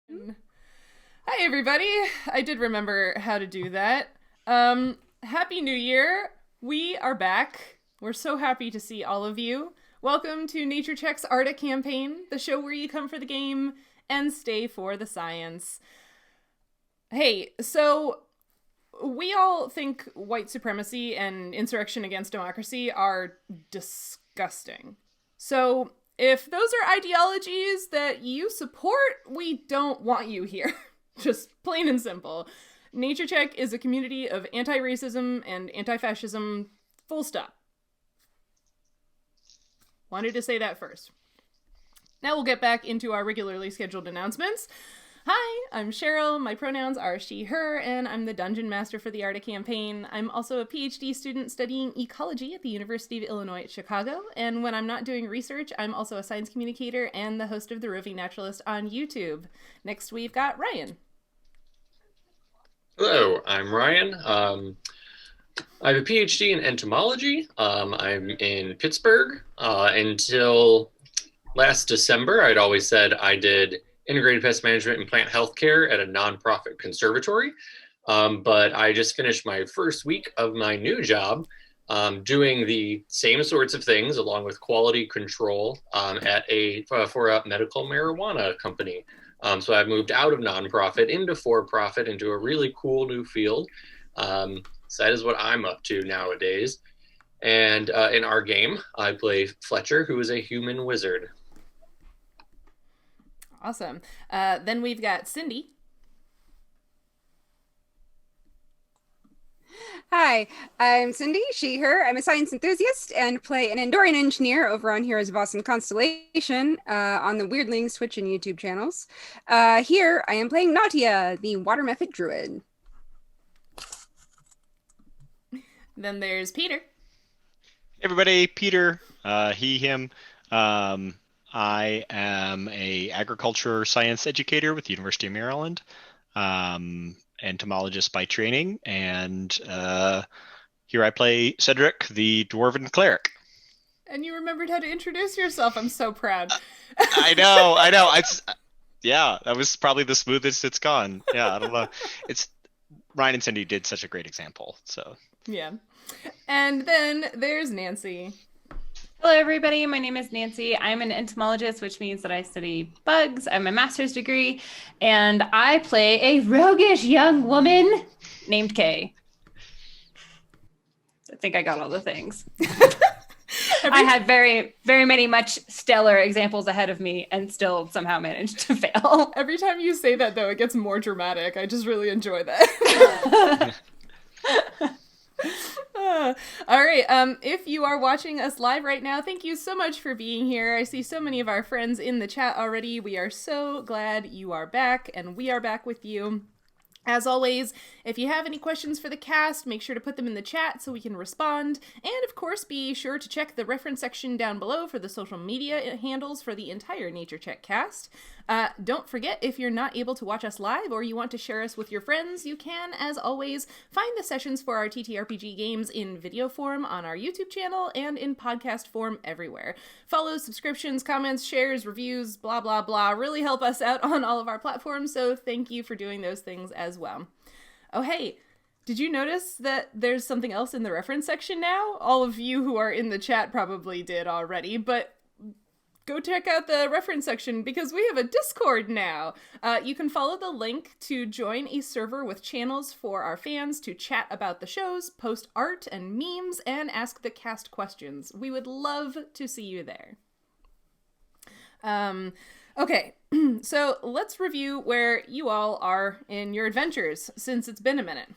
Hi, everybody. I did remember how to do that. Happy New Year. We are back. We're so happy to see all of you. Welcome to Nature Check's Arda Campaign, the show where you come for the game and stay for the science. Hey, so we all think white supremacy and insurrection against democracy are disgusting. So if those are ideologies that you support, we don't want you here. Just plain and simple. Nature Check is a community of anti-racism and anti-fascism, full stop. Wanted to say that first. Now we'll get back into our regularly scheduled announcements. Hi, I'm Sheryl, my pronouns are she, her, and I'm the Dungeon Master for the Arda Campaign. I'm also a PhD student studying ecology at the University of Illinois at Chicago, and when I'm not doing research, I'm also a science communicator and the host of the Roving Naturalist on YouTube. Next, we've got Ryan. Hello, I'm Ryan. I have a PhD in entomology. I'm in Pittsburgh. Until last December, I'd always said I did integrated pest management and plant health care at a nonprofit conservatory. But I just finished my first week of my new job doing the same sorts of things along with quality control for a medical marijuana company. So I've moved out of nonprofit into for-profit into a really cool new field. So that is what I'm up to nowadays. And in our game, I play Fletcher, who is a human wizard. Awesome. Then we've got Cindy. Hi, I'm Cindy, she, her. I'm a science enthusiast and play an Andorian engineer over on Heroes of Awesome Constellation on the Weirdlings Twitch and YouTube channels. Here, I am playing Nautia, the water method druid. Then there's Peter. Hey everybody, Peter, he, him. I am a agriculture science educator with the University of Maryland, entomologist by training, and here I play Cedric, the dwarven cleric. And you remembered how to introduce yourself. I'm so proud. I know. Yeah, that was probably the smoothest it's gone. Yeah, I don't know. Ryan and Cindy did such a great example, so. Yeah. And then there's Nancy. Hello, everybody. My name is Nancy. I'm an entomologist, which means that I study bugs. I'm a master's degree, and I play a roguish young woman named Kay. I think I got all the things. I had very, very many much stellar examples ahead of me and still somehow managed to fail. Every time you say that, though, it gets more dramatic. I just really enjoy that. All right. If you are watching us live right now, thank you so much for being here. I see so many of our friends in the chat already. We are so glad you are back, and we are back with you. As always, if you have any questions for the cast, make sure to put them in the chat so we can respond. And of course, be sure to check the reference section down below for the social media handles for the entire Nature Check cast. Don't forget, if you're not able to watch us live or you want to share us with your friends, you can, as always, find the sessions for our TTRPG games in video form on our YouTube channel and in podcast form everywhere. Follows, subscriptions, comments, shares, reviews, blah, blah, blah, really help us out on all of our platforms, so thank you for doing those things as well. Oh, hey, did you notice that there's something else in the reference section now? All of you who are in the chat probably did already, but go check out the reference section because we have a Discord now. You can follow the link to join a server with channels for our fans to chat about the shows, post art and memes, and ask the cast questions. We would love to see you there. Okay, so let's review where you all are in your adventures since it's been a minute.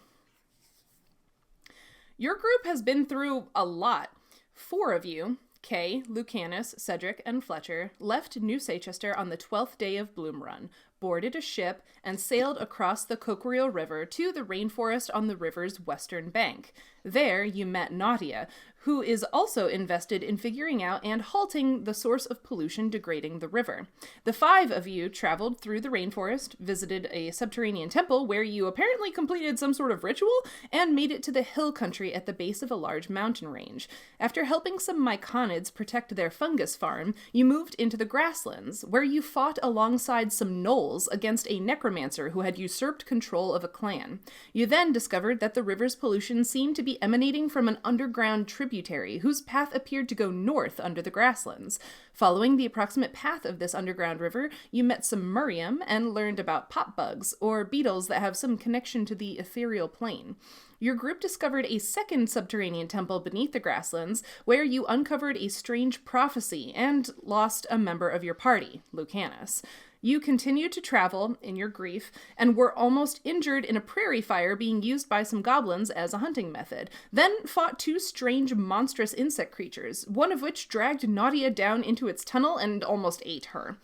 Your group has been through a lot. 4 of you, Kay, Lucanus, Cedric, and Fletcher, left New Seychester on the 12th day of Bloom Run, boarded a ship, and sailed across the Coquerel River to the rainforest on the river's western bank. There, you met Nautia, who is also invested in figuring out and halting the source of pollution degrading the river. The 5 of you traveled through the rainforest, visited a subterranean temple where you apparently completed some sort of ritual, and made it to the hill country at the base of a large mountain range. After helping some myconids protect their fungus farm, you moved into the grasslands, where you fought alongside some gnolls rebels against a necromancer who had usurped control of a clan. You then discovered that the river's pollution seemed to be emanating from an underground tributary whose path appeared to go north under the grasslands. Following the approximate path of this underground river, you met some Murium and learned about pop bugs, or beetles that have some connection to the ethereal plane. Your group discovered a second subterranean temple beneath the grasslands, where you uncovered a strange prophecy and lost a member of your party, Lucanus. You continued to travel in your grief and were almost injured in a prairie fire being used by some goblins as a hunting method, then fought two strange monstrous insect creatures, one of which dragged Nautia down into its tunnel and almost ate her.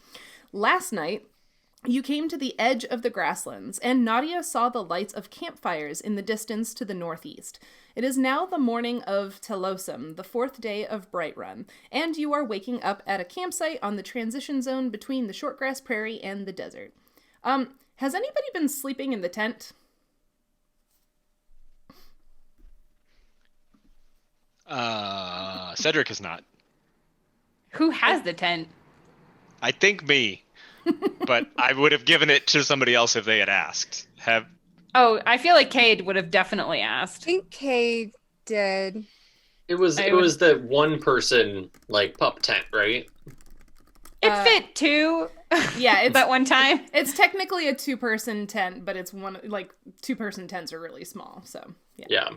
Last night, you came to the edge of the grasslands, and Nautia saw the lights of campfires in the distance to the northeast. It is now the morning of Telosum, the 4th day of Brightrun, and you are waking up at a campsite on the transition zone between the shortgrass prairie and the desert. Has anybody been sleeping in the tent? Cedric is not. Who has the tent? I think me. But I would have given it to somebody else if they had asked. Oh, I feel like Cade would have definitely I asked. think Kay did. It was the one person like pup tent, right? It fit two. Yeah, it's that one time. It's technically a 2-person tent, but it's 2-person tents are really small, so yeah.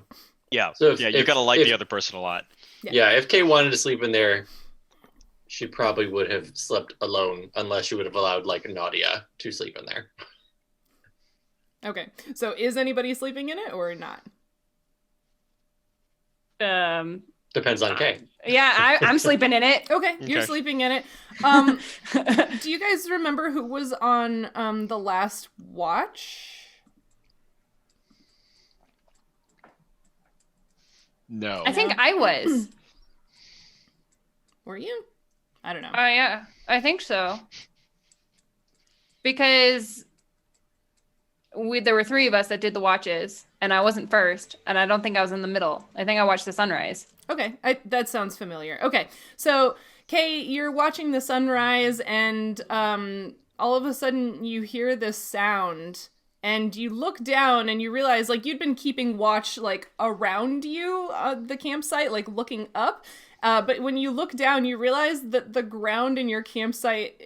Yeah. So You gotta like the other person a lot. Yeah, if Kay wanted to sleep in there, she probably would have slept alone unless you would have allowed like Nautia to sleep in there. Okay, so is anybody sleeping in it or not? Depends on Kay. Yeah, I'm sleeping in it. Okay, you're sleeping in it. Do you guys remember who was on the last watch? No. I think I was. Were you? I don't know. Yeah, I think so. Because there were 3 of us that did the watches, and I wasn't first, and I don't think I was in the middle. I think I watched the sunrise. Okay, that sounds familiar. Okay, so Kay, you're watching the sunrise, and all of a sudden you hear this sound, and you look down, and you realize like you'd been keeping watch like around you, the campsite, like looking up. But when you look down, you realize that the ground in your campsite,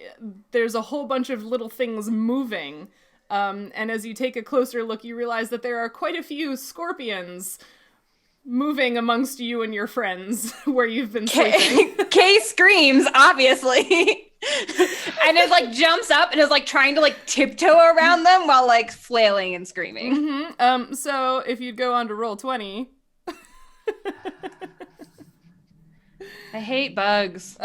there's a whole bunch of little things moving. And as you take a closer look, you realize that there are quite a few scorpions moving amongst you and your friends where you've been sleeping. Kay screams, obviously. And it like jumps up and is like trying to like tiptoe around them while like flailing and screaming. Mm-hmm. So if you'd go on to roll 20... I hate bugs.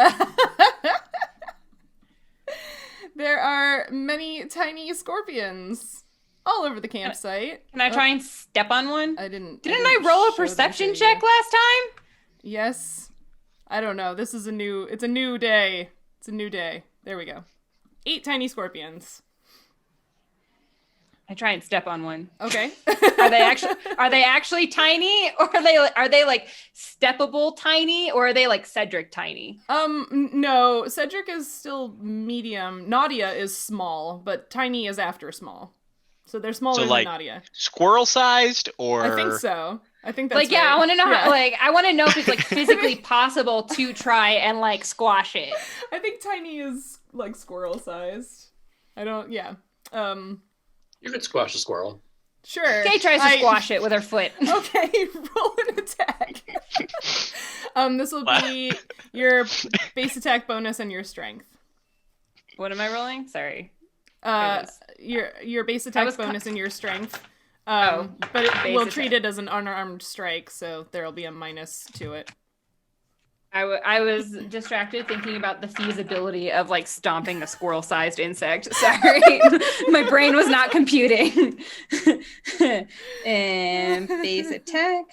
There are many tiny scorpions all over the campsite. Can I try and step on one? Didn't I roll a show them perception to check you. last time? Yes. I don't know. It's a new day. It's a new day. There we go. 8 tiny scorpions. I try and step on one. Okay. Are they actually tiny, or are they like steppable tiny, or are they like Cedric tiny? No, Cedric is still medium. Nautia is small, but tiny is after small. So they're smaller than Nautia. Squirrel sized, or I think so. I think that's like, yeah, right. I want to know how, like, I want to know if it's like physically possible to try and like squash it. I think tiny is like squirrel sized. You could squash a squirrel. Sure. Kay tries to squash it with her foot. Okay, roll an attack. This will be your base attack bonus and your strength. What am I rolling? Sorry. Your base attack bonus and your strength. But we'll treat it as an unarmed strike, so there'll be a minus to it. I was distracted thinking about the feasibility of like stomping a squirrel-sized insect. Sorry, my brain was not computing. And base attack.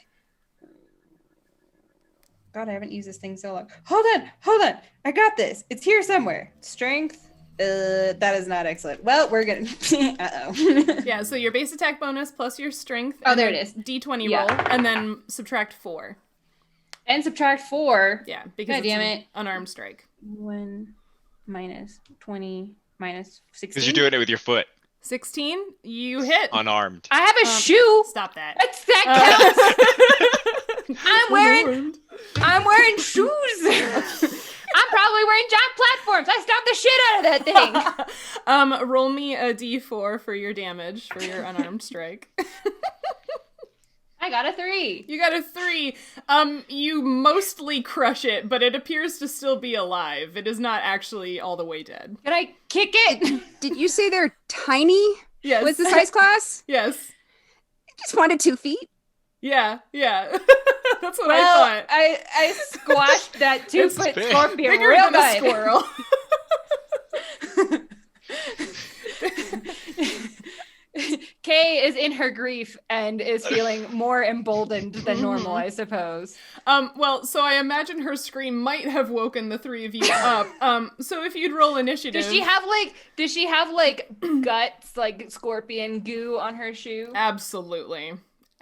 God, I haven't used this thing so long. Hold on. I got this. It's here somewhere. Strength. That is not excellent. Well, we're gonna. Uh-oh. Yeah. So your base attack bonus plus your strength. Oh, there it is. D20 roll, and then subtract 4. And subtract 4. Yeah, because God damn it. Unarmed strike. 1 minus 20 minus 16. Because you're doing it with your foot, 16, you hit. unarmed. I have a shoe. Stop that. That counts. I'm wearing shoes. I'm probably wearing giant platforms. I stomped the shit out of that thing. Roll me a d4 for your damage for your unarmed strike. I got a 3. You got a 3. You mostly crush it, but it appears to still be alive. It is not actually all the way dead. Can I kick it? Did you say they're tiny? Yes. Was the size class? Yes. I just wanted 2 feet. Yeah. That's what I Well, thought. I squashed that 2-foot big. scorpion Bigger real than a good. squirrel. Kay is in her grief and is feeling more emboldened than normal, I suppose. Well, so I imagine her scream might have woken the 3 of you up. So if you'd roll initiative. Does she have guts, like scorpion goo on her shoe? Absolutely.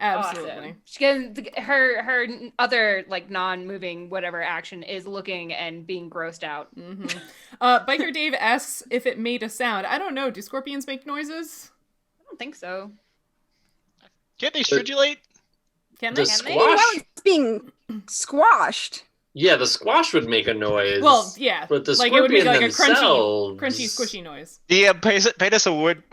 Awesome. She can, her other non-moving whatever action is looking and being grossed out. Mm-hmm. Biker Dave asks if it made a sound. I don't know. Do scorpions make noises? I don't think so. Can't they stridulate? Can they? The Can they? squash? It's being squashed. Yeah, the squash would make a noise. Well, yeah. But the Like it would make scorpion like a crunchy, themselves... squishy noise. Yeah, paint us a word,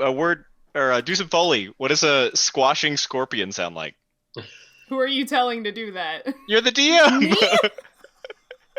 or do some Foley. What does a squashing scorpion sound like? Who are you telling to do that? You're the DM!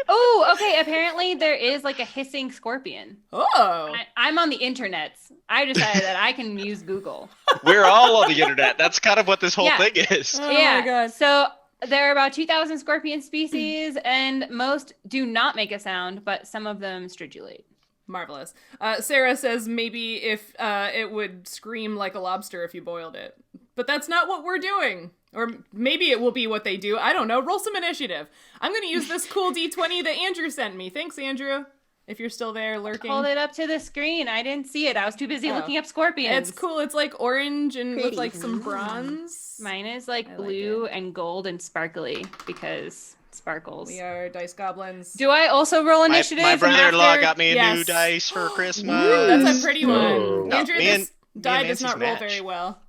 Oh, okay. Apparently there is a hissing scorpion. Oh. I'm on the internets. I decided that I can use Google. We're all on the internet. That's kind of what this whole Yeah. thing is. Oh Yeah. my god. So there are about 2,000 scorpion species, and most do not make a sound, but some of them stridulate. Marvelous. Sarah says maybe if it would scream like a lobster if you boiled it. But that's not what we're doing. Or maybe it will be what they do. I don't know. Roll some initiative. I'm going to use this cool D20 that Andrew sent me. Thanks, Andrew. If you're still there lurking. Hold it up to the screen. I didn't see it. I was too busy looking up scorpions. It's cool. It's like orange and with Pretty. some bronze. Mine is like blue and gold and sparkly because sparkles. We are dice goblins. Do I also roll initiative? My brother-in-law after- got me a new Yes. dice for Christmas. Ooh, that's a pretty one. Oh. Andrew, Me this die and does not Nancy's roll match. very well.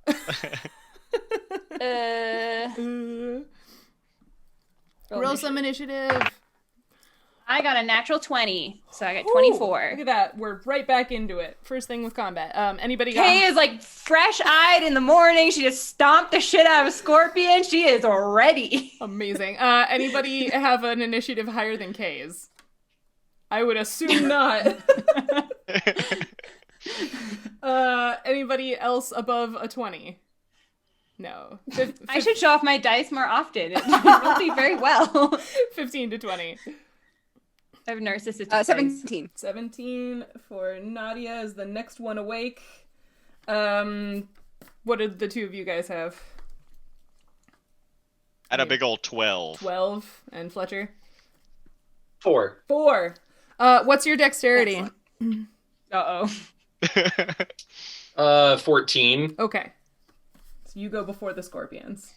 Roll some initiative. I got a natural 20, so I got Ooh, 24. Look at that. We're right back into it. First thing with combat. Anybody got... Kay is fresh-eyed in the morning. She just stomped the shit out of a scorpion. She is ready. Amazing. Anybody have an initiative higher than Kay's? I would assume not. Anybody else above a 20? No. I should show off my dice more often. It will be very well. 15 to 20. I have narcissistic dice. 17. 17 for Nautia is the next one awake. What did the two of you guys have? I had a big old 12. 12. And Fletcher? 4. 4. What's your dexterity? Uh-oh. 14. Okay. So you go before the scorpions.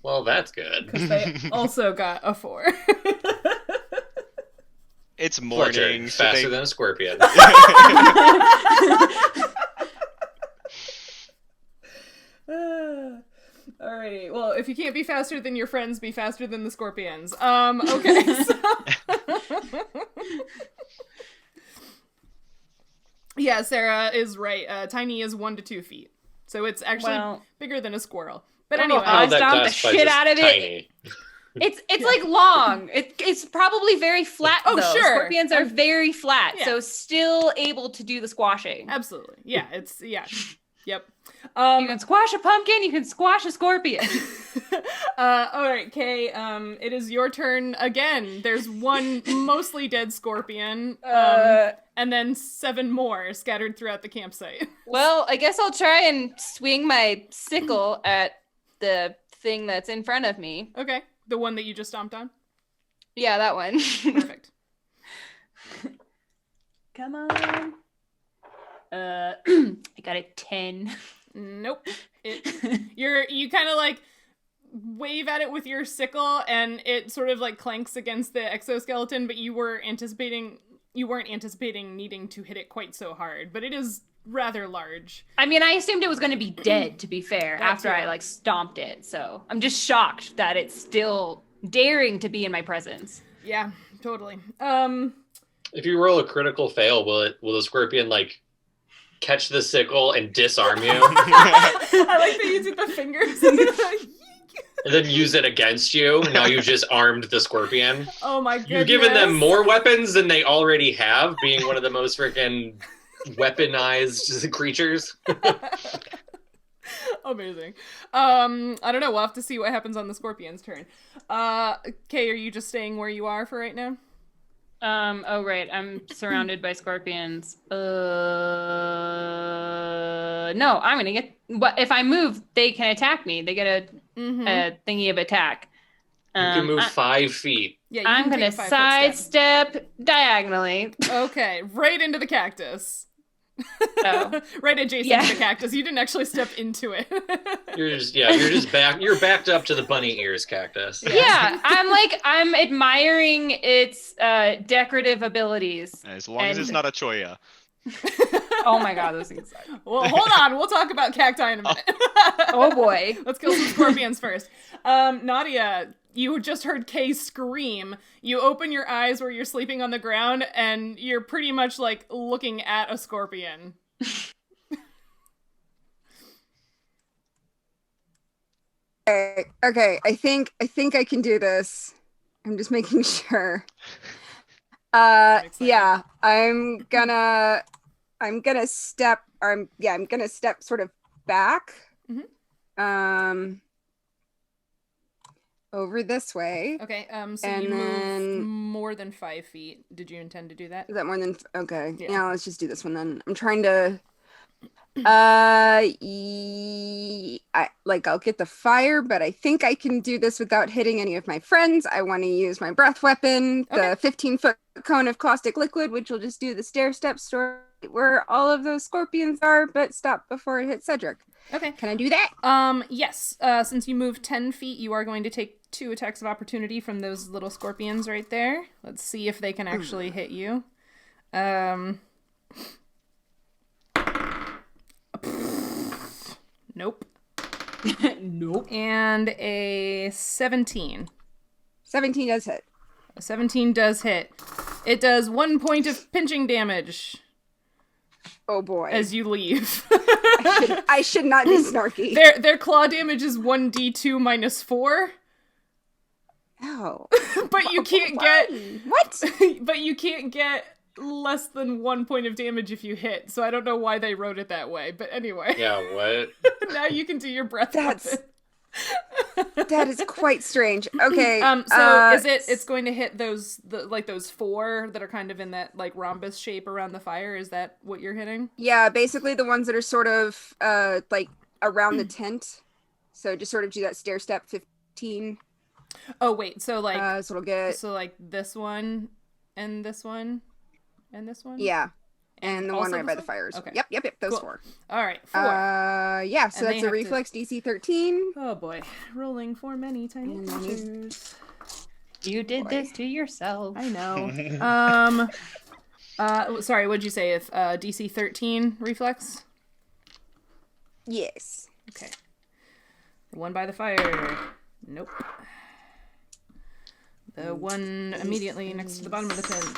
Well, that's good. Because they also got a 4. It's morning. Fletcher, So faster than a scorpion. Alrighty. Well, if you can't be faster than your friends, be faster than the scorpions. Okay. So... yeah, Sarah is right. Tiny is 1 to 2 feet. So it's actually bigger than a squirrel. But anyway. I that stomped the dust bite shit is out of it. tiny. It's long. It's probably very flat, Oh, though. sure. Scorpions are very flat, Yeah. so still able to do the squashing. Absolutely. Yeah, it's, yeah. Yep. You can squash a pumpkin, you can squash a scorpion. Alright, Kay, it is your turn again. There's one mostly dead scorpion, and then 7 more scattered throughout the campsite. Well, I guess I'll try and swing my sickle at the thing that's in front of me. Okay, the one that you just stomped on? Yeah, that one. Perfect. Come on. I got a 10. Nope. You kind of wave at it with your sickle, and it sort of clanks against the exoskeleton, but you were anticipating you weren't anticipating needing to hit it quite so hard, but it is rather large. I mean, I assumed it was going to be dead, to be fair, after I like stomped it. So I'm just shocked that it's still daring to be in my presence. Yeah, totally. If you roll a critical fail, will the scorpion like catch the sickle and disarm you, I like that you did the fingers. and then use it against you? Now you've just armed the scorpion. Oh my goodness. You've given them more weapons than they already have, being one of the most freaking weaponized creatures. Amazing. I don't know. We'll have to see what happens on the scorpion's turn. Kay, are you just staying where you are for right now? Oh right, I'm surrounded by scorpions. No, I'm gonna get. But if I move, they can attack me. They get a thingy of attack. You can move 5 feet. Yeah, you I'm can gonna take a 5-foot step. sidestep diagonally. Okay, right into the cactus. Oh. Right adjacent to the cactus. You didn't actually step into it. You're backed up to the bunny ears cactus. Yeah, I'm admiring its decorative abilities. As long as it's not a choya. Oh my god, those things suck. Well, hold on. We'll talk about cacti in a minute. Oh boy. Let's kill some scorpions first. Nautia, you just heard Kay scream. You open your eyes where you're sleeping on the ground, and you're pretty much like looking at a scorpion. Okay. I think I can do this. I'm just making sure. Yeah, I'm gonna step. I'm gonna step sort of back. Over this way. Okay, so and you then move more than 5 feet. Did you intend to do that? Is that more than okay? Yeah. Yeah, let's just do this one then. I'm trying to I'll get the fire, but I think I can do this without hitting any of my friends. I want to use my breath weapon, the 15-foot cone of caustic liquid, which will just do the stair step story where all of those scorpions are, but stop before it hits Cedric. Okay. Can I do that? Yes. Since you moved 10 feet, you are going to take 2 attacks of opportunity from those little scorpions right there. Let's see if they can actually hit you. Nope. Nope. And a 17. 17 does hit. A 17 does hit. It does 1 point of pinching damage Oh boy. as you leave. I should not be snarky. Their claw damage is 1d2 minus 4. Oh. But you can't get What? but you can't get less than 1 point of damage if you hit. So I don't know why they wrote it that way. But anyway. Yeah, what? Now you can do your breath weapon. That is quite strange. Okay. So it's going to hit those 4 that are kind of in that like rhombus shape around the fire. Is that what you're hitting? Yeah, basically the ones that are sort of like around the tent. So just sort of do that stair step 15. Oh wait, so like so it'll get this one and this one and this one? Yeah. And the one also right by this the fires. Okay. Yep, those Cool. 4. All right, 4. Yeah, so And they that's a have reflex DC 13. Oh boy, rolling for many tiny And creatures. You did Boy. this to yourself. I know. Sorry, what'd you say? If DC 13 reflex? Yes. Okay. The one by the fire. Nope. The one immediately next to the bottom of the tent.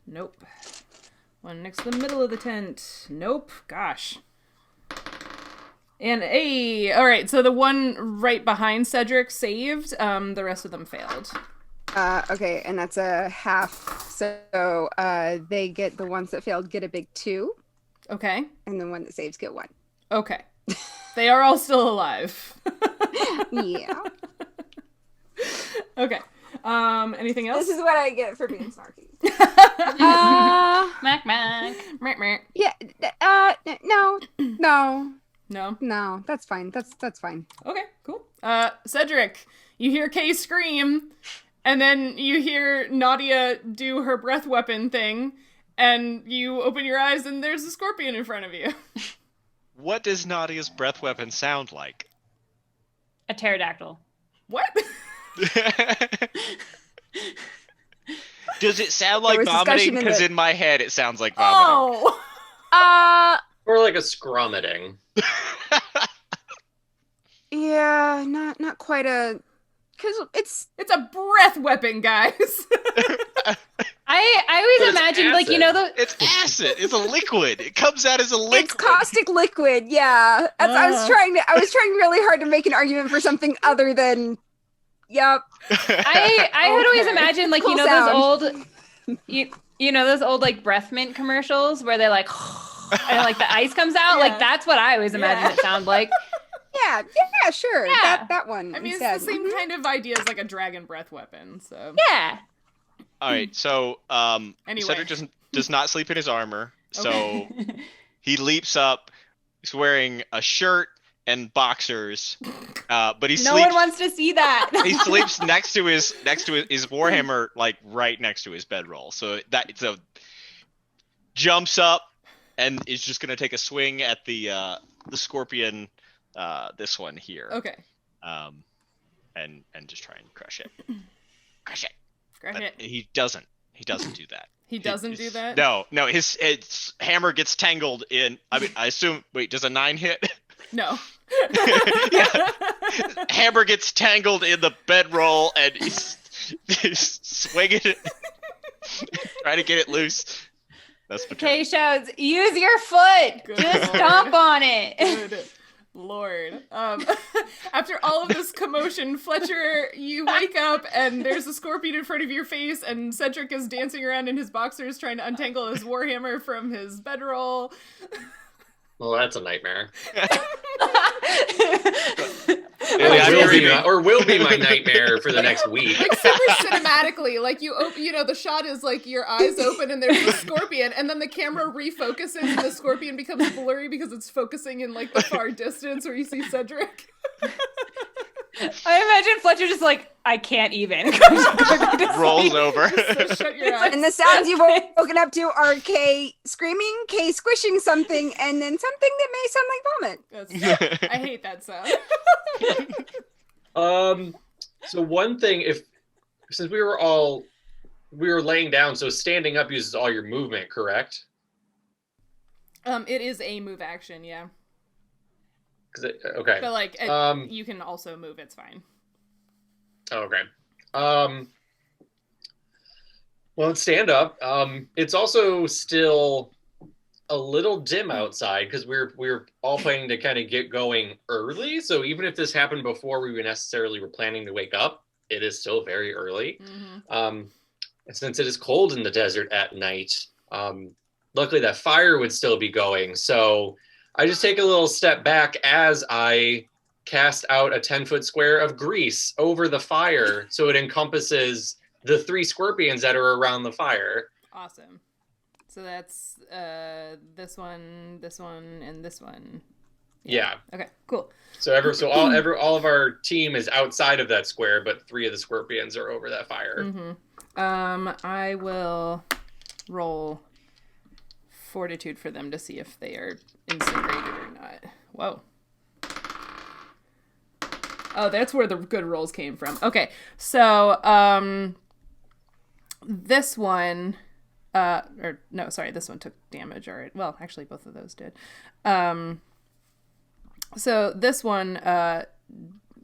Nope. One next to the middle of the tent. Nope. Gosh. And alright, so the one right behind Cedric saved. The rest of them failed. Okay, and that's a half. So they get the ones that failed get a big 2. Okay. And the one that saves get 1. Okay. They are all still alive. Yeah. Okay. Anything else? This is what I get for being snarky. Mac mac. Meh, meh. Yeah. No. That's fine. That's fine. Okay, cool. Cedric, you hear Kay scream, and then you hear Nautia do her breath weapon thing, and you open your eyes and there's a scorpion in front of you. What does Nadia's breath weapon sound like? A pterodactyl. What? Does it sound There like was vomiting? discussion in Because the- in my head it sounds like vomiting. Oh. Or like a scrummeting. Yeah, not quite a, because it's It's a breath weapon, guys. I But always it's imagined, like, you know, acid. the It's acid. It's a liquid. It comes out as a liquid. it's caustic liquid. Yeah, I was trying really hard to make an argument for something other than, yep. I had always Okay. imagined, like, Cool you know, sound. those old you know those old like breath mint commercials where they like and like the ice comes out. Yeah. Like that's what I always imagined it sound like. Yeah, sure. Yeah. That one. I mean, instead. it's the same kind of idea as like a dragon breath weapon. So Yeah. All right, so Anyway. Cedric does not sleep in his armor, so Okay. he leaps up. He's wearing a shirt and boxers, but he No sleeps. one wants to see that. He sleeps next to his warhammer, like right next to his bedroll. So jumps up and is just gonna take a swing at the scorpion, this one here. okay, And just try and crush it. Crush it. crush But it. he doesn't do that. He doesn't do that. No, his hammer gets tangled in. I mean, I assume. Wait, does a 9 hit? No. Yeah. Hammer gets tangled in the bedroll, and he's swinging it, trying to get it loose. That's the Okay, shouts, use your foot. Good Just lord. stomp on it. Good Lord. After all of this commotion, Fletcher, you wake up and there's a scorpion in front of your face, and Cedric is dancing around in his boxers trying to untangle his warhammer from his bedroll. Well, that's a nightmare. Like, Or will be my nightmare for the next week. like super cinematically, like the shot is like your eyes open and there's the scorpion, and then the camera refocuses and the scorpion becomes blurry because it's focusing in like the far distance where you see Cedric. I imagine Fletcher just like, I can't even. rolls over. So shut your eyes. And the sounds you've woken up to are Kay screaming, Kay squishing something, and then something that may sound like vomit. I hate that sound. So one thing, since we were laying down, so standing up uses all your movement, correct? It is a move action, yeah. Okay. But like, you can also move. It's fine. Okay. Well, let's stand up. It's also still a little dim outside because we're all planning to kind of get going early. So even if this happened before we were planning to wake up, it is still very early. Mm-hmm. And since it is cold in the desert at night, luckily that fire would still be going. So I just take a little step back as I cast out a 10-foot square of grease over the fire so it encompasses the 3 scorpions that are around the fire. Awesome. So that's this one, and this one. Yeah. Okay, cool. So all of our team is outside of that square, but 3 of the scorpions are over that fire. Mm-hmm. I will roll fortitude for them to see if they are incinerated or not. Whoa. Oh, that's where the good rolls came from. Okay, so this one, this one took damage. All right. Well, actually, both of those did. So this one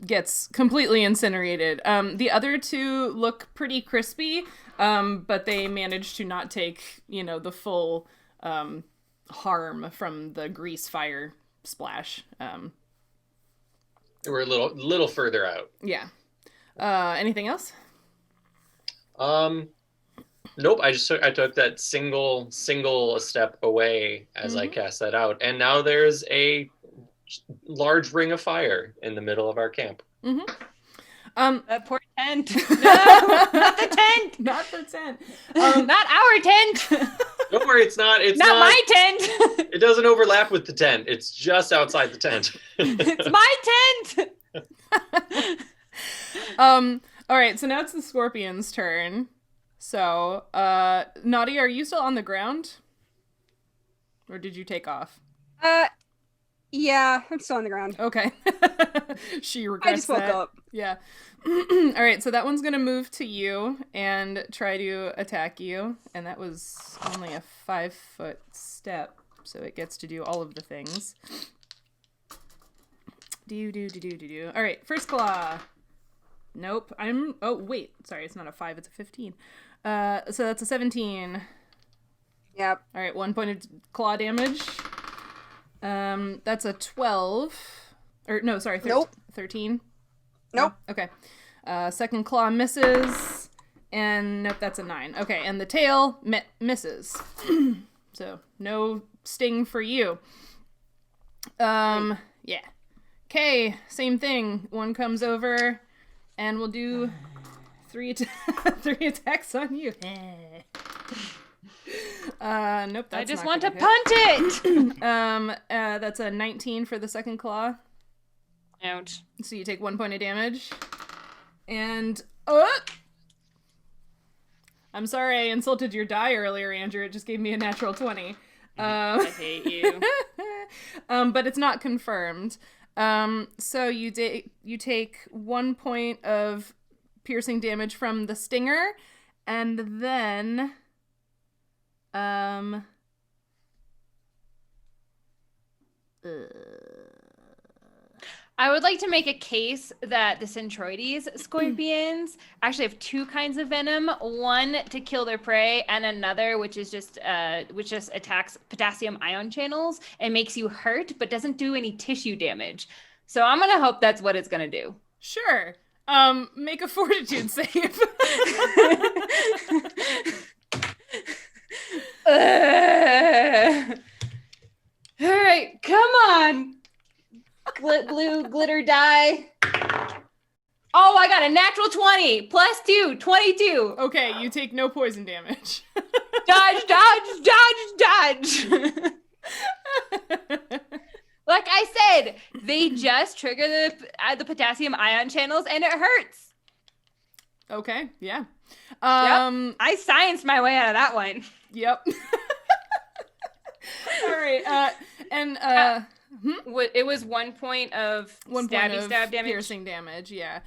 gets completely incinerated. The other 2 look pretty crispy, but they managed to not take, the full harm from the grease fire splash. We're a little further out. Yeah. Anything else? Nope. I took that single step away as I cast that out, and now there's a large ring of fire in the middle of our camp. That poor tent. No, not the tent. Not the tent. Not our tent. Don't worry, it's not Not my tent. It doesn't overlap with the tent. It's just outside the tent. It's my tent. All right, so now it's the scorpion's turn. So, Naughty, are you still on the ground? Or did you take off? Yeah, I'm still on the ground. Okay. She regrets I just woke that. up. Yeah. All right, so that one's going to move to you and try to attack you. And that was only a 5-foot step, so it gets to do all of the things. All right, first claw. Nope. Oh, wait. Sorry, it's not a 5, it's a 15. So that's a 17. Yep. All right, 1 point of claw damage. That's a 12. Or, no, sorry, Nope. 13. Nope. Okay. Second claw misses. And nope, that's a 9. Okay, and the tail misses. So, no sting for you. Yeah. Okay, same thing. One comes over, and we'll do 3 attacks on you. Nope, that's I just not want to gonna punt it! that's a 19 for the second claw. Ouch. So you take 1 point of damage. And I'm sorry I insulted your die earlier, Andrew. It just gave me a natural 20. I hate you. But it's not confirmed. So you take 1 point of piercing damage from the stinger, and then I would like to make a case that the Centroides scorpions actually have 2 kinds of venom. One to kill their prey, and another which just attacks potassium ion channels and makes you hurt, but doesn't do any tissue damage. So I'm gonna hope that's what it's gonna do. Sure. Make a fortitude save. All right, come on. Blue glitter die. Oh, I got a natural 20 plus 2, 22. Okay, you take no poison damage. Dodge, dodge, dodge, dodge. Like I said, they just trigger the potassium ion channels and it hurts. Okay, yeah. Yep. I scienced my way out of that one. Yep. All right. It was 1 point of stab damage. Piercing damage, yeah.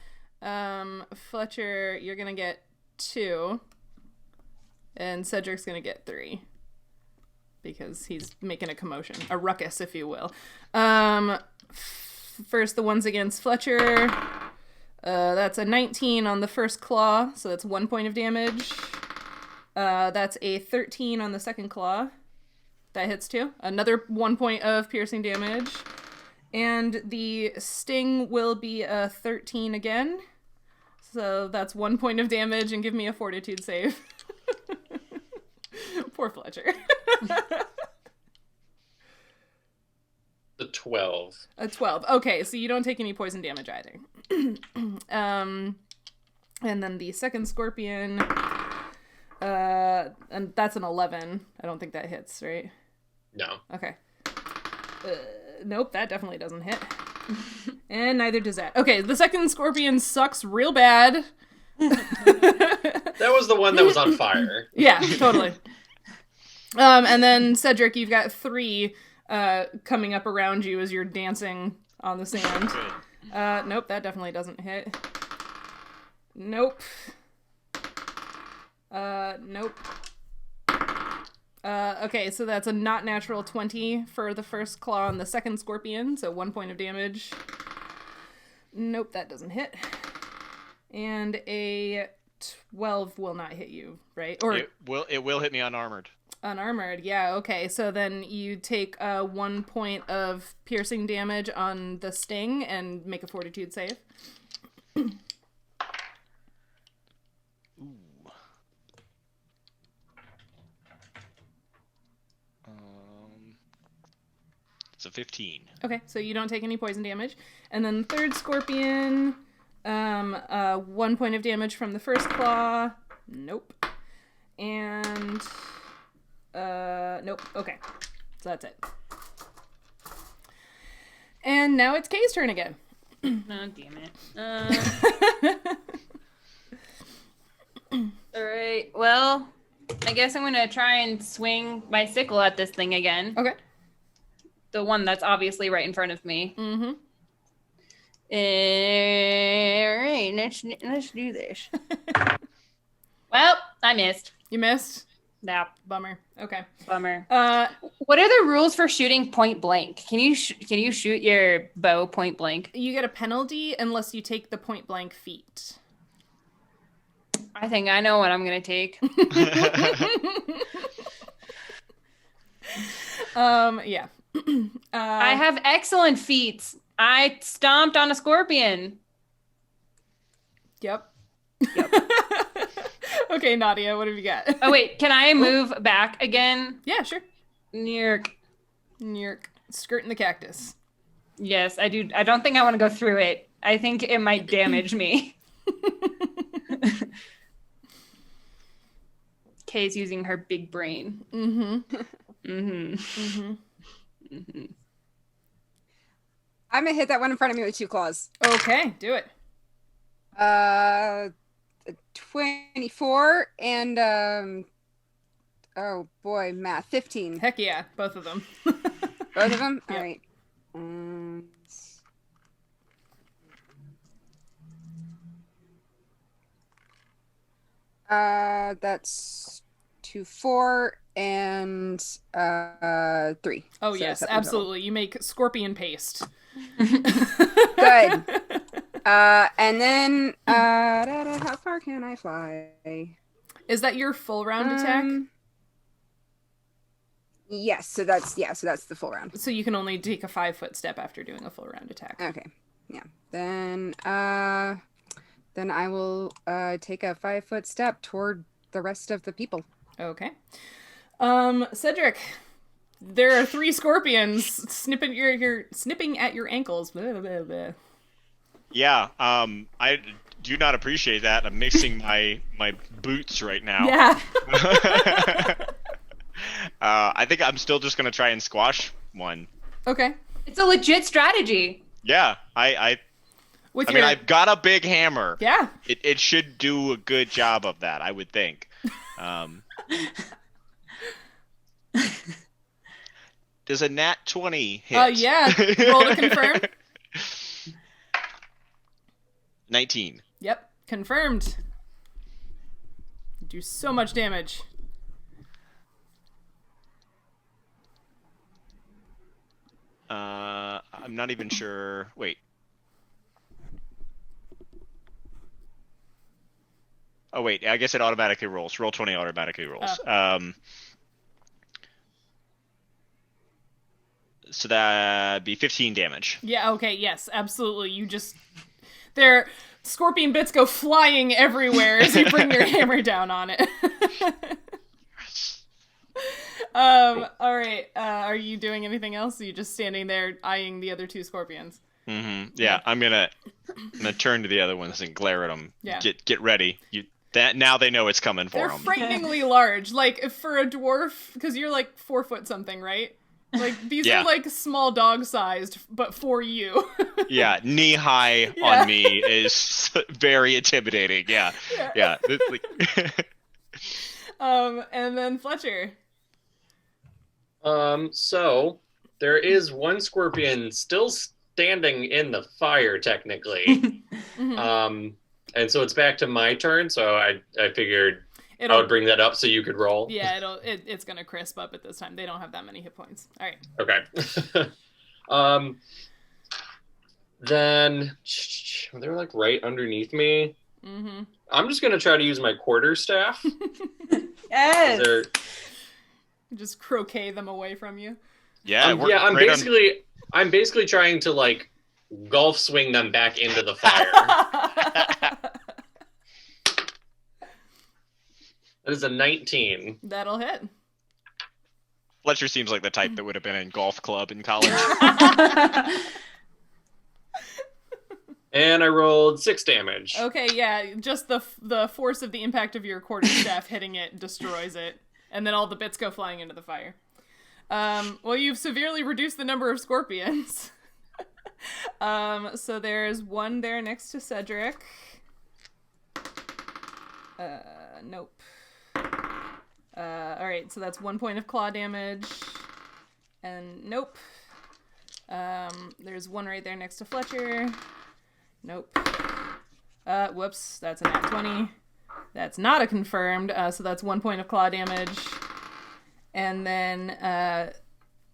Fletcher, you're gonna get 2. And Cedric's gonna get 3. Because he's making a commotion. A ruckus, if you will. First, the ones against Fletcher. That's a 19 on the first claw, so that's 1 point of damage. That's a 13 on the second claw. That hits too. Another 1 point of piercing damage. And the sting will be a 13 again. So that's 1 point of damage, and give me a fortitude save. Poor Fletcher. The 12. A 12. Okay, so you don't take any poison damage either. And then the second scorpion, and that's an 11. I don't think that hits, right? No. Okay. Nope, that definitely doesn't hit. And neither does that. Okay, the second scorpion sucks real bad. That was the one that was on fire. Yeah, totally. And then Cedric, you've got 3 coming up around you as you're dancing on the sand. Nope, that definitely doesn't hit. Nope. Nope. Okay, so that's a not natural 20 for the first claw on the second scorpion, so 1 point of damage. Nope, that doesn't hit. And a 12 will not hit you, right? Or it will hit me unarmored. Unarmored, yeah, okay. So then you take 1 point of piercing damage on the sting and make a fortitude save. Ooh. It's a 15. Okay, so you don't take any poison damage. And then the third scorpion, 1 point of damage from the first claw. Nope. And nope. Okay. So that's it. And now it's Kay's turn again. Oh, damn it. All right. Well, I guess I'm going to try and swing my sickle at this thing again. Okay. The one that's obviously right in front of me. Mm-hmm. Alright, let's do this. Well, I missed. You missed? Yeah, Bummer. Okay. bummer. What are the rules for shooting point blank? Can you shoot your bow point blank? You get a penalty unless you take the point blank feat. I think I know what I'm gonna take. Yeah. I have excellent feats. I stomped on a scorpion. Yep. Okay, Nautia, what have you got? Oh wait, can I move back again? Yeah, sure. Nerk. Skirting the cactus. Yes, I do. I don't think I want to go through it. I think it might damage me. Kay's using her big brain. I'm gonna hit that one in front of me with 2 claws. Okay, do it. 24 and oh boy, math, 15. Heck yeah, both of them. Both of them? Yep. All right. That's 2, 4, and 3. Oh So yes, 7 total. absolutely. You make scorpion paste. Good. And then how far can I fly? Is that your full round attack? Yes, so that's the full round. So you can only take a 5-foot step after doing a full round attack. Okay. Yeah. Then I will take a 5-foot step toward the rest of the people. Okay. Cedric, there are 3 scorpions snipping at your ankles. Blah, blah, blah. Yeah, I do not appreciate that. I'm mixing my boots right now. Yeah. I think I'm still just gonna try and squash one. Okay. It's a legit strategy. Yeah, I With mean, I've got a big hammer. Yeah. It should do a good job of that, I would think. Does a nat 20 hit? Yeah. Roll to confirm. 19. Yep. Confirmed. Do so much damage. I'm not even sure. Wait. Oh wait, I guess it automatically rolls. Roll 20 automatically rolls. So that'd be 15 damage. Yeah, okay, yes, absolutely. Their scorpion bits go flying everywhere as you bring your hammer down on it. Alright, are you doing anything else? Are you just standing there eyeing the other 2 scorpions? Yeah, I'm gonna turn to the other ones and glare at them. Yeah. Get ready. Now they know it's coming for They're them. frighteningly large. Like, for a dwarf, because you're like 4 foot something, right? Like, these Yeah. are like small dog sized, but for you. Yeah, knee high Yeah. on me is very intimidating. Yeah. And then Fletcher. So there is one scorpion still standing in the fire, technically. And so it's back to my turn. So I figured I would bring that up so you could roll. Yeah, it's gonna crisp up at this time. They don't have that many hit points. All right. Okay. Then they're like right underneath me. I'm just gonna try to use my quarterstaff. Yes. Just croquet them away from you. Yeah, I'm basically trying to like golf swing them back into the fire. That is a 19. That'll hit. Fletcher seems like the type that would have been in golf club in college. And I rolled 6 damage. Okay, yeah, just the force of the impact of your quarterstaff hitting it destroys it, and then all the bits go flying into the fire. Well, you've severely reduced the number of scorpions. So there's one there next to Cedric. Nope. Alright, so that's 1 point of claw damage. And nope. There's one right there next to Fletcher. Nope. Whoops, that's a nat 20. That's not a confirmed, so that's 1 point of claw damage. And then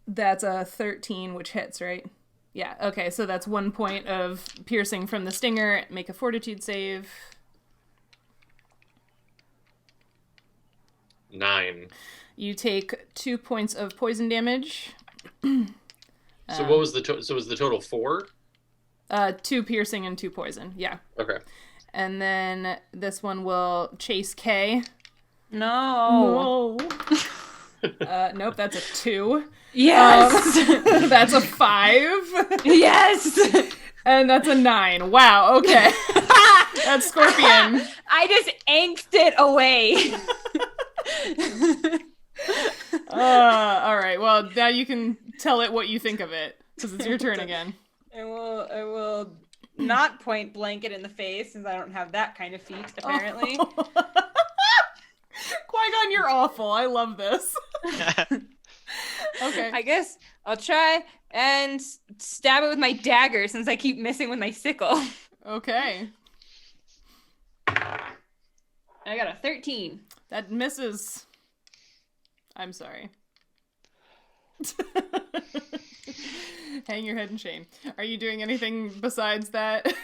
that's a 13, which hits, right? Yeah, okay, so that's 1 point of piercing from the stinger. Make a fortitude save. 9. You take 2 points of poison damage. So what was the so was the total 4? 2 piercing and 2 poison, yeah. Okay. And then this one will chase K. No. Nope, that's a 2. Yes. That's a 5. Yes. And that's a 9. Wow, okay. That's Scorpion. I just anked it away. All right, well, now you can tell it what you think of it, because it's your turn again. I will not point blank it in the face, since I don't have that kind of feat, apparently. Qui-Gon, you're awful. I love this. Okay. I guess I'll try and stab it with my dagger, since I keep missing with my sickle. Okay. I got a 13. That misses. I'm sorry. Hang your head in shame. Are you doing anything besides that? Can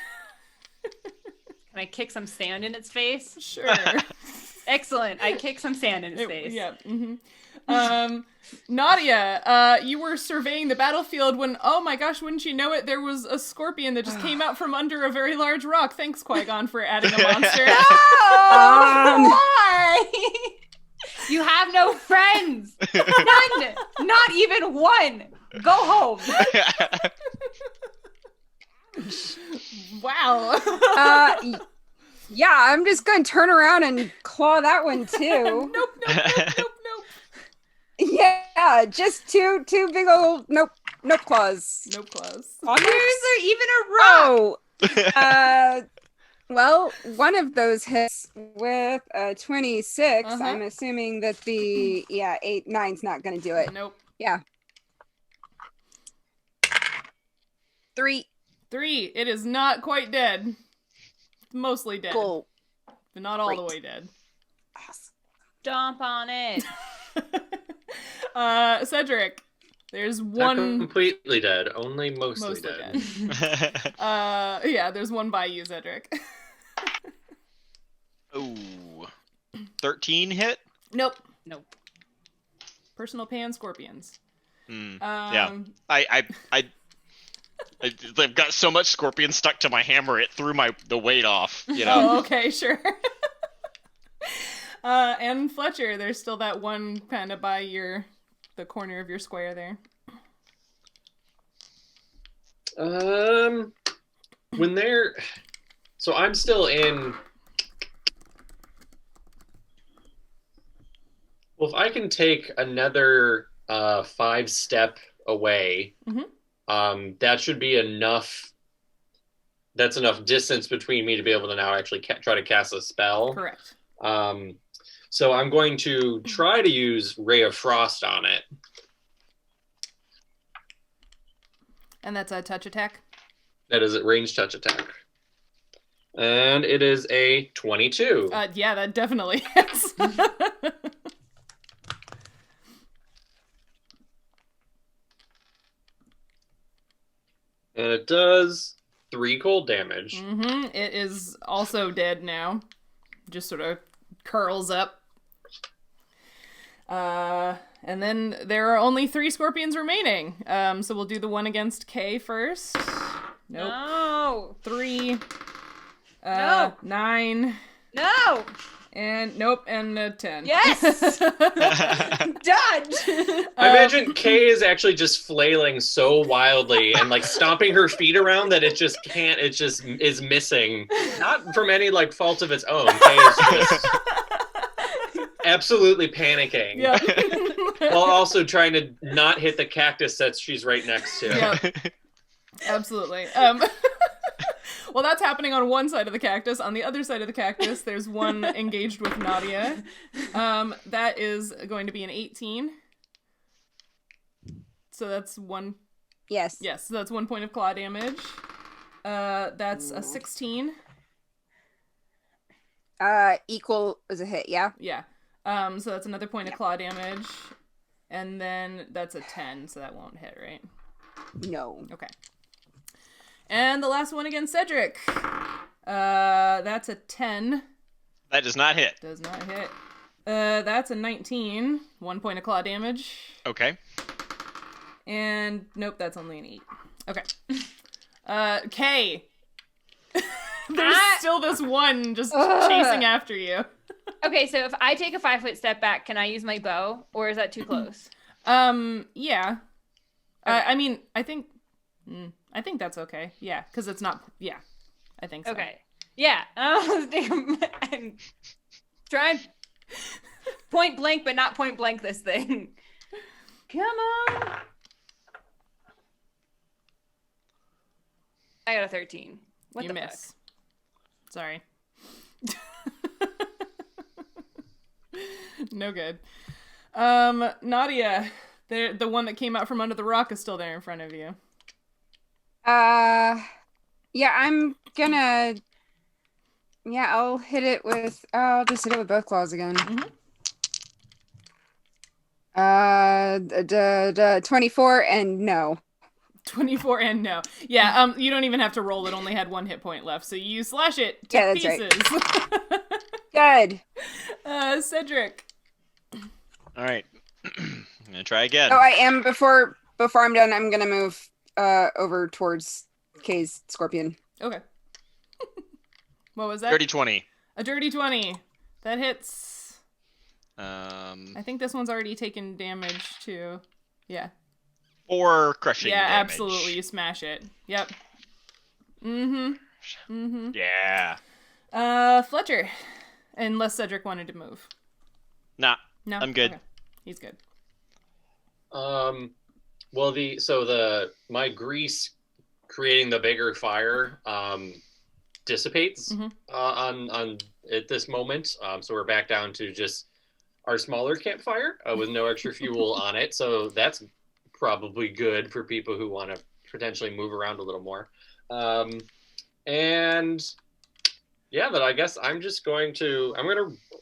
I kick some sand in its face? Sure. Excellent. I kick some sand in its face. Yeah. Mm-hmm. Nautia, you were surveying the battlefield when, oh my gosh, wouldn't you know it, there was a scorpion that just came out from under a very large rock. Thanks, Qui-Gon, for adding a monster. Why? You have no friends. None. Not even one. Go home. Wow. Yeah, I'm just going to turn around and claw that one too. Nope. Yeah, just two big old nope claws. Nope claws. Where's there even a rock? Oh, well, one of those hits with a 26. I'm assuming that the 9's not going to do it. Nope. Yeah. 3. It is not quite dead. Mostly dead. Cool. But not all the Great. way dead. Stomp on it. Cedric, there's Not one completely dead, only mostly dead. Yeah, there's one by you, Cedric. Ooh. 13 hit? Nope. Personal pan scorpions. Yeah. I've got so much scorpion stuck to my hammer, it threw the weight off, you know? Oh, okay, sure. And Fletcher, there's still that one kind of by the corner of your square there. So I'm still in. Well, if I can take another 5-step away, that should be enough. That's enough distance between me to be able to now actually try to cast a spell. Correct. So I'm going to try to use Ray of Frost on it. And that's a touch attack? That is a ranged touch attack. And it is a 22. Yeah, that definitely hits. And it does 3 cold damage. It is also dead now. Just sort of curls up. And then there are only 3 scorpions remaining. So we'll do the one against K first. Nope. No. 3. No. 9. No. And nope, and a 10. Yes. Done. I imagine Kay is actually just flailing so wildly and like stomping her feet around that it just is missing. Not from any like fault of its own. Kay is just absolutely panicking. Yeah. While also trying to not hit the cactus that she's right next to. Yeah. Absolutely. Well, that's happening on one side of the cactus. On the other side of the cactus, there's one engaged with Nautia. That is going to be an 18. So that's one. Yes. Yes, so that's 1 point of claw damage. That's a 16. Equal as a hit, yeah. Yeah. So that's another point of claw damage. And then that's a 10, so that won't hit, right? No. Okay. And the last one against Cedric. That's a 10. That does not hit. Does not hit. That's a 19. 1 point of claw damage. Okay. And nope, that's only an 8. Okay. Kay. There's still this one just chasing after you. Okay, so if I take a 5-foot step back, can I use my bow, or is that too close? Yeah. Okay. I mean, I think that's okay. Yeah, because it's not. Yeah, I think so. Okay. Yeah. I'm trying point blank, but not point blank this thing. Come on. I got a 13. What You the miss. Sorry. No good. Nautia, the one that came out from under the rock is still there in front of you. Yeah, I'm gonna. Yeah, I'll hit it with. I'll just hit it with both claws again. Mhm. 24 and no. 24 and no. Yeah, you don't even have to roll. It only had 1 hit point left, so you slash it to Yeah, that's right. pieces. Good. Cedric. All right. I'm gonna try again. Oh, I am before I'm done. I'm gonna move over towards Kay's scorpion. Okay. What was that? Dirty 20. A dirty 20. That hits. I I think this one's already taken damage too. Yeah. 4 crushing Yeah, damage. absolutely. You smash it. Yep. Mm-hmm. Yeah. Fletcher. Unless Cedric wanted to move. Nah. No? I'm good. Okay. He's good. Well, my grease creating the bigger fire dissipates on at this moment. So we're back down to just our smaller campfire with no extra fuel on it. So that's probably good for people who want to potentially move around a little more. And yeah, but I guess I'm going to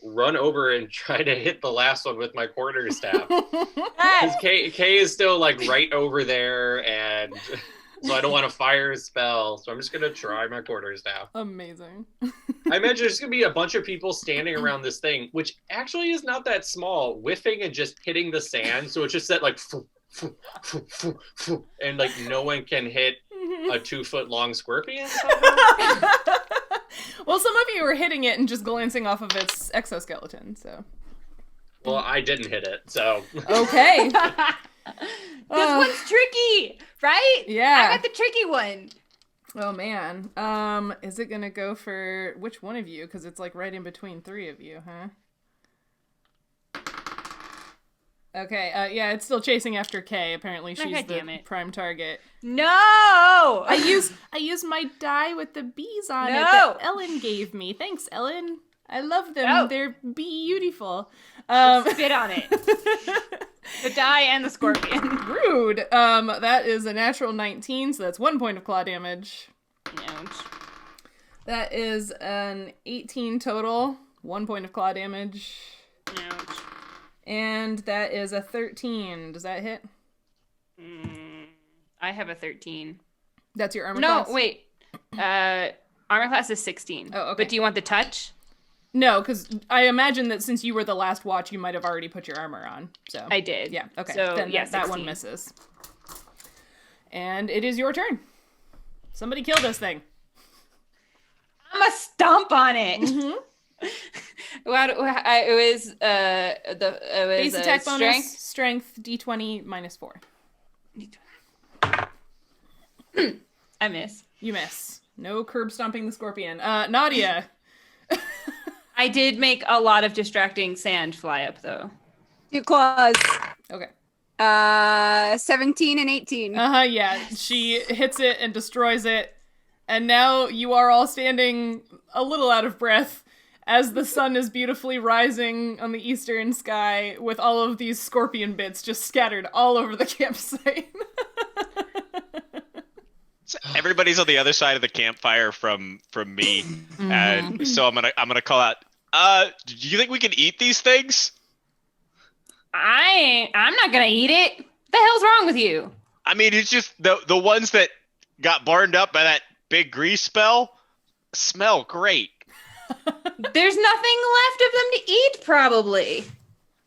run over and try to hit the last one with my quarterstaff. Because Kay is still like right over there, and so I don't want to fire a spell. So I'm just gonna try my quarterstaff. Amazing. I imagine there's gonna be a bunch of people standing around this thing, which actually is not that small, whiffing and just hitting the sand. So it's just that like, and like no one can hit a 2-foot long scorpion. Well, some of you were hitting it and just glancing off of its exoskeleton, so. Well, I didn't hit it, so. Okay. This one's tricky, right? Yeah. I got the tricky one. Oh, man. Is it gonna go for which one of you? Because it's like right in between 3 of you, huh? Okay, yeah, it's still chasing after Kay. Apparently she's God the damn it. prime target. No! I used my die with the bees on it that Ellen gave me. Thanks, Ellen. I love them. No. They're beautiful. Spit on it. The die and the scorpion. Rude. That is a natural 19, so that's 1 point of claw damage. Ouch. That is an 18 total. 1 point of claw damage. Ouch. And that is a 13. Does that hit? I have a 13. That's your armor class? No, wait. Armor class is 16. Oh, okay. But do you want the touch? No, because I imagine that since you were the last watch, you might have already put your armor on. So I did. Yeah, okay. So, then yeah, that one 16. misses. And it is your turn. Somebody kill this thing. I'm a stomp on it. Mm-hmm. It was Base attack bonus, strength. strength, d20 minus 4. I miss. You miss. No curb stomping the scorpion. Nautia. I did make a lot of distracting sand fly up, though. 2 claws. Okay. 17 and 18. Yeah. She hits it and destroys it. And now you are all standing a little out of breath as the sun is beautifully rising on the eastern sky with all of these scorpion bits just scattered all over the campsite. So everybody's on the other side of the campfire from me, and so I'm gonna call out. Do you think we can eat these things? I'm not gonna eat it. The hell's wrong with you? I mean, it's just the ones that got burned up by that big grease spell smell great. There's nothing left of them to eat, probably.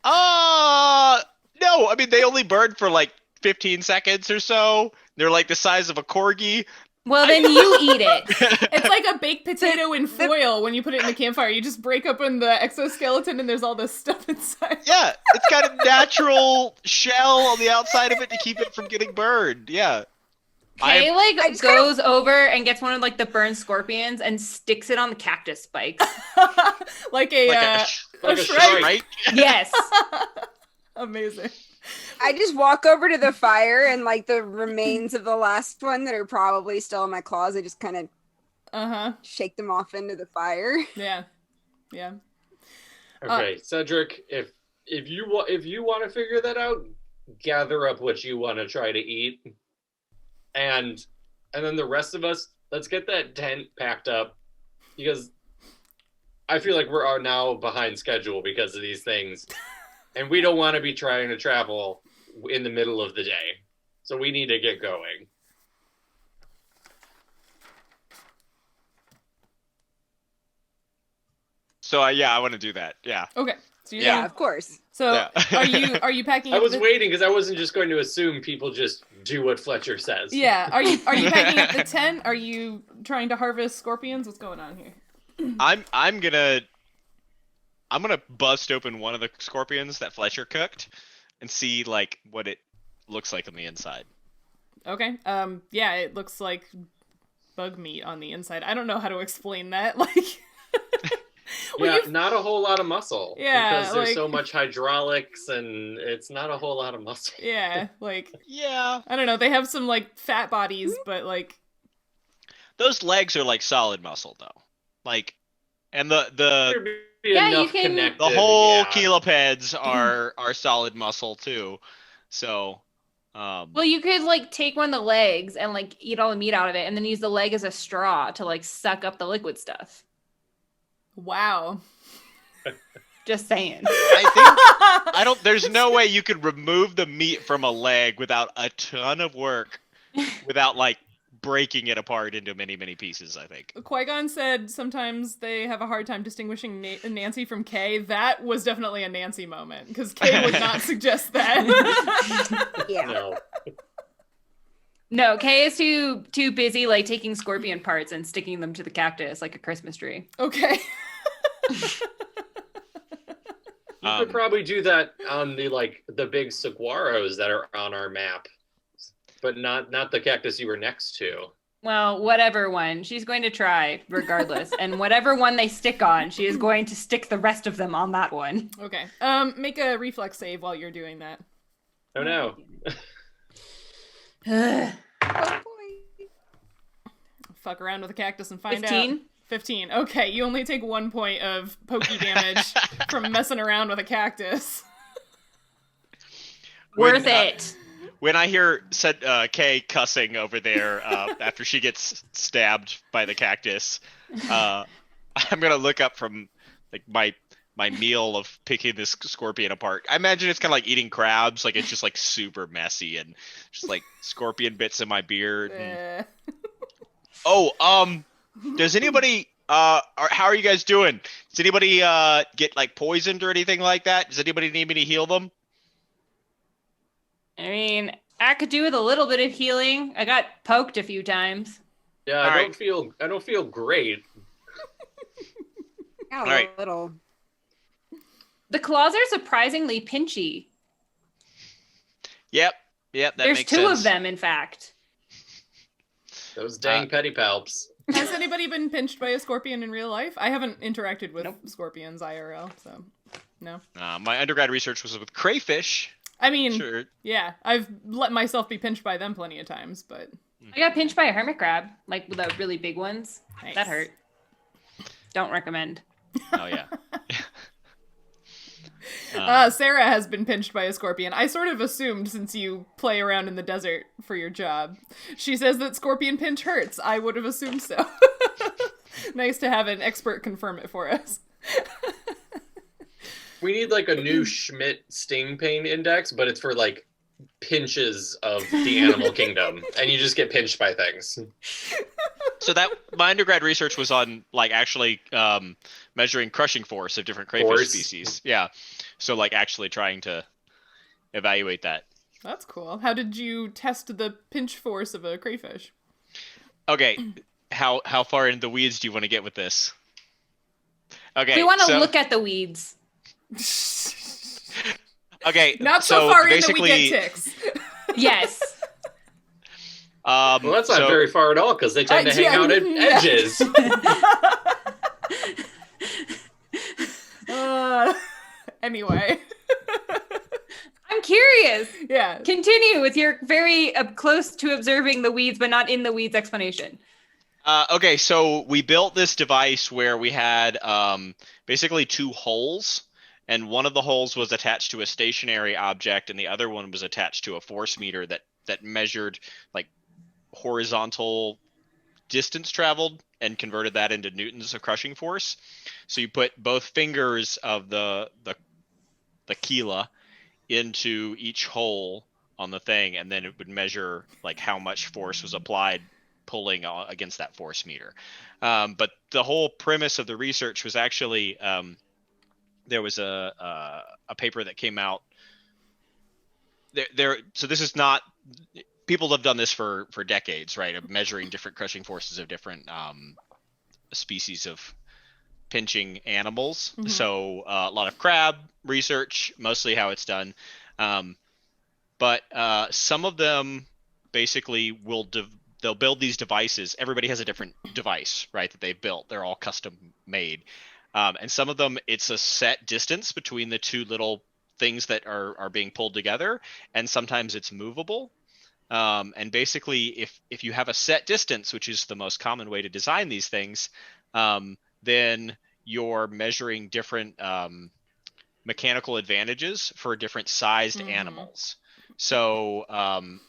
No. I mean, they only burned for like 15 seconds or so. They're like the size of a corgi. Well, then you eat it. It's like a baked potato in foil when you put it in the campfire. You just break open the exoskeleton and there's all this stuff inside. Yeah, it's got a natural shell on the outside of it to keep it from getting burned. Yeah. Kay, I just goes over and gets one of, like, the burned scorpions and sticks it on the cactus spikes. like a like a shrike. shrike. Right? Yes. Amazing. I just walk over to the fire and like the remains of the last one that are probably still in my closet, just kind of shake them off into the fire. Yeah. Okay, Cedric, if you want to figure that out, gather up what you want to try to eat, and then the rest of us, let's get that tent packed up, because I feel like we're now behind schedule because of these things, and we don't want to be trying to travel in the middle of the day, so we need to get going. So I want to do that. Yeah. Okay. So you're Yeah. gonna- Of course. So Yeah. are you packing I up was the- waiting because I wasn't just going to assume people just do what Fletcher says. Yeah. Are you packing up the tent? Are you trying to harvest scorpions? What's going on here? I'm gonna bust open one of the scorpions that Fletcher cooked and see like what it looks like on the inside. Okay. Yeah, it looks like bug meat on the inside. I don't know how to explain that. Like Yeah, not a whole lot of muscle. Yeah, because there's like- so much hydraulics and it's not a whole lot of muscle. Yeah, like Yeah. I don't know, they have some like fat bodies, but like Those legs are like solid muscle though. Like, and the There'd be Yeah, you enough can- connected, the whole yeah. kilopeds are solid muscle too. So, Well, you could, like, take one of the legs and, like, eat all the meat out of it and then use the leg as a straw to, like, suck up the liquid stuff. wow. Just saying. I think there's no way you could remove the meat from a leg without a ton of work, without like breaking it apart into many, many pieces, I think. Qui-Gon said sometimes they have a hard time distinguishing Nancy from Kay. That was definitely a Nancy moment, because Kay would not suggest that. Yeah. No. No, Kay is too busy, like, taking scorpion parts and sticking them to the cactus like a Christmas tree. Okay. You could probably do that on the big saguaros that are on our map, but not the cactus you were next to. Well, whatever one. She's going to try, regardless. And whatever one they stick on, she is going to stick the rest of them on that one. Okay. Make a reflex save while you're doing that. Oh no. Oh, boy. Fuck around with a cactus and find 15? out. 15. Okay, you only take 1 point of pokey damage from messing around with a cactus. Worth it. When I hear Kay cussing over there after she gets stabbed by the cactus, I'm gonna look up from like my meal of picking this scorpion apart. I imagine it's kind of like eating crabs, like it's just like super messy and just like scorpion bits in my beard. And... does anybody how are you guys doing? Does anybody get like poisoned or anything like that? Does anybody need me to heal them? I mean, I could do with a little bit of healing. I got poked a few times. Yeah, All I right. don't feel great. Yeah, All right. a little. The claws are surprisingly pinchy. Yep, that There's makes two sense. of them, in fact. Those dang pedipalps. Has anybody been pinched by a scorpion in real life? I haven't interacted with Nope. scorpions IRL, so no. My undergrad research was with crayfish. I mean, Sure. yeah, I've let myself be pinched by them plenty of times, but I got pinched by a hermit crab, like the really big ones. Nice. That hurt. Don't recommend. Oh yeah. Sarah has been pinched by a scorpion. I sort of assumed since you play around in the desert for your job. She says that scorpion pinch hurts. I would have assumed so. Nice to have an expert confirm it for us. We need like a new Schmidt sting pain index, but it's for like pinches of the animal kingdom, and you just get pinched by things. So that my undergrad research was on like actually measuring crushing force of different crayfish species. Yeah. So like actually trying to evaluate that. That's cool. How did you test the pinch force of a crayfish? Okay. How far into the weeds do you want to get with this? Okay. We want to look at the weeds. Okay. Not so far in that we get ticks. Yes. Well, that's not very far at all, because they tend to hang out at edges. Anyway. I'm curious. Yeah. Continue with your very close to observing the weeds, but not in the weeds explanation. Okay, so we built this device where we had basically two holes, and one of the holes was attached to a stationary object, and the other one was attached to a force meter that measured like horizontal distance traveled and converted that into newtons of crushing force. So you put both fingers of the Keela into each hole on the thing, and then it would measure like how much force was applied pulling against that force meter. But the whole premise of the research was actually there was a paper that came out there. So this is not, people have done this for decades, right? Of measuring different crushing forces of different species of pinching animals. Mm-hmm. So a lot of crab research, mostly how it's done. But some of them basically they'll build these devices. Everybody has a different device, right, that they've built. They're all custom made. And some of them, it's a set distance between the two little things that are being pulled together. And sometimes it's movable. And basically, if you have a set distance, which is the most common way to design these things, then you're measuring different mechanical advantages for different sized animals. So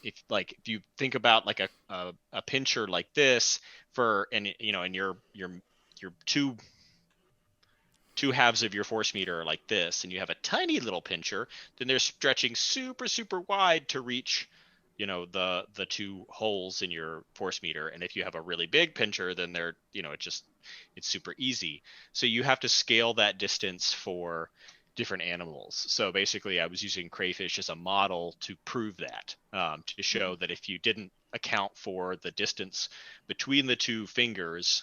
if you think about like a pincher like this and your two halves of your force meter are like this, and you have a tiny little pincher, then they're stretching super, super wide to reach the two holes in your force meter. And if you have a really big pincher, then they're it's super easy. So you have to scale that distance for different animals. So basically I was using crayfish as a model to prove that, to show that if you didn't account for the distance between the two fingers,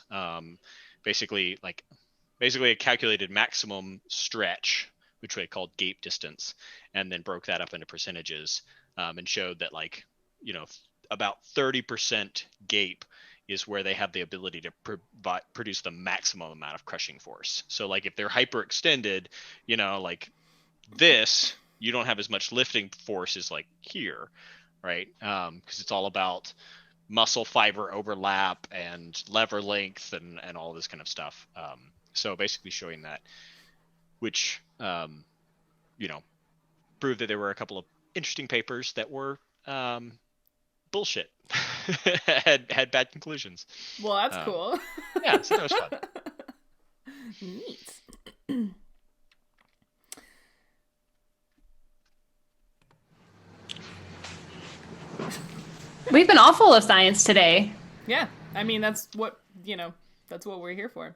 basically a calculated maximum stretch, which we called gape distance, and then broke that up into percentages, and showed that about 30% gape is where they have the ability to produce the maximum amount of crushing force. So like if they're hyperextended, like this, you don't have as much lifting force as like here, right? Because it's all about muscle fiber overlap and lever length and all this kind of stuff. So basically showing that, which, proved that there were a couple of interesting papers that were bullshit. had bad conclusions. Well, that's cool. Yeah, so that was fun. Neat. We've been all full of science today. Yeah, I mean that's what we're here for.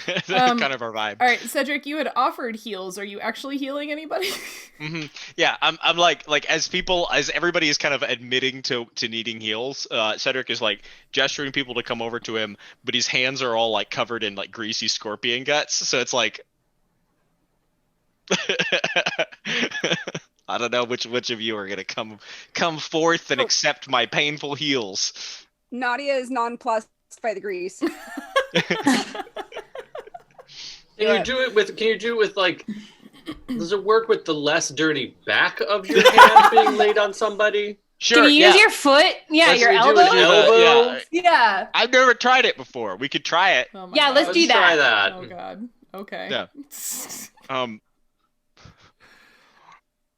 That's kind of our vibe. All right, Cedric, you had offered heals. Are you actually healing anybody? Mm-hmm. Yeah, I'm like as everybody is kind of admitting to needing heals, Cedric is like gesturing people to come over to him, but his hands are all like covered in like greasy scorpion guts. So it's like, I don't know which of you are gonna come forth and accept my painful heals. Nautia is nonplussed by the grease. Can you do it with like, does it work with the less dirty back of your hand being laid on somebody? Sure. Can you use your foot? Yeah, your elbow. Yeah. I've never tried it before. We could try it. Oh yeah, let's do that. Try that. Oh god. Okay. Yeah.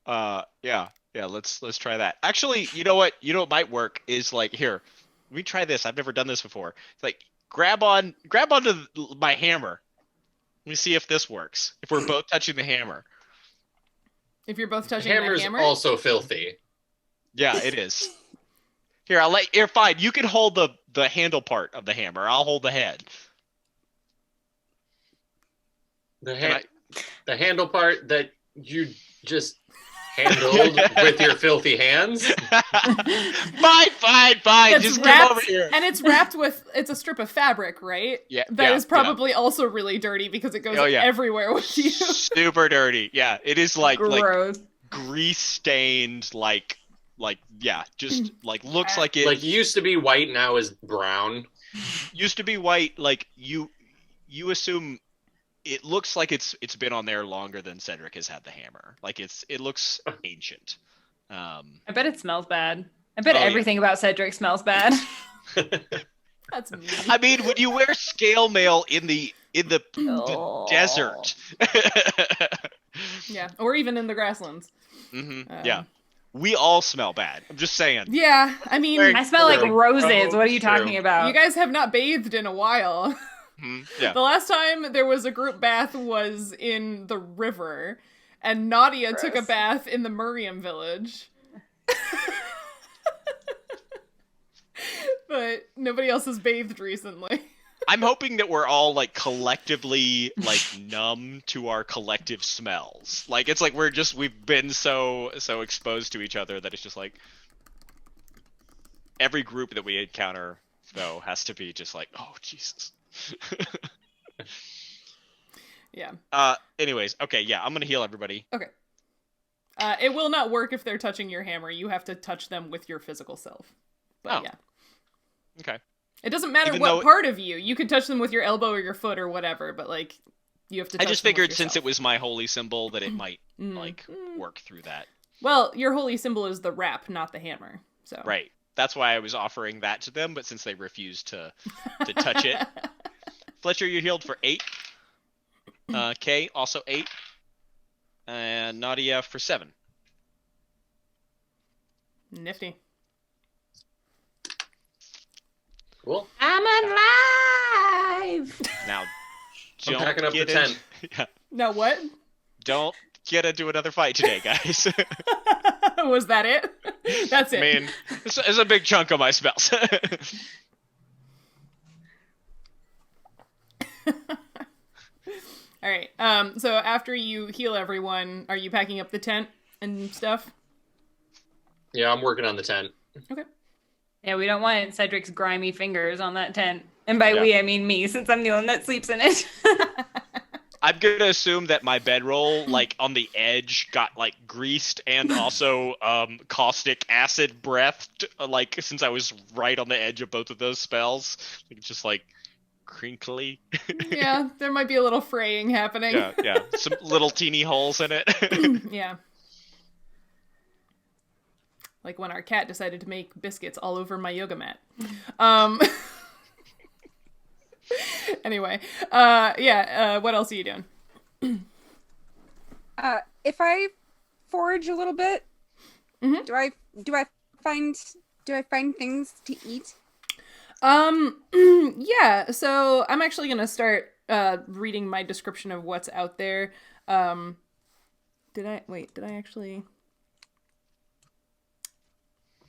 Yeah. Let's try that. Actually, you know what? You know what might work is like here. Let me try this. I've never done this before. It's like grab onto my hammer. Let me see if this works. If we're both touching the hammer. If you're both touching Hammer's the hammer? also filthy. Yeah, it is. Here, Here, fine. You can hold the handle part of the hammer. I'll hold the head. The handle part that you just handled with your filthy hands. Fine. That's Just wrapped, come over here. And it's wrapped with, it's a strip of fabric, right? Yeah. That is probably also really dirty because it goes everywhere with you. Super dirty. Yeah, it is like Gross. grease stained, just like looks like it. Like used to be white, now is brown. Used to be white. Like you assume. It looks like it's been on there longer than Cedric has had the hammer. Like it looks ancient. I bet it smells bad. I bet everything about Cedric smells bad. That's mean. I mean, when you wear scale mail in the desert. Yeah, or even in the grasslands. Yeah. We all smell bad. I'm just saying. Yeah, I mean, I smell like roses. What are you talking about? You guys have not bathed in a while. Yeah. The last time there was a group bath was in the river, and Nautia took a bath in the Miriam village. But nobody else has bathed recently. I'm hoping that we're all like collectively like numb to our collective smells. Like it's like we've been so exposed to each other that it's just like every group that we encounter though has to be just like, oh Jesus. Yeah. Anyways, okay, yeah, I'm gonna heal everybody. Okay. It will not work if they're touching your hammer. You have to touch them with your physical self. But yeah. Okay. It doesn't matter Even what though part of you. You could touch them with your elbow or your foot or whatever, but like you have to touch I just them with figured yourself. since it was my holy symbol that it might like work through that. Well, your holy symbol is the wrap, not the hammer. So Right. That's why I was offering that to them, but since they refused to touch it. Fletcher, you healed for 8. Kay, also 8. And Nautia for 7. Nifty. Cool. I'm alive! Now, I'm packing up the get tent. Yeah, No, what? don't get into another fight today, guys. Was that it? That's I it. mean, it's a big chunk of my spells. All right. So after you heal everyone, are you packing up the tent and stuff? Yeah, I'm working on the tent. Okay. Yeah, we don't want Cedric's grimy fingers on that tent. And by we, I mean me, since I'm the one that sleeps in it. I'm gonna assume that my bedroll, like on the edge, got like greased and also caustic acid breathed, like since I was right on the edge of both of those spells. It's just like crinkly. Yeah, there might be a little fraying happening. Yeah. Some little teeny holes in it. Yeah. Like when our cat decided to make biscuits all over my yoga mat. Anyway, what else are you doing? If I forage a little bit, do I find things to eat? Yeah, so I'm actually gonna start reading my description of what's out there. Did I actually?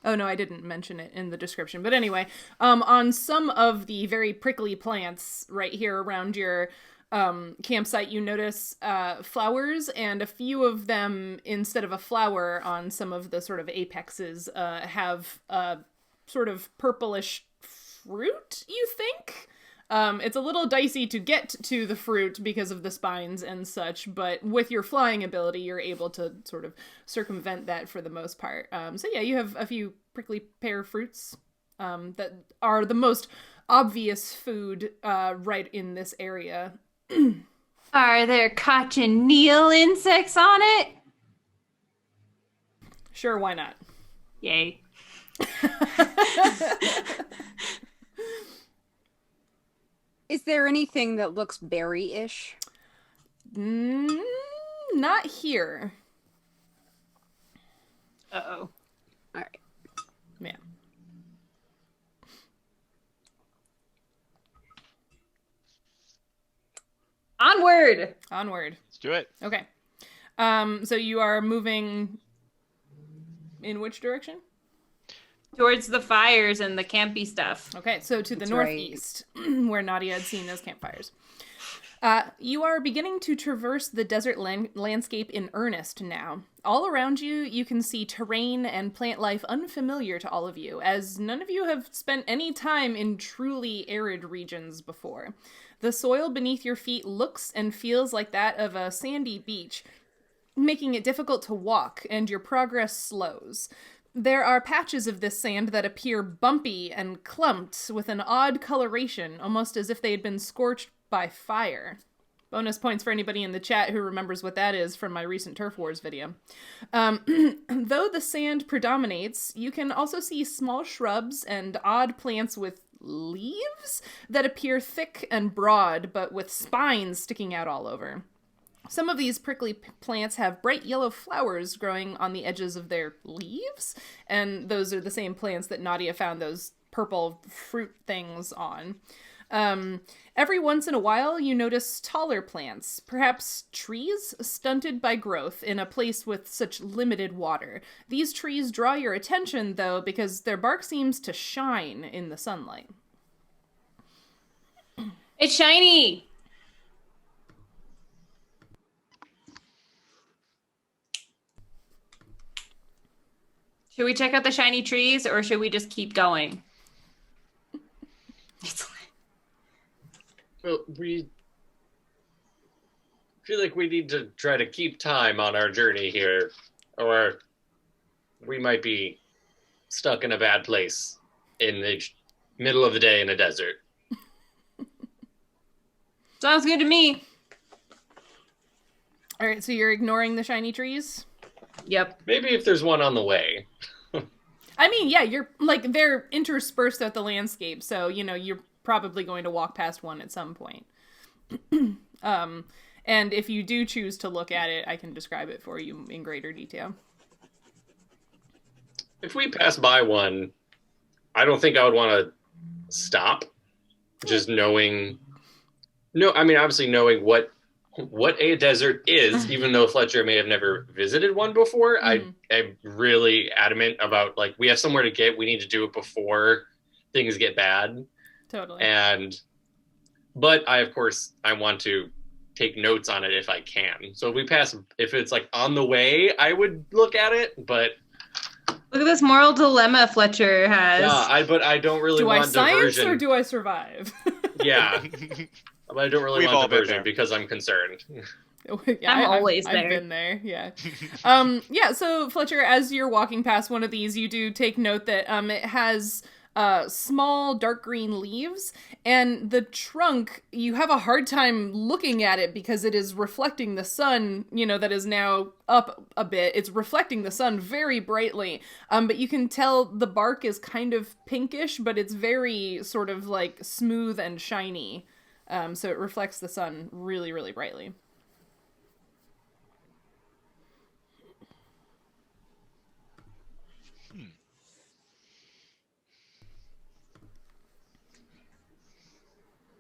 Oh no, I didn't mention it in the description. But anyway, on some of the very prickly plants right here around your campsite, you notice flowers, and a few of them, instead of a flower on some of the sort of apexes, have a sort of purplish fruit, you think? It's a little dicey to get to the fruit because of the spines and such, but with your flying ability, you're able to sort of circumvent that for the most part. So yeah, you have a few prickly pear fruits that are the most obvious food right in this area. Are there cochineal insects on it? Sure, why not? Yay. Is there anything that looks berry-ish? Not here. Uh-oh. All right. Yeah. Onward! Onward. Let's do it. Okay. So you are moving in which direction? Towards the fires and the campy stuff. Okay, so to the That's northeast, where Nautia had seen those campfires. You are beginning to traverse the desert landscape in earnest now. All around you, you can see terrain and plant life unfamiliar to all of you, as none of you have spent any time in truly arid regions before. The soil beneath your feet looks and feels like that of a sandy beach, making it difficult to walk, and your progress slows. There are patches of this sand that appear bumpy and clumped with an odd coloration, almost as if they had been scorched by fire. Bonus points for anybody in the chat who remembers what that is from my recent Turf Wars video. Though the sand predominates, you can also see small shrubs and odd plants with leaves that appear thick and broad, but with spines sticking out all over. Some of these prickly plants have bright yellow flowers growing on the edges of their leaves, and those are the same plants that Nautia found those purple fruit things on. Every once in a while, you notice taller plants, perhaps trees stunted by growth in a place with such limited water. These trees draw your attention, though, because their bark seems to shine in the sunlight. It's shiny! Should we check out the shiny trees, or should we just keep going? Well, we feel like we need to try to keep time on our journey here, or we might be stuck in a bad place in the middle of the day in a desert. Sounds good to me. All right, so you're ignoring the shiny trees? Yep. Maybe if there's one on the way. I mean, yeah, you're, like, they're interspersed throughout the landscape, so, you know, you're probably going to walk past one at some point. And if you do choose to look at it, I can describe it for you in greater detail. If we pass by one, I don't think I would want to stop. Just knowing... No, I mean, obviously knowing what a desert is, even though Fletcher may have never visited one before, I'm really adamant about, like, we have somewhere to get, we need to do it before things get bad. Totally. But I want to take notes on it if I can. So if it's like on the way, I would look at it, but... Look at this moral dilemma Fletcher has. Yeah, but I don't really want diversion. Do I science or do I survive? Yeah. But I don't really We've all want been diversion there. because I'm concerned. Yeah, I'm always I've there. been there, yeah. Yeah, so Fletcher, as you're walking past one of these, you do take note that it has small dark green leaves, and the trunk, you have a hard time looking at it because it is reflecting the sun, you know, that is now up a bit. It's reflecting the sun very brightly, but you can tell the bark is kind of pinkish, but it's very sort of like smooth and shiny. So it reflects the sun really, really brightly.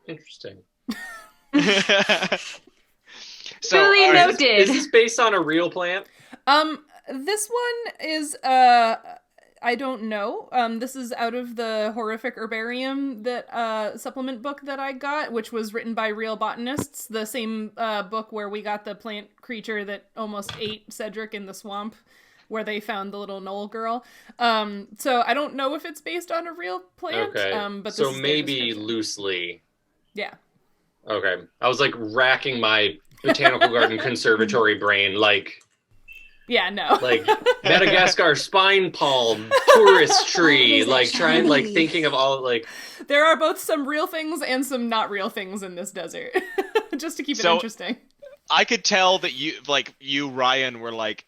Interesting. Duly noted. Is this based on a real plant? This one is, I don't know. This is out of the Horrific Herbarium that supplement book that I got, which was written by real botanists. The same book where we got the plant creature that almost ate Cedric in the swamp, where they found the little knoll girl. So I don't know if it's based on a real plant. Okay. But this So is the maybe description. loosely. Yeah. Okay. I was like racking my botanical garden conservatory brain, like Yeah, no. like Madagascar spine palm, tourist tree, is it like trying, like shiny? thinking of all, like, There are both some real things and some not real things in this desert. Just to keep it So- interesting. I could tell that you, Ryan, were like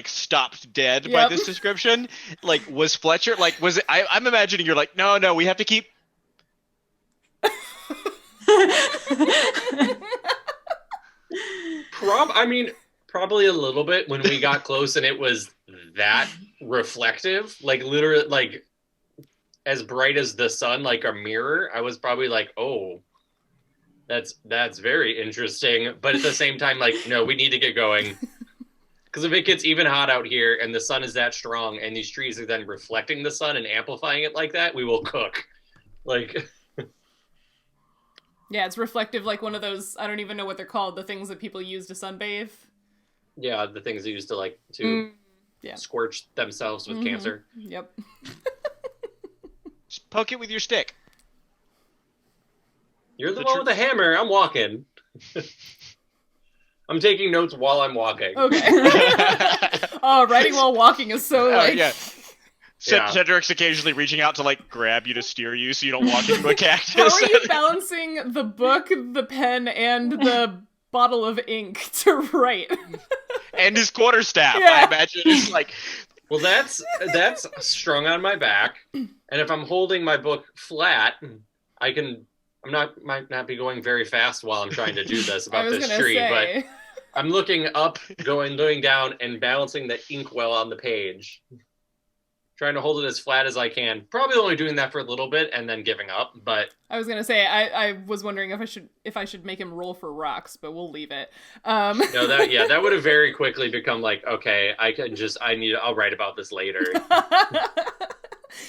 stopped dead by Yep. this description. Like, was Fletcher, like, was it, I'm imagining you're like, no, we have to keep. probably a little bit when we got close and it was that reflective, like literally like as bright as the sun, like a mirror, I was probably like, oh, that's very interesting. But at the same time, like, no, we need to get going. Because if it gets even hot out here and the sun is that strong and these trees are then reflecting the sun and amplifying it like that, we will cook. Like, yeah, it's reflective, like one of those, I don't even know what they're called, the things that people use to sunbathe. yeah, the things they used to like to scorch themselves with cancer. Yep. Just poke it with your stick. You're the one with the hammer. I'm walking. I'm taking notes while I'm walking. Okay. Oh, writing while walking is so like... yeah. Cedric's occasionally reaching out to like grab you to steer you so you don't walk into a cactus. How are you balancing the book, the pen, and the bottle of ink to write? And his quarterstaff, Yeah. I imagine. It's like... Well, that's strung on my back, and if I'm holding my book flat, might not be going very fast while I'm trying to do this about this tree, but I'm looking up, going down, and balancing the inkwell on the page. Trying to hold it as flat as I can. Probably only doing that for a little bit and then giving up, but... I was gonna say, I was wondering if I should make him roll for rocks, but we'll leave it. No, that would have very quickly become like, okay, I'll write about this later.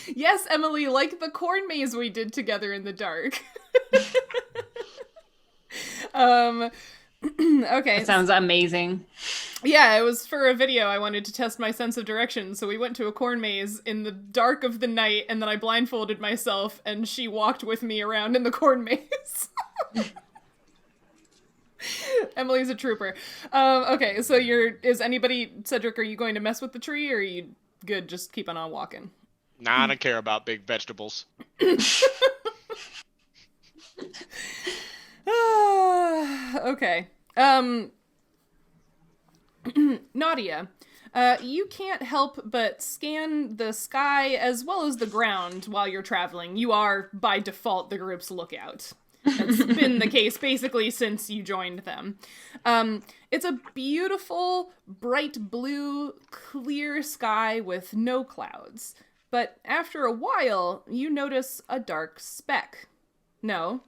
Yes, Emily, like the corn maze we did together in the dark. Okay. That sounds amazing. Yeah, it was for a video. I wanted to test my sense of direction, so we went to a corn maze in the dark of the night, and then I blindfolded myself, and she walked with me around in the corn maze. Emily's a trooper. Okay, so Cedric, are you going to mess with the tree, or are you good, just keeping on walking? Nah, I don't care about big vegetables. Okay. Nautia, you can't help but scan the sky as well as the ground while you're traveling. You are, by default, the group's lookout. It's been the case basically since you joined them. It's a beautiful, bright blue, clear sky with no clouds. But after a while, you notice a dark speck. No,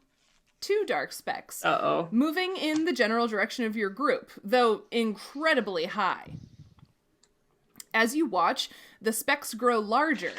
2 dark specks. Uh-oh. Moving in the general direction of your group, though incredibly high. As you watch, the specks grow larger,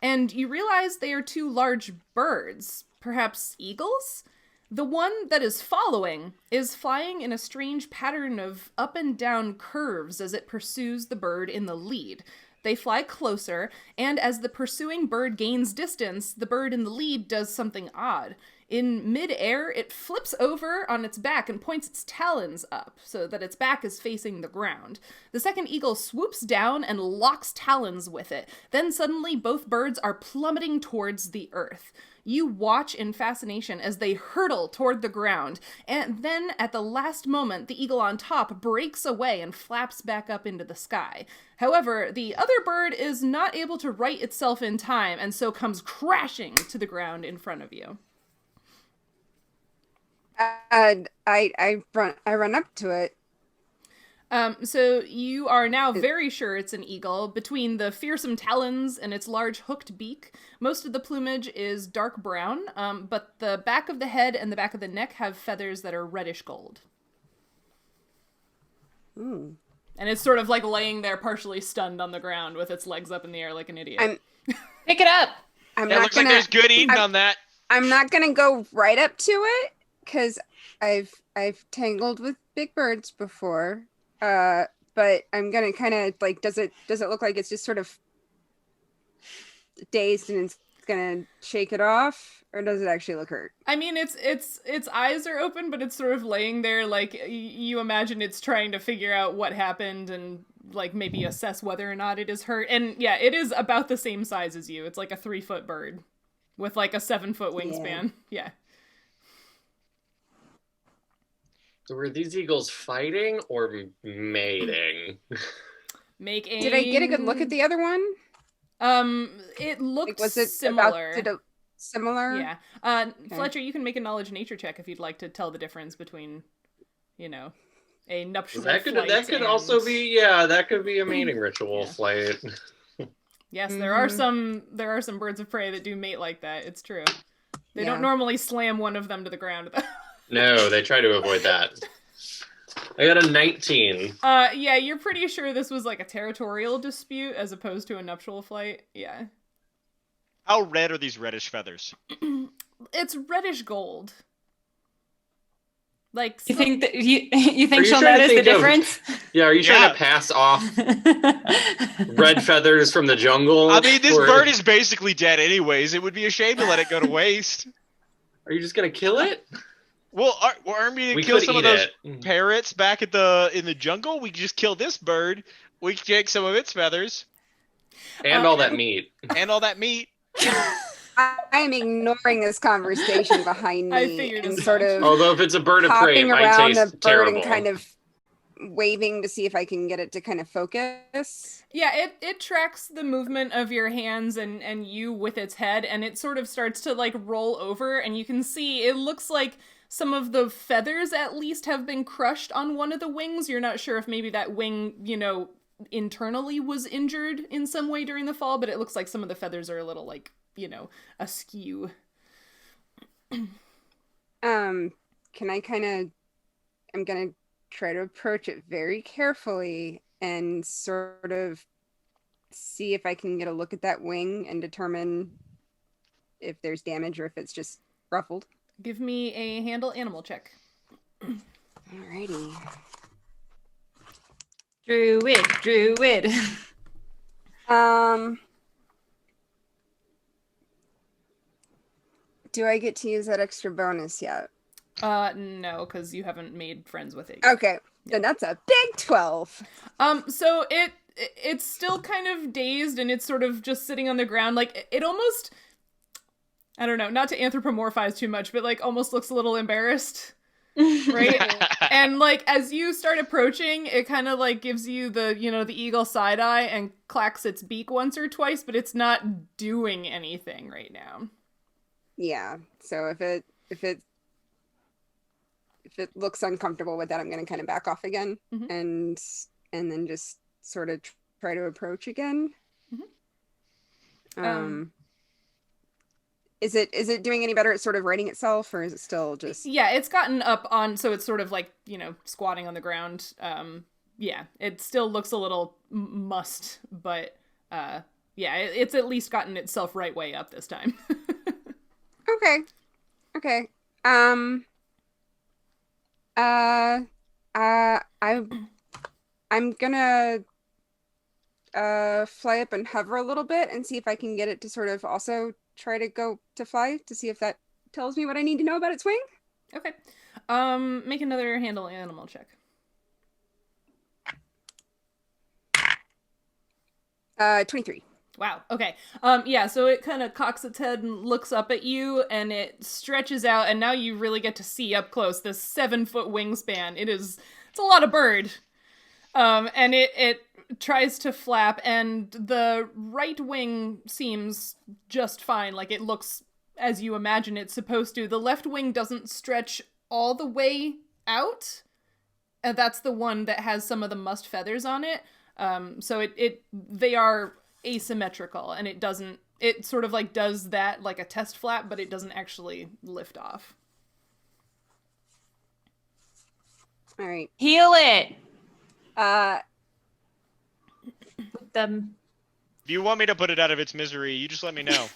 and you realize they are 2 large birds, perhaps eagles? The one that is following is flying in a strange pattern of up and down curves as it pursues the bird in the lead. They fly closer, and as the pursuing bird gains distance, the bird in the lead does something odd. In mid-air, it flips over on its back and points its talons up so that its back is facing the ground. The second eagle swoops down and locks talons with it. Then suddenly both birds are plummeting towards the earth. You watch in fascination as they hurtle toward the ground, and then at the last moment, the eagle on top breaks away and flaps back up into the sky. However, the other bird is not able to right itself in time, and so comes crashing to the ground in front of you. I run up to it. So you are now very sure it's an eagle. Between the fearsome talons and its large hooked beak, most of the plumage is dark brown, but the back of the head and the back of the neck have feathers that are reddish gold. Ooh. And it's sort of like laying there partially stunned on the ground with its legs up in the air like an idiot. Pick it up! It looks like there's good eating on that. I'm not gonna go right up to it, because I've tangled with big birds before. But I'm gonna kind of like, does it look like it's just sort of dazed and it's gonna shake it off, or does it actually look hurt? I mean, its eyes are open, but it's sort of laying there like you imagine it's trying to figure out what happened and like maybe assess whether or not it is hurt. And yeah, it is about the same size as you. It's like a 3-foot bird with like a 7-foot wingspan. Yeah. So were these eagles fighting or mating? Making. Did I get a good look at the other one? It looked was it similar. Similar? Yeah. Okay. Fletcher, you can make a knowledge nature check if you'd like to tell the difference between, a nuptial That flight. could also be that could be a mating ritual flight. Yes, there are some birds of prey that do mate like that. It's true. They don't Yeah. normally slam one of them to the ground. No, they try to avoid that. I got a 19. Yeah, you're pretty sure this was like a territorial dispute as opposed to a nuptial flight. Yeah. How red are these reddish feathers? It's reddish gold. Like You think that Are you think you she'll trying to notice the think of- difference? Yeah, are you trying to pass off red feathers from the jungle? I mean, this Or bird is basically dead anyways. It would be a shame to let it go to waste. Are you just gonna kill it? Well, aren't we We gonna kill could some of eat those it. parrots back in the jungle? We could just kill this bird. We can take some of its feathers And all that meat. and all that meat. I am ignoring this conversation behind me I figured and as sort much. of Although if it's a bird of prey, it hopping might around the taste bird terrible. and kind of waving to see if I can get it to kind of focus. Yeah, it tracks the movement of your hands and you with its head, and it sort of starts to like roll over, and you can see it looks like some of the feathers at least have been crushed on one of the wings. You're not sure if maybe that wing, internally was injured in some way during the fall, but it looks like some of the feathers are a little like, askew. Can I I'm gonna try to approach it very carefully and sort of see if I can get a look at that wing and determine if there's damage or if it's just ruffled. Give me a handle animal check. Alrighty. Druid. Do I get to use that extra bonus yet? No, because you haven't made friends with it yet. Okay, then that's a big 12. So it's still kind of dazed, and it's sort of just sitting on the ground. Like, it almost, I don't know, not to anthropomorphize too much, but like almost looks a little embarrassed. Right? And like as you start approaching, it kind of like gives you the, the eagle side eye and clacks its beak once or twice, but it's not doing anything right now. Yeah, so if it looks uncomfortable with that, I'm going to kind of back off again and then just sort of try to approach again. Is it doing any better at sort of righting itself, or is it still just... Yeah, it's gotten up on, so it's sort of like, squatting on the ground. Yeah, it still looks a little mussed, but yeah, it's at least gotten itself right way up this time. Okay. I'm gonna fly up and hover a little bit and see if I can get it to sort of also try to go to fly to see if that tells me what I need to know about its wing. Okay. Make another handle animal check. 23. Wow. Okay. Yeah, so it kind of cocks its head and looks up at you, and it stretches out, and now you really get to see up close this 7-foot wingspan. It's a lot of bird. And it tries to flap, and the right wing seems just fine. Like, it looks as you imagine it's supposed to. The left wing doesn't stretch all the way out. And that's the one that has some of the mussed feathers on it. So they are asymmetrical, and it sort of like does that like a test flap, but it doesn't actually lift off. All right. Heal it. If you want me to put it out of its misery, you just let me know.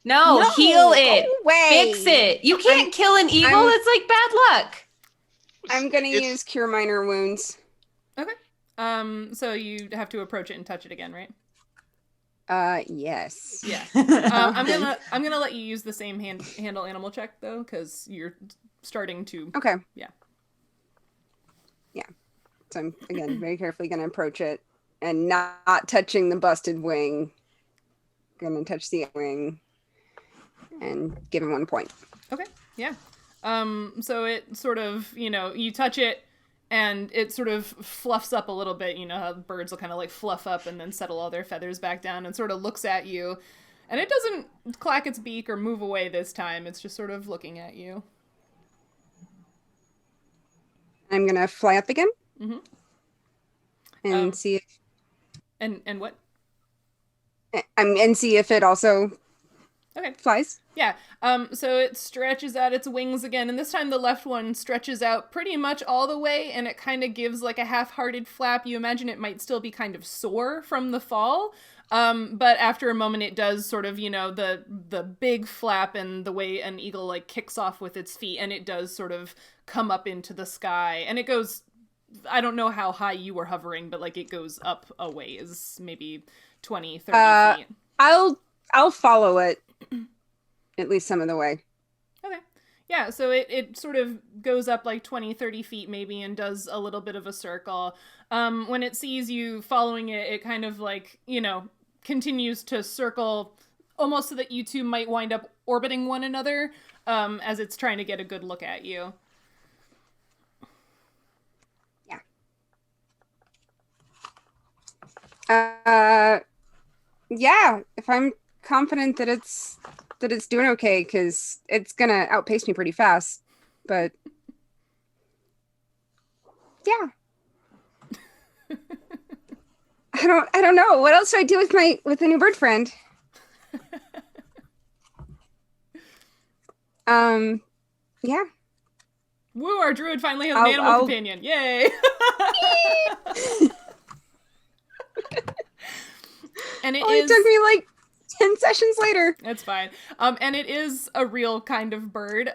No, heal it. Go away. Fix it. You can't kill an eagle. That's like bad luck. I'm gonna use Cure Minor Wounds. Okay. So you have to approach it and touch it again, right? Yes. Yeah. I'm gonna let you use the same handle animal check though, because you're starting to. Okay. Yeah. So I'm again very carefully gonna approach it and not touching the busted wing. Gonna touch the wing and give him 1 point. Okay. Yeah. So it sort of, you touch it and it sort of fluffs up a little bit. You know how birds will kind of like fluff up and then settle all their feathers back down, and sort of looks at you. And it doesn't clack its beak or move away this time. It's just sort of looking at you. I'm gonna fly up again Mm-hmm. and see if And what? and see if it also Okay. flies. Yeah. So it stretches out its wings again, and this time the left one stretches out pretty much all the way, and it kind of gives like a half-hearted flap. You imagine it might still be kind of sore from the fall, but after a moment it does sort of, the big flap and the way an eagle like kicks off with its feet, and it does sort of come up into the sky, and it goes, I don't know how high you were hovering, but like it goes up a ways, maybe 20, 30 feet. I'll follow it at least some of the way. Okay. Yeah, so it sort of goes up like 20, 30 feet maybe and does a little bit of a circle. When it sees you following it, it kind of like, continues to circle almost so that you two might wind up orbiting one another as it's trying to get a good look at you. Yeah, if I'm confident that it's doing okay, because it's gonna outpace me pretty fast. But yeah. I don't know. What else do I do with the new bird friend? Yeah. Woo, our druid finally has an animal companion. Yay! And it took me like 10 sessions later. It's fine. And it is a real kind of bird.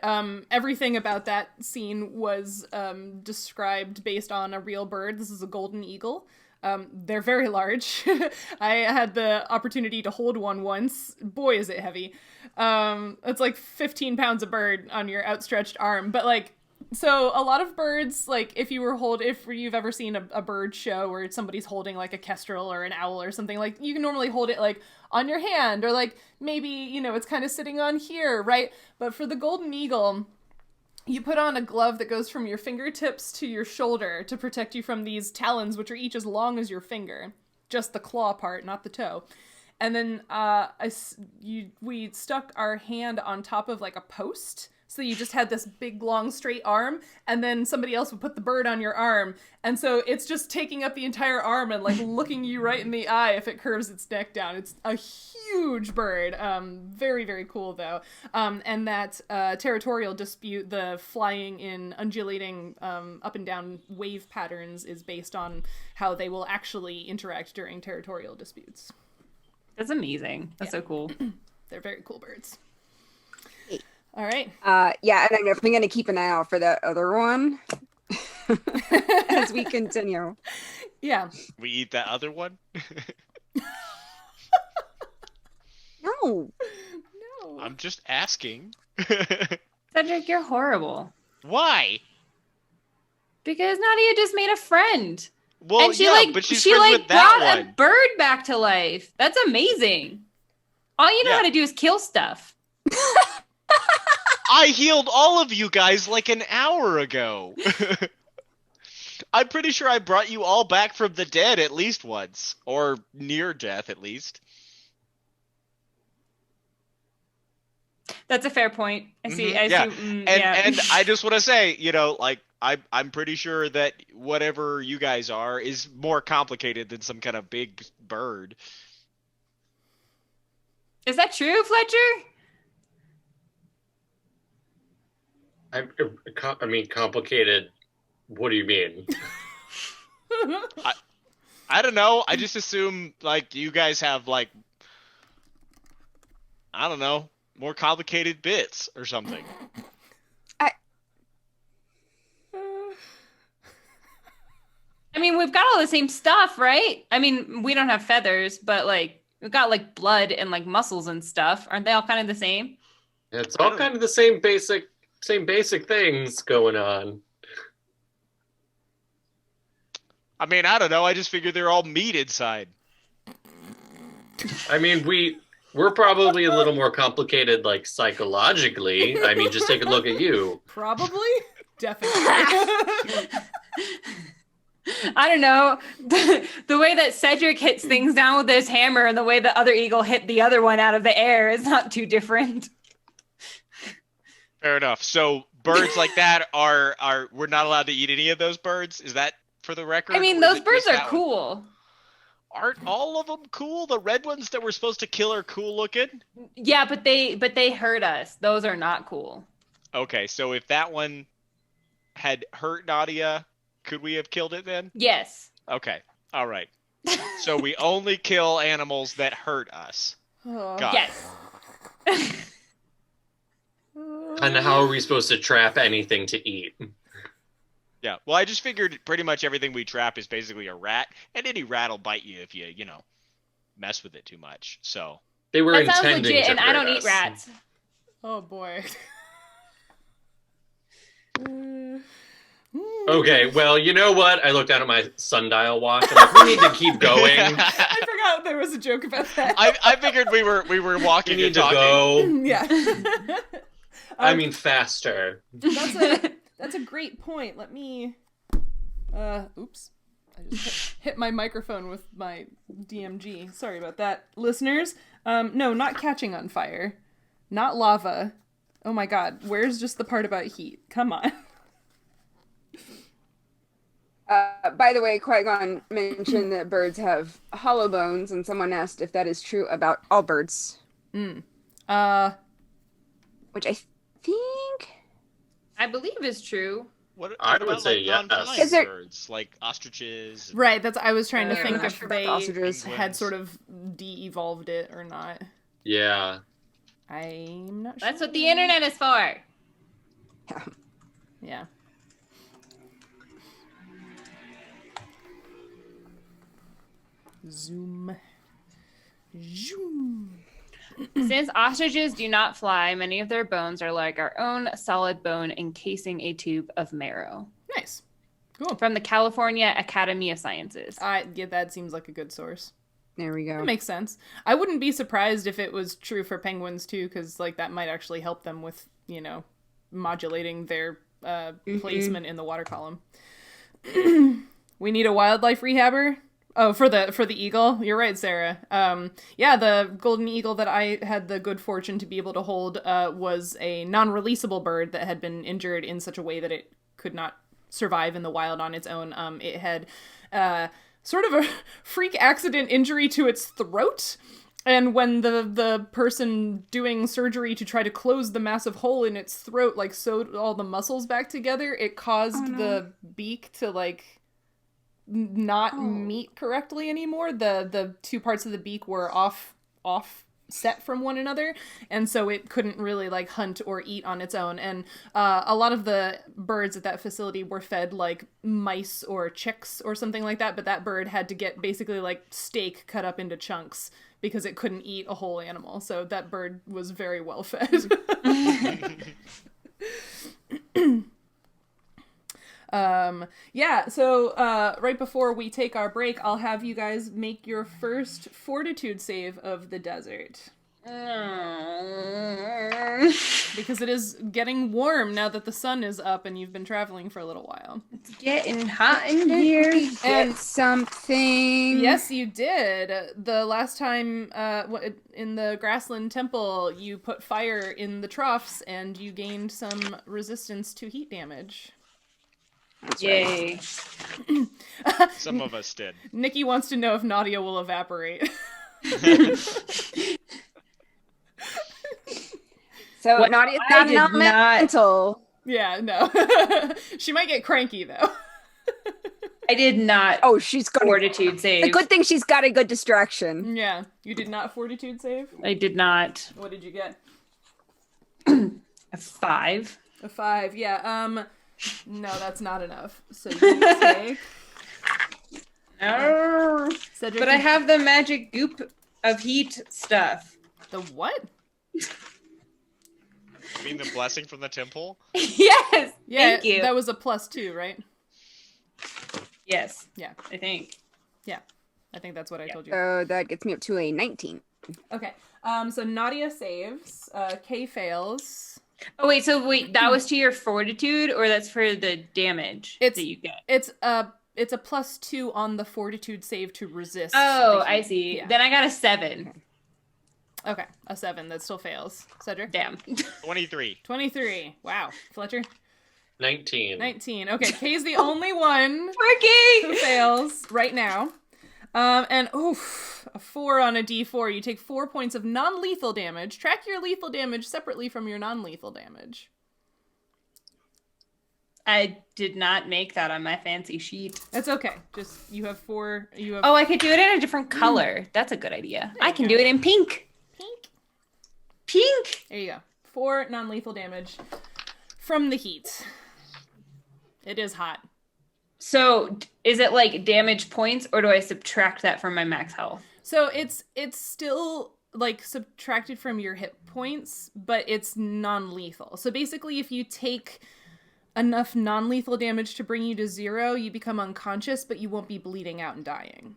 Everything about that scene was described based on a real bird. This is a golden eagle. They're very large. I had the opportunity to hold one once. Boy, is it heavy. It's like 15 pounds of bird on your outstretched arm. But like, so a lot of birds, like if you've ever seen a bird show where somebody's holding like a kestrel or an owl or something, like you can normally hold it like on your hand or like maybe, it's kind of sitting on here, right? But for the golden eagle, you put on a glove that goes from your fingertips to your shoulder to protect you from these talons, which are each as long as your finger. Just the claw part, not the toe. And then we stuck our hand on top of like a post. So you just had this big, long, straight arm, and then somebody else would put the bird on your arm. And so it's just taking up the entire arm and like looking you right in the eye if it curves its neck down. It's a huge bird. Very, very cool though. And that territorial dispute, the flying in undulating up and down wave patterns, is based on how they will actually interact during territorial disputes. That's amazing. That's so cool. They're very cool birds. All right. Yeah, and I'm definitely going to keep an eye out for that other one as we continue. Yeah. We eat that other one? No. I'm just asking. Cedric, you're horrible. Why? Because Nautia just made a friend. Well, and she but she's friends with that brought one. a bird back to life. That's amazing. All you know how to do is kill stuff. I healed all of you guys like an hour ago. I'm pretty sure I brought you all back from the dead at least once. Or near death, at least. That's a fair point. I see. And I just want to say, I'm pretty sure that whatever you guys are is more complicated than some kind of big bird. Is that true, Fletcher? I mean, complicated. What do you mean? I don't know. I just assume, you guys have, I don't know, more complicated bits or something. I mean, we've got all the same stuff, right? I mean, we don't have feathers, but, we've got, blood and, muscles and stuff. Aren't they all kind of the same? It's all kind of the same basic things going on. I mean, I don't know. I just figured they're all meat inside. I mean, we're probably a little more complicated, psychologically. I mean, just take a look at you. Probably? Definitely. I don't know. The way that Cedric hits things down with his hammer and the way the other eagle hit the other one out of the air is not too different. Fair enough. So birds like that are we're not allowed to eat any of those birds? Is that for the record? I mean, Or is those it birds just are that one? cool. Aren't all of them cool? The red ones that we're supposed to kill are cool looking? Yeah, but they hurt us. Those are not cool. Okay, so if that one had hurt Nautia, could we have killed it then? Yes. Okay, all right. So we only kill animals that hurt us. Oh. Got Yes. And how are we supposed to trap anything to eat? Yeah, well, I just figured pretty much everything we trap is basically a rat, and any rat will bite you if you mess with it too much. So They were That sounds intending legit, to and I hurt don't eat us. rats. Oh boy. Okay, well, you know what? I looked down at my sundial watch. I'm like, we need to keep going. I forgot there was a joke about that. I figured we were We walking need and to talking. go. Yeah. I mean, faster. That's a great point. Let me oops. I just hit my microphone with my DMG. Sorry about that, listeners. No, not catching on fire. Not lava. Oh my god, where's just the part about heat? Come on. By the way, Qui-Gon mentioned that birds have hollow bones, and someone asked if that is true about all birds. Which I think... I believe is true. What I about, would say like, yes. non-flying Is there- birds, like ostriches? Right, that's I was trying to I'm think not if sure about the they ostriches. had sort of de-evolved it or not. Yeah. I'm not sure. That's what the internet is for. Yeah. Zoom. Zoom. Since ostriches do not fly, many of their bones are like our own solid bone encasing a tube of marrow. Nice. Cool. From the California Academy of Sciences. Yeah, that seems like a good source. There we go. That makes sense. I wouldn't be surprised if it was true for penguins too, because like that might actually help them with, modulating their placement in the water column. We need a wildlife rehabber. Oh, for the eagle. You're right, Sarah. Yeah, the golden eagle that I had the good fortune to be able to hold was a non-releasable bird that had been injured in such a way that it could not survive in the wild on its own. It had sort of a freak accident injury to its throat. And when the person doing surgery to try to close the massive hole in its throat, like, sewed all the muscles back together, it caused the beak to, like, not meet correctly anymore. The two parts of the beak were off set from one another, and so it couldn't really like hunt or eat on its own. And a lot of the birds at that facility were fed like mice or chicks or something like that, but that bird had to get basically like steak cut up into chunks because it couldn't eat a whole animal. So that bird was very well fed. Yeah, so right before we take our break, I'll have you guys make your first fortitude save of the desert. Because it is getting warm now that the sun is up and you've been traveling for a little while. It's getting hot in here. And something. Yes, you did. The last time in the Grassland Temple, you put fire in the troughs and you gained some resistance to heat damage. That's Yay. Some of us did. Nikki wants to know if Nautia will evaporate. So What Nautia's I not an did not- elemental. Yeah, no. She might get cranky, though. I did not Oh, she's got fortitude save. The good thing she's got a good distraction. Yeah. You did not fortitude save? I did not. What did you get? A 5. A 5, yeah. No, that's not enough. So you take... Oh, Cedric, but I have the magic goop of heat stuff. The what? You mean the blessing from the temple? Yes. Yeah, Thank you. that was a +2, right? Yes. Yeah. I think. Yeah. I think that's what I told you. So that gets me up to a 19. Okay. So Nautia saves. Kay fails. Oh wait, that was to your fortitude, or that's for the damage that you get? It's a +2 on the fortitude save to resist. Oh, the I heat. see. Yeah. Then I got a 7. Okay, a 7. That still fails. Cedric? Damn. 23. 23. Wow. Fletcher? 19. 19. Okay, Kay's the only one who Working! fails right now. And oof, a 4 on a D4. You take 4 points of non-lethal damage. Track your lethal damage separately from your non-lethal damage. I did not make that on my fancy sheet. That's okay. Just, you have 4, Oh, I could do it in a different color. That's a good idea. There I you can go. do it in pink. Pink. Pink! There you go. 4 non-lethal damage from the heat. It is hot. So, is it like damage points, or do I subtract that from my max health? So it's still like subtracted from your hit points, but it's non-lethal. So basically, if you take enough non-lethal damage to bring you to 0, you become unconscious, but you won't be bleeding out and dying.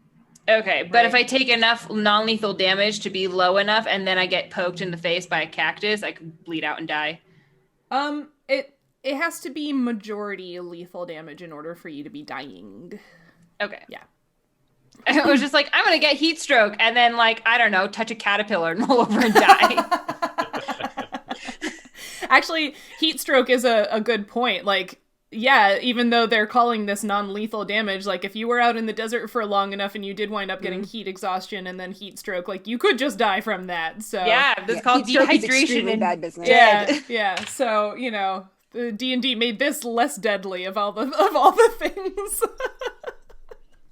Okay, but Right. if I take enough non-lethal damage to be low enough, and then I get poked in the face by a cactus, I could bleed out and die. It has to be majority lethal damage in order for you to be dying. Okay. Yeah. I was just like, I'm gonna get heat stroke, and then like, I don't know, touch a caterpillar and roll over and die. Actually, heat stroke is a good point. Like, yeah, even though they're calling this non-lethal damage, like if you were out in the desert for long enough and you did wind up getting heat exhaustion and then heat stroke, like you could just die from that. So Yeah, this is called heat stroke is dehydration extremely and bad business. yeah, yeah. So you know, the D&D made this less deadly of all the things.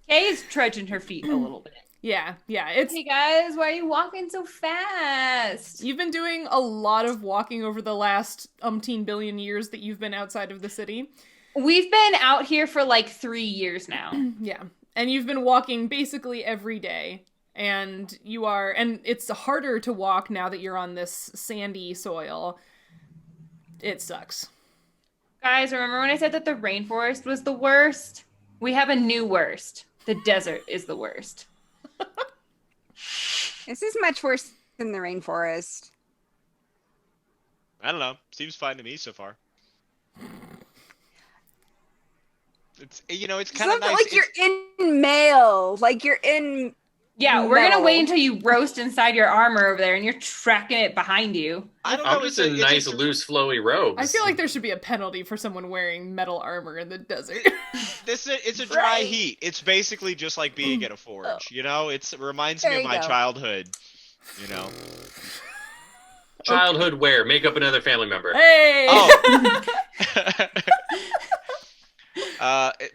Kay is trudging her feet a little bit. Yeah. It's Hey guys, why are you walking so fast? you've been doing a lot of walking over the last umpteen billion years that you've been outside of the city. We've been out here for like 3 years now. Yeah. And you've been walking basically every day. And it's harder to walk now that you're on this sandy soil. It sucks. Guys, remember when I said that the rainforest was the worst? We have a new worst. The desert is the worst. This is much worse than the rainforest. I don't know. Seems fine to me so far. It's it's It's kind of not nice. like you're in mail. Like you're in. Yeah, we're gonna Metal. wait until you roast inside your armor over there and you're tracking it behind you. I don't I'm know. just in nice, loose, flowy robes. I feel like there should be a penalty for someone wearing metal armor in the desert. It's a dry Right. heat. It's basically just like being at a forge. You know, it reminds There me of you my go. childhood. You know. Childhood wear, make up another family member. Hey! Oh.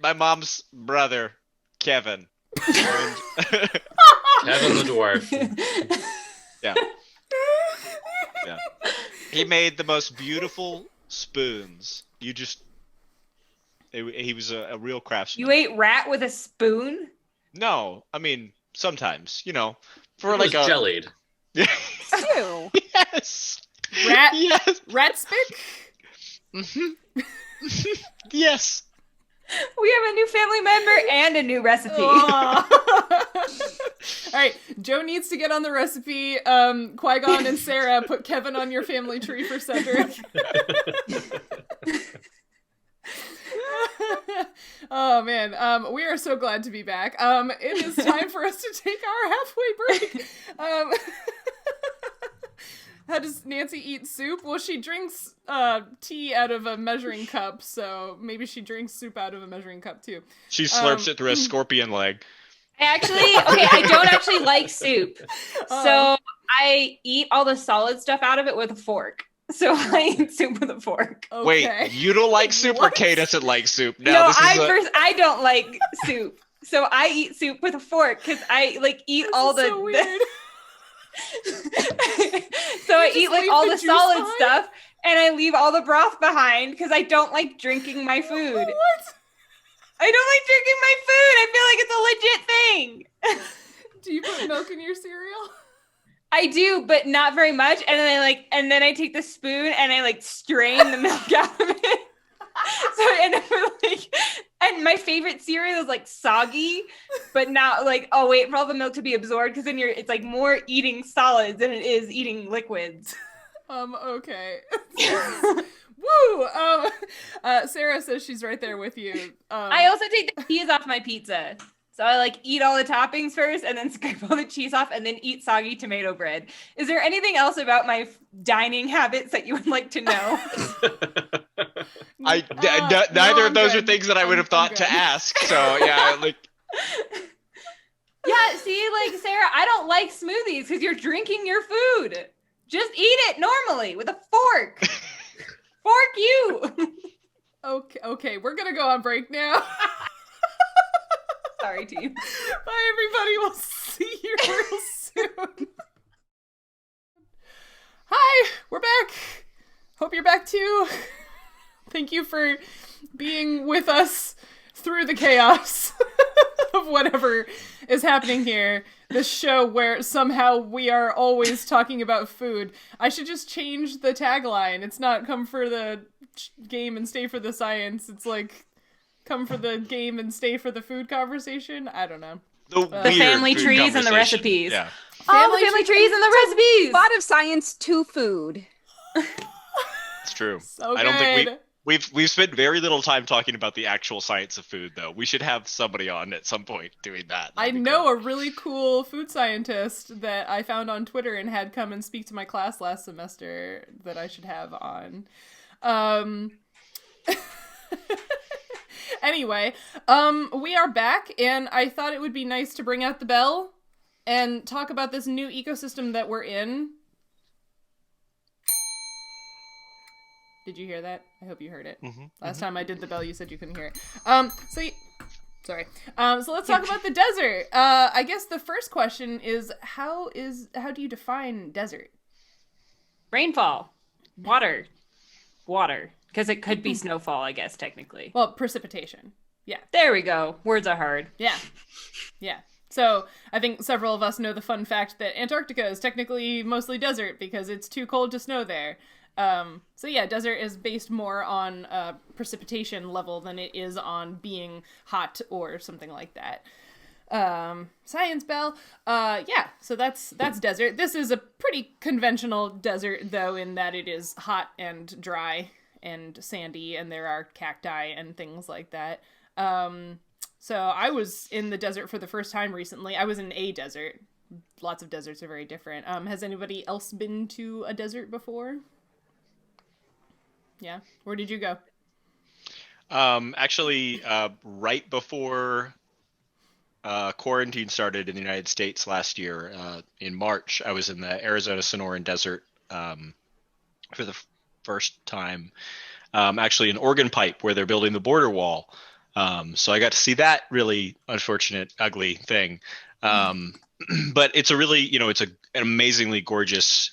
My mom's brother, Kevin. And- Kevin the dwarf. yeah. Yeah. He made the most beautiful spoons. He was a real craftsman. You ate rat with a spoon? No, I mean sometimes, for It like was a jellied. Stew. yes. Rat? Yes. Rat spick? Mhm. Yes. We have a new family member and a new recipe. Aw. All right, Joe needs to get on the recipe. Qui-Gon and Sarah, put Kevin on your family tree for Cedric. Oh man, we are so glad to be back. It is time for us to take our halfway break. How does Nancy eat soup? Well, she drinks tea out of a measuring cup, so maybe she drinks soup out of a measuring cup too. She slurps it through a scorpion leg. I don't actually like soup. So I eat all the solid stuff out of it with a fork. So I eat soup with a fork. Okay. Wait, you don't like soup or What? Kay doesn't like soup? I don't like soup. So I eat soup with a fork because I eat This all is the so weird. so I just eat leave all the the juice solid behind? stuff and I leave all the broth behind because I don't like drinking my food. What? I don't like drinking my food. I feel like it's a legit thing. Do you put milk in your cereal? I do, but not very much. And then I take the spoon and I strain the milk out of it. So I end up with and my favorite cereal is soggy, but not I'll wait for all the milk to be absorbed because then it's more eating solids than it is eating liquids. Okay. Woo! Sarah says she's right there with you. I also take the cheese off my pizza. So I like eat all the toppings first and then scrape all the cheese off and then eat soggy tomato bread. Is there anything else about my dining habits that you would like to know? Neither of those are things that I would have thought to ask. So yeah, like. Yeah, see, like Sarah, I don't like smoothies because you're drinking your food. Just eat it normally with a fork. Fork you. Okay, we're gonna go on break now. Sorry, team. Bye, everybody. We'll see you real soon. Hi, we're back. Hope you're back too. Thank you for being with us through the chaos of whatever is happening here. This show where somehow we are always talking about food. I should just change the tagline. It's not come for the game and stay for the science. It's like come for the game and stay for the food conversation. I don't know. The family trees and the recipes. Yeah. All the family trees and the recipes. A lot of science to food. It's true. So I don't think good. we've spent very little time talking about the actual science of food, though. We should have somebody on at some point doing that. I know a really cool food scientist that I found on Twitter and had come and speak to my class last semester that I should have on. Anyway, we are back, and I thought it would be nice to bring out the bell and talk about this new ecosystem that we're in. Did you hear that? I hope you heard it. Last time I did the bell, you said you couldn't hear it. Sorry. So let's talk about the desert. I guess the first question is how do you define desert? Rainfall. Water. Because it could be snowfall, I guess, technically. Well, precipitation. Yeah. There we go. Words are hard. Yeah. So I think several of us know the fun fact that Antarctica is technically mostly desert because it's too cold to snow there. So yeah, desert is based more on precipitation level than it is on being hot or something like that. Science bell. Yeah, so that's desert. This is a pretty conventional desert, though, in that it is hot and dry and sandy, and there are cacti and things like that. So I was in the desert for the first time recently. I was in a desert. Lots of deserts are very different. Has anybody else been to a desert before? Yeah. Where did you go? Actually, right before quarantine started in the United States last year, in March, I was in the Arizona Sonoran Desert for the first time. Actually, an Oregon pipe where they're building the border wall. So I got to see that really unfortunate, ugly thing. But it's a really, it's an amazingly gorgeous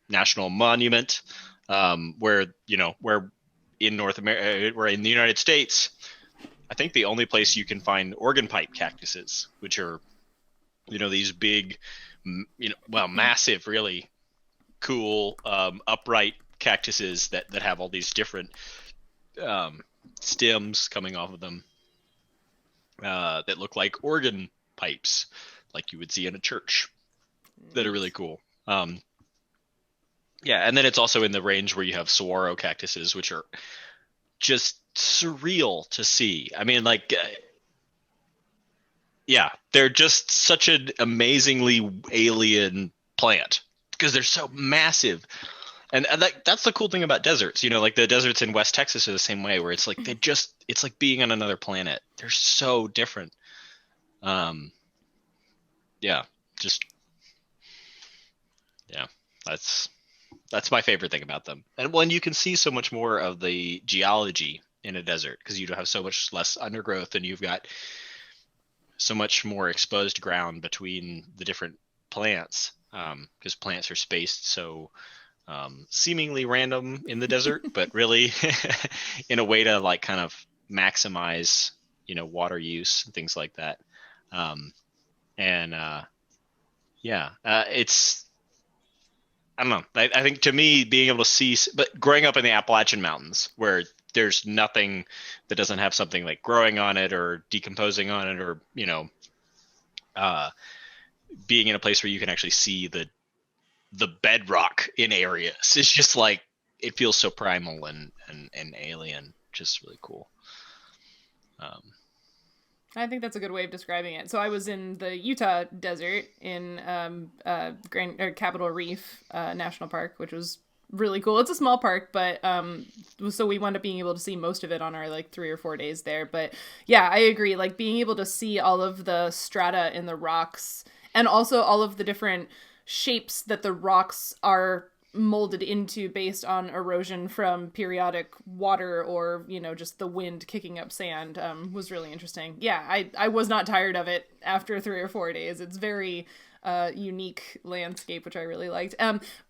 national monument. Where in North America, where in the United States, I think the only place you can find Oregon pipe cactuses, which are, these big, massive, really cool, upright cactuses that have all these different stems coming off of them that look like organ pipes, like you would see in a church, that are really cool. Yeah, and then it's also in the range where you have saguaro cactuses, which are just surreal to see. I mean, they're just such an amazingly alien plant because they're so massive. And that's the cool thing about deserts. Like the deserts in West Texas are the same way, where it's like it's like being on another planet. They're so different. That's my favorite thing about them. And when you can see so much more of the geology in a desert, because you have so much less undergrowth and you've got so much more exposed ground between the different plants, because plants are spaced so seemingly random in the desert, but really in a way to kind of maximize, water use and things like that. It's, I don't know. I think to me, being able to see, but growing up in the Appalachian Mountains, where there's nothing that doesn't have something like growing on it or decomposing on it, or being in a place where you can actually see the bedrock in areas, it's just like it feels so primal and alien. Just really cool. I think that's a good way of describing it. So I was in the Utah desert in Capitol Reef National Park, which was really cool. It's a small park, but so we wound up being able to see most of it on our like 3 or 4 days there. But yeah, I agree. Like being able to see all of the strata in the rocks and also all of the different shapes that the rocks are molded into based on erosion from periodic water or, you know, just the wind kicking up sand was really interesting. Yeah, I was not tired of it after 3 or 4 days. It's very unique landscape, which I really liked.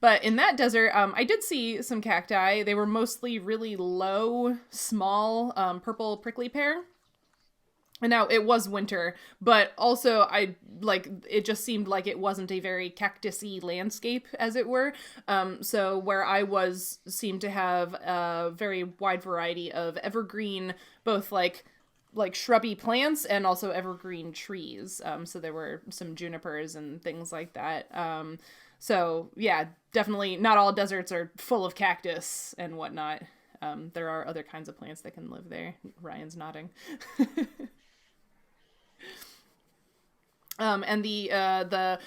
But in that desert, I did see some cacti. They were mostly really low, small, purple prickly pear. And now it was winter, but also it just seemed like it wasn't a very cactus-y landscape, as it were. So where I was seemed to have a very wide variety of evergreen, both like shrubby plants and also evergreen trees. So there were some junipers and things like that. So yeah, definitely not all deserts are full of cactus and whatnot. There are other kinds of plants that can live there. Ryan's nodding. And the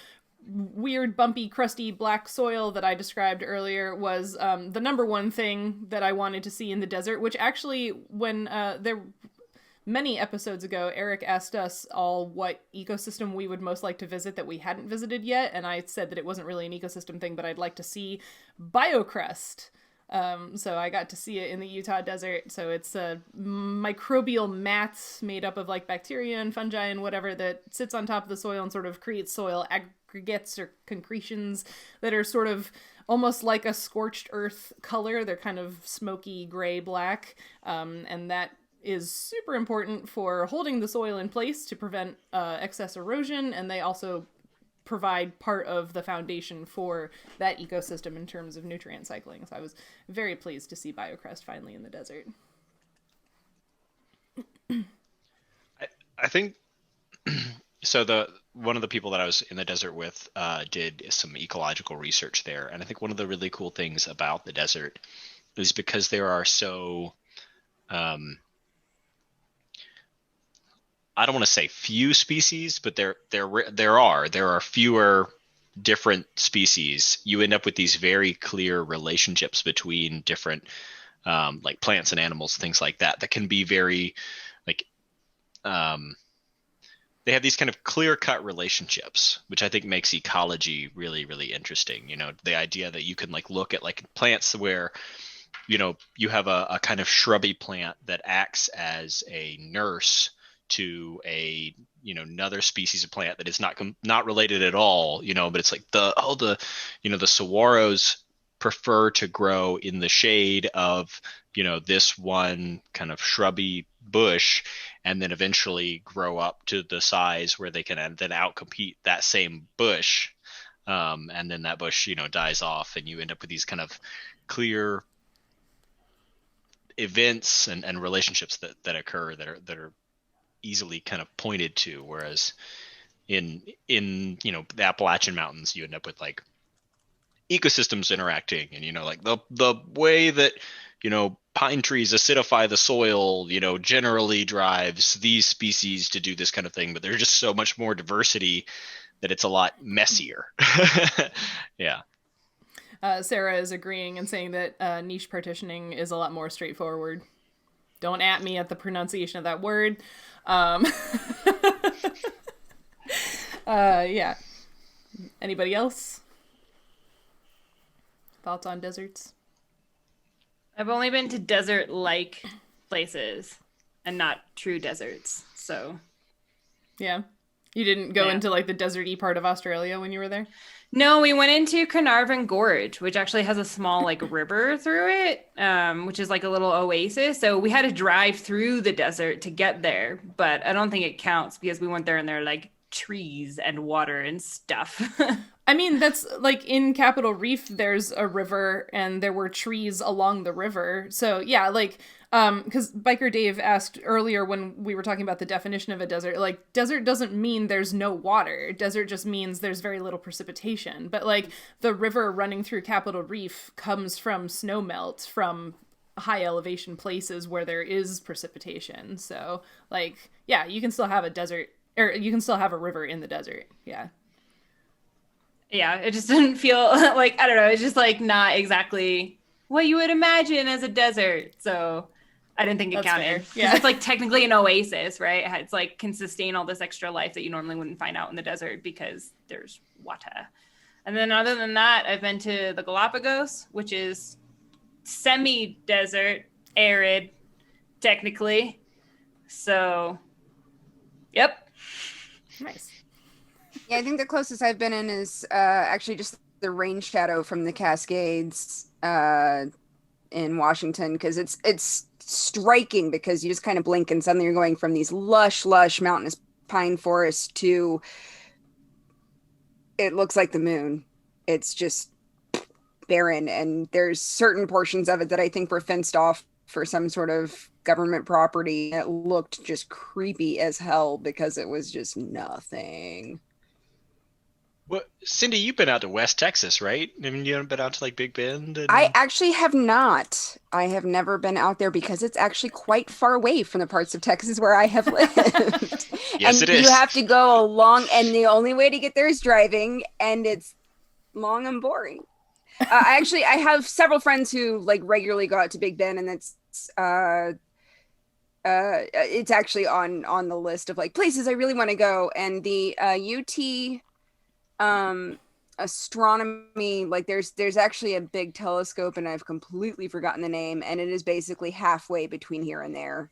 weird, bumpy, crusty black soil that I described earlier was the number one thing that I wanted to see in the desert, which actually, when many episodes ago, Eric asked us all what ecosystem we would most like to visit that we hadn't visited yet, and I said that it wasn't really an ecosystem thing, but I'd like to see biocrust. So I got to see it in the Utah desert. So it's a microbial mat made up of like bacteria and fungi and whatever that sits on top of the soil and sort of creates soil aggregates or concretions that are sort of almost like a scorched earth color. They're kind of smoky gray black. And that is super important for holding the soil in place to prevent excess erosion. And they also provide part of the foundation for that ecosystem in terms of nutrient cycling. So I was very pleased to see biocrust finally in the desert. I think so. One of the people that I was in the desert with did some ecological research there, and I think one of the really cool things about the desert is because there are so I don't want to say few species, but there are fewer different species. You end up with these very clear relationships between different like plants and animals, things like that can be very like they have these kind of clear-cut relationships, which I think makes ecology really, really interesting. You know, the idea that you can like look at like plants where, you know, you have a kind of shrubby plant that acts as a nurse to a, you know, another species of plant that is not related at all, you know, but it's like the saguaros prefer to grow in the shade of, you know, this one kind of shrubby bush, and then eventually grow up to the size where they can then outcompete that same bush, and then that bush, you know, dies off, and you end up with these kind of clear events and relationships that occur that are easily kind of pointed to, whereas in you know, the Appalachian Mountains you end up with like ecosystems interacting, and you know, like the way that, you know, pine trees acidify the soil, you know, generally drives these species to do this kind of thing, but there's just so much more diversity that it's a lot messier. Yeah. Sarah is agreeing and saying that niche partitioning is a lot more straightforward. Don't at me at the pronunciation of that word. Yeah. Anybody else? Thoughts on deserts? I've only been to desert-like places and not true deserts, so. Yeah. You didn't go into like the desert-y part of Australia when you were there? No, we went into Carnarvon Gorge, which actually has a small like river through it, which is like a little oasis. So we had to drive through the desert to get there, but I don't think it counts because we went there and there are like trees and water and stuff. I mean, that's like in Capitol Reef, there's a river and there were trees along the river. So yeah, like, because Biker Dave asked earlier when we were talking about the definition of a desert, like desert doesn't mean there's no water. Desert just means there's very little precipitation. But like the river running through Capitol Reef comes from snowmelt from high elevation places where there is precipitation. So like, yeah, you can still have a desert, or you can still have a river in the desert. Yeah. Yeah, it just didn't feel like, I don't know, it's just like not exactly what you would imagine as a desert. So I didn't think it That's counted. fair. Because Yeah. it's like technically an oasis, right? It's like can sustain all this extra life that you normally wouldn't find out in the desert because there's water. And then other than that, I've been to the Galapagos, which is semi-desert, arid, technically. So, yep. Nice. Yeah, I think the closest I've been in is actually just the rain shadow from the Cascades in Washington, because it's striking because you just kind of blink and suddenly you're going from these lush mountainous pine forests to it looks like the moon. It's just barren, and there's certain portions of it that I think were fenced off for some sort of government property. It looked just creepy as hell because it was just nothing. Well, Cindy, you've been out to West Texas, right? I mean, you haven't been out to like Big Bend. I actually have not. I have never been out there because it's actually quite far away from the parts of Texas where I have lived. Yes, and it is. You have to go along, and the only way to get there is driving, and it's long and boring. I have several friends who like regularly go out to Big Bend, and it's actually on the list of like places I really want to go. And the UT astronomy, like there's actually a big telescope, and I've completely forgotten the name, and it is basically halfway between here and there,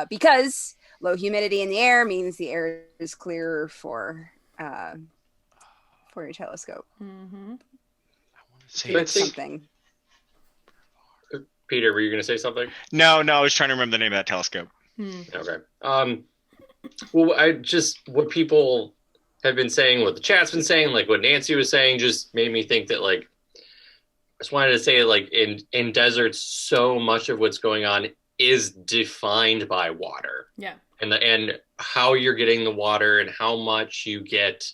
because low humidity in the air means the air is clearer for your telescope. Mm-hmm. It's something. Peter, were you going to say something? No, I was trying to remember the name of that telescope. Okay. Well, what people have been saying, what the chat's been saying, like what Nancy was saying, just made me think that, like, I just wanted to say, like, in deserts, so much of what's going on is defined by water. Yeah. And how you're getting the water and how much you get,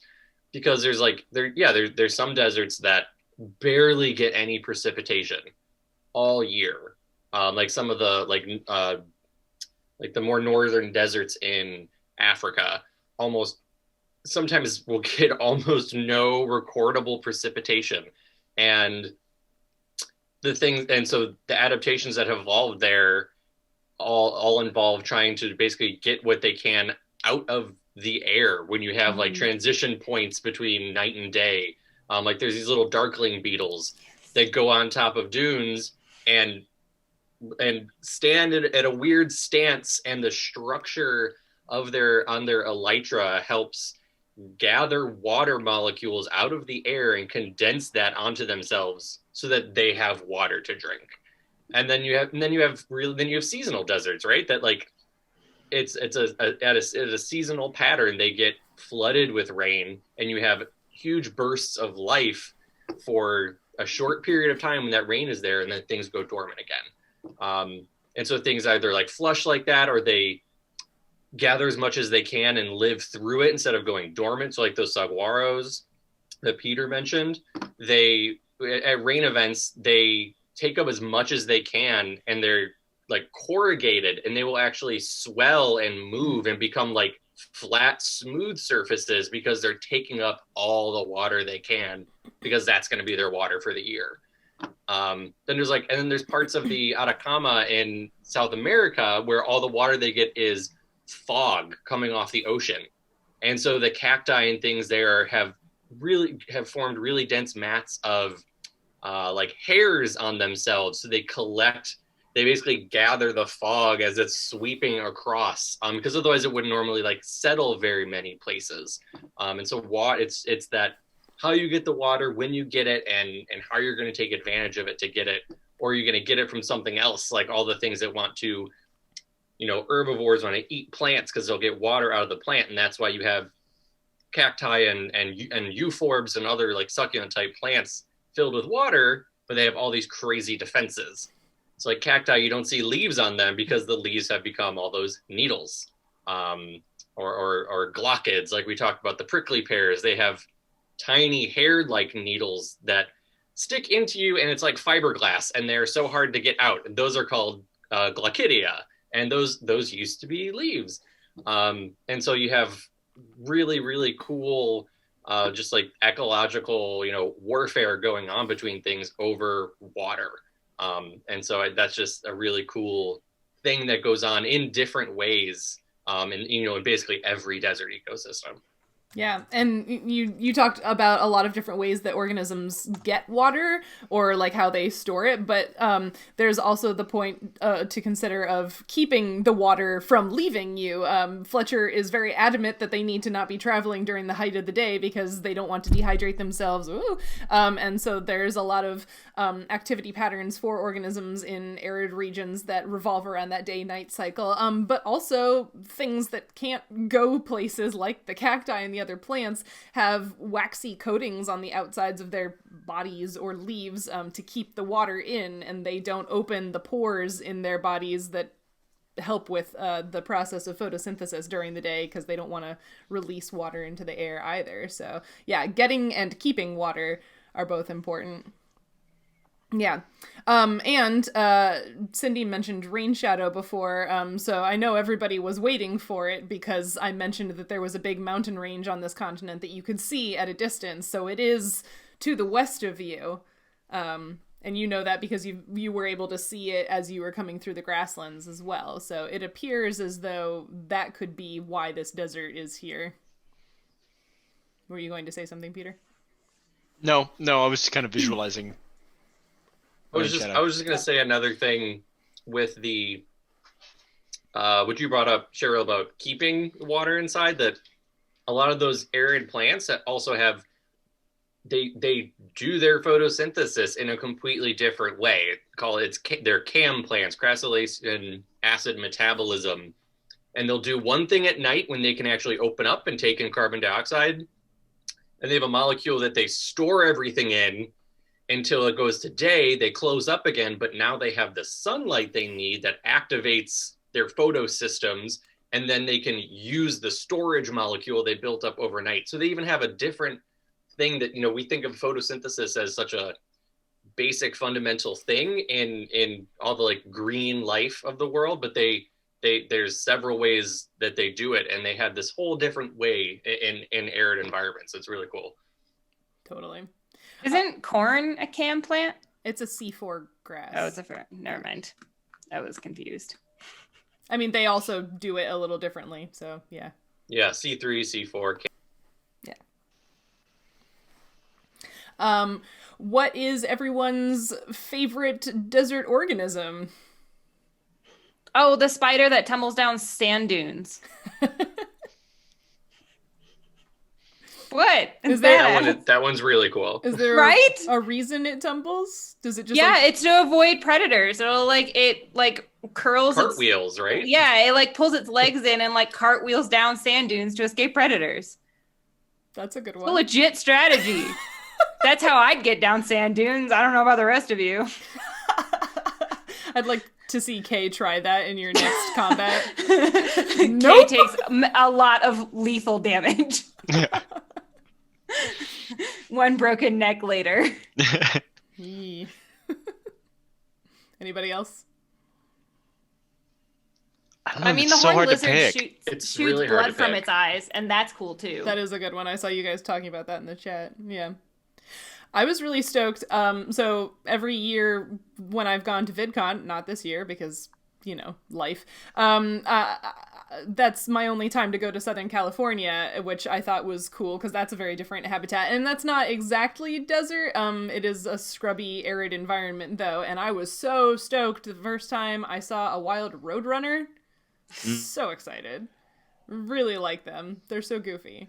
because there's some deserts that barely get any precipitation all year. Like some of the like the more northern deserts in Africa, sometimes will get almost no recordable precipitation. And so the adaptations that have evolved there all involve trying to basically get what they can out of the air when you have like transition points between night and day. Like there's these little darkling beetles that go on top of dunes and stand at a weird stance, and the structure of their elytra helps gather water molecules out of the air and condense that onto themselves so that they have water to drink. And then you have seasonal deserts, right? That like it's a seasonal pattern. They get flooded with rain, and you have huge bursts of life for a short period of time when that rain is there, and then things go dormant again. And so things either like flush like that, or they gather as much as they can and live through it instead of going dormant. So like those saguaros that Peter mentioned, at rain events, they take up as much as they can, and they're like corrugated, and they will actually swell and move and become like flat, smooth surfaces because they're taking up all the water they can, because that's going to be their water for the year. Then there's parts of the Atacama in South America where all the water they get is fog coming off the ocean. And so the cacti and things there have formed really dense mats of like hairs on themselves. So they basically gather the fog as it's sweeping across, because otherwise it wouldn't normally like settle very many places. And so it's that how you get the water, when you get it, and how you're going to take advantage of it to get it, or you're going to get it from something else, like all the things that want to, herbivores want to eat plants because they'll get water out of the plant, and that's why you have cacti and euphorbs and other like succulent type plants filled with water, but they have all these crazy defenses. So like cacti, you don't see leaves on them because the leaves have become all those needles, or glochids, like we talked about the prickly pears. They have tiny haired like needles that stick into you, and it's like fiberglass, and they're so hard to get out. And those are called glaucidia, and those used to be leaves. And so you have really, really cool, just like ecological, warfare going on between things over water. And so that's just a really cool thing that goes on in different ways, in basically every desert ecosystem. Yeah, and you talked about a lot of different ways that organisms get water, or like how they store it, but there's also the point to consider of keeping the water from leaving you. Fletcher is very adamant that they need to not be traveling during the height of the day because they don't want to dehydrate themselves. And so there's a lot of activity patterns for organisms in arid regions that revolve around that day-night cycle, but also things that can't go places like the cacti and the other plants have waxy coatings on the outsides of their bodies or leaves to keep the water in, and they don't open the pores in their bodies that help with the process of photosynthesis during the day because they don't want to release water into the air either. So yeah, getting and keeping water are both important. Yeah. And Cindy mentioned rain shadow before, so I know everybody was waiting for it because I mentioned that there was a big mountain range on this continent that you could see at a distance, so it is to the west of you. And you know that because you were able to see it as you were coming through the grasslands as well, so it appears as though that could be why this desert is here. Were you going to say something, Peter? No, I was kind of visualizing. I was just going to say another thing with the, what you brought up, Sheryl, about keeping water inside, that a lot of those arid plants that also have, they do their photosynthesis in a completely different way. They're CAM plants, crassulacean acid metabolism. And they'll do one thing at night when they can actually open up and take in carbon dioxide. And they have a molecule that they store everything in until it goes to day. They close up again, but now they have the sunlight they need that activates their photosystems, and then they can use the storage molecule they built up overnight. So they even have a different thing that, we think of photosynthesis as such a basic fundamental thing in all the like green life of the world, but there's several ways that they do it, and they have this whole different way in arid environments. It's really cool. Totally. Isn't corn a CAM plant? It's a C4 grass. Oh, never mind. I was confused. I mean, they also do it a little differently, so yeah. Yeah, C3, C4. Yeah. What is everyone's favorite desert organism? Oh, the spider that tumbles down sand dunes. What? That one's really cool. Is there right? a reason it tumbles? Does it just it's to avoid predators. It'll curls cartwheels, right? Yeah, it pulls its legs in and cartwheels down sand dunes to escape predators. That's a good one. It's a legit strategy. That's how I'd get down sand dunes. I don't know about the rest of you. I'd like to see Kay try that in your next combat. Nope. Kay takes a lot of lethal damage. One broken neck later. Anybody else? I mean, the horned lizard shoots really blood from its eyes, and that's cool too. That is a good one. I saw you guys talking about that in the chat. Yeah. I was really stoked. So every year when I've gone to VidCon, not this year because, life, that's my only time to go to Southern California, which I thought was cool because that's a very different habitat. And that's not exactly desert. It is a scrubby, arid environment, though. And I was so stoked the first time I saw a wild roadrunner. So excited. Really like them. They're so goofy.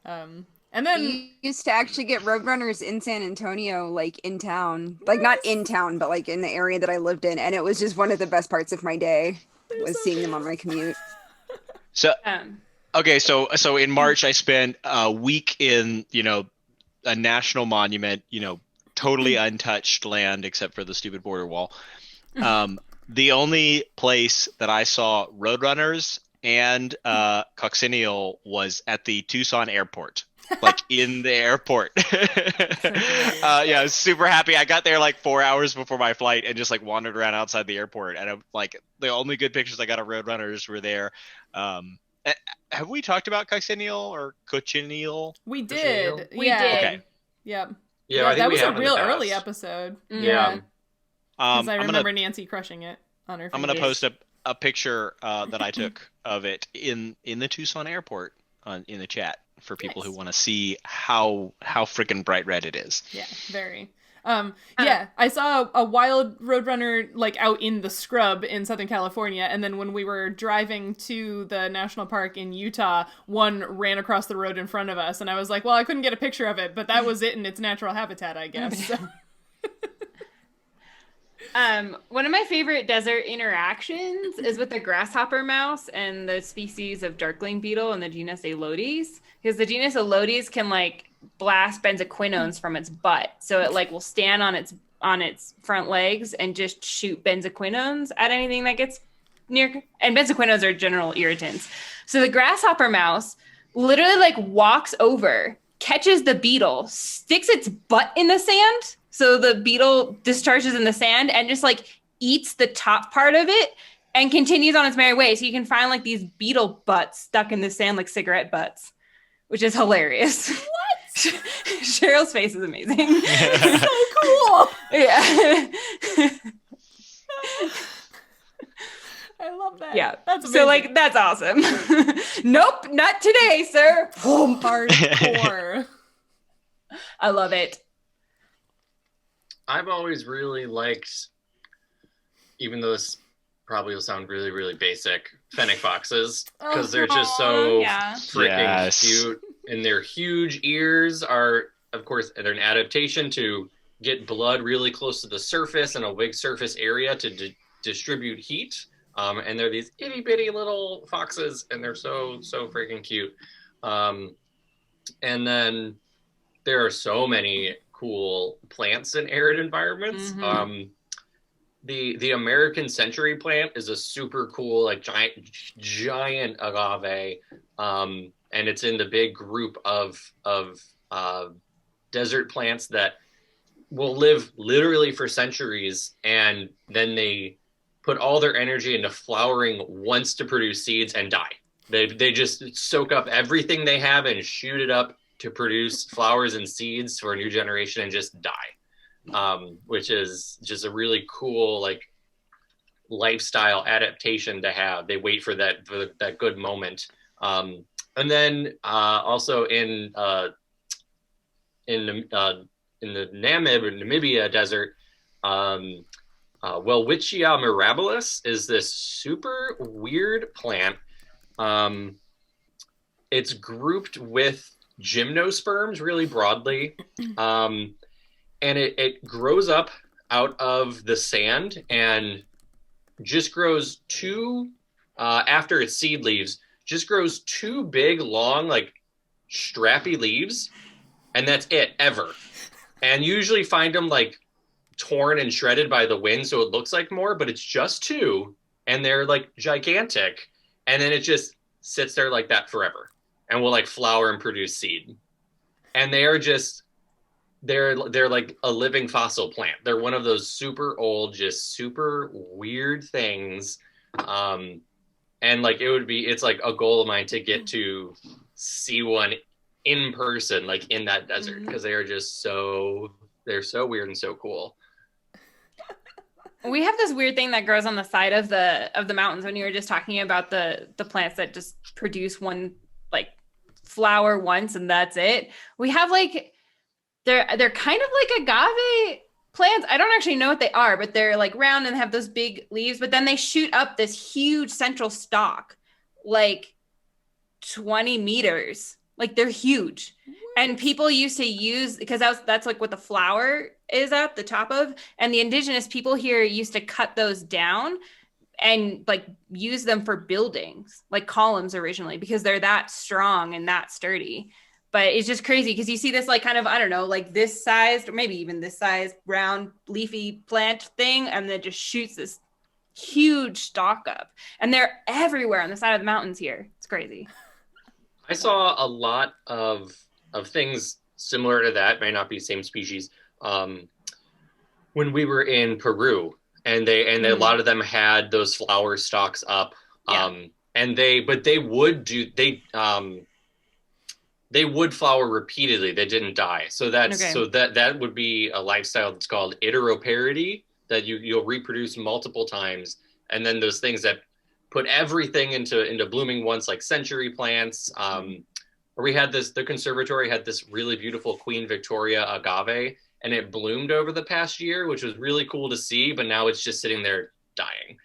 And then you used to actually get roadrunners in San Antonio, in town, not in town, but in the area that I lived in. And it was just one of the best parts of my day was seeing them on my commute. So, okay. So in March I spent a week in, a national monument, totally untouched land except for the stupid border wall. The only place that I saw roadrunners and coccineal was at the Tucson airport. like in the airport. Yeah, I was super happy. I got there like 4 hours before my flight and just like wandered around outside the airport. And I'm like, the only good pictures I got of Roadrunners were there. Have we talked about Coccineal or Cochineal? We did. We yeah. did. Okay. Yep. Yeah, I think that we was a have in the real past. early episode. Yeah. Because I I'm remember gonna Nancy crushing it on her. I'm gonna fingers. post a picture that I took of it in the Tucson airport in the chat for people who Nice. want to see how freaking bright red it is. Yeah, very. Yeah, I saw a wild roadrunner like out in the scrub in Southern California, and then when we were driving to the national park in Utah, one ran across the road in front of us, and I was like, well, I couldn't get a picture of it, but that was it in its natural habitat, I guess. So. One of my favorite desert interactions is with the grasshopper mouse and the species of darkling beetle in the genus Alotes, because the genus Alotes can like blast benzoquinones from its butt, so it like will stand on its front legs and just shoot benzoquinones at anything that gets near. And benzoquinones are general irritants. So the grasshopper mouse literally like walks over, catches the beetle, sticks its butt in the sand. So the beetle discharges in the sand and just like eats the top part of it and continues on its merry way. So you can find like these beetle butts stuck in the sand, like cigarette butts, which is hilarious. What? Cheryl's face is amazing. It's so cool. Yeah. I love that. Yeah. That's amazing. So like, that's awesome. Nope, not today, sir. Hardcore. I love it. I've always really liked, even though this probably will sound really, really basic, fennec foxes, because they're just so yeah. freaking cute. And their huge ears are, of course, they're an adaptation to get blood really close to the surface and a big surface area to distribute heat. And they're these itty bitty little foxes, and they're so freaking cute. And then there are so many cool plants in arid environments. Mm-hmm. The American century plant is a super cool, like giant agave. And it's in the big group of desert plants that will live literally for centuries, and then they put all their energy into flowering once to produce seeds and die. They just soak up everything they have and shoot it up to produce flowers and seeds for a new generation and just die, which is just a really cool like lifestyle adaptation to have. They wait for that good moment. And then also in the Namibia desert, Welwitschia mirabilis is this super weird plant. It's grouped with gymnosperms really broadly, and it grows up out of the sand and just grows after its seed leaves, just grows two big, long, like strappy leaves, and that's it ever. And usually find them like torn and shredded by the wind, so it looks like more, but it's just two, and they're like gigantic, and then it just sits there like that forever and will like flower and produce seed. And they are just they're like a living fossil plant. They're one of those super old, just super weird things. And like it's like a goal of mine to get to see one in person, like in that desert, because they are just they're so weird and so cool. We have this weird thing that grows on the side of the mountains when you were just talking about the plants that just produce one like flower once and that's it. We have like they're kind of like agave plants. I don't actually know what they are, but they're like round and have those big leaves, but then they shoot up this huge central stalk, like 20 meters. Like they're huge. And people used to use, because that's like what the flower is at the top of, and the indigenous people here used to cut those down and like use them for buildings, like columns originally, because they're that strong and that sturdy. But it's just crazy because you see this like kind of, I don't know, like this sized or maybe even this size round leafy plant thing, and then just shoots this huge stalk up. And they're everywhere on the side of the mountains here. It's crazy. I saw a lot of of things similar to that, may not be same species. When we were in Peru, and a lot of them had those flower stalks up, they would flower repeatedly. They didn't die. So that would be a lifestyle that's called iteroparity, that you'll reproduce multiple times. And then those things that put everything into blooming once, like century plants. We had the conservatory had this really beautiful Queen Victoria agave, and it bloomed over the past year, which was really cool to see, but now it's just sitting there dying.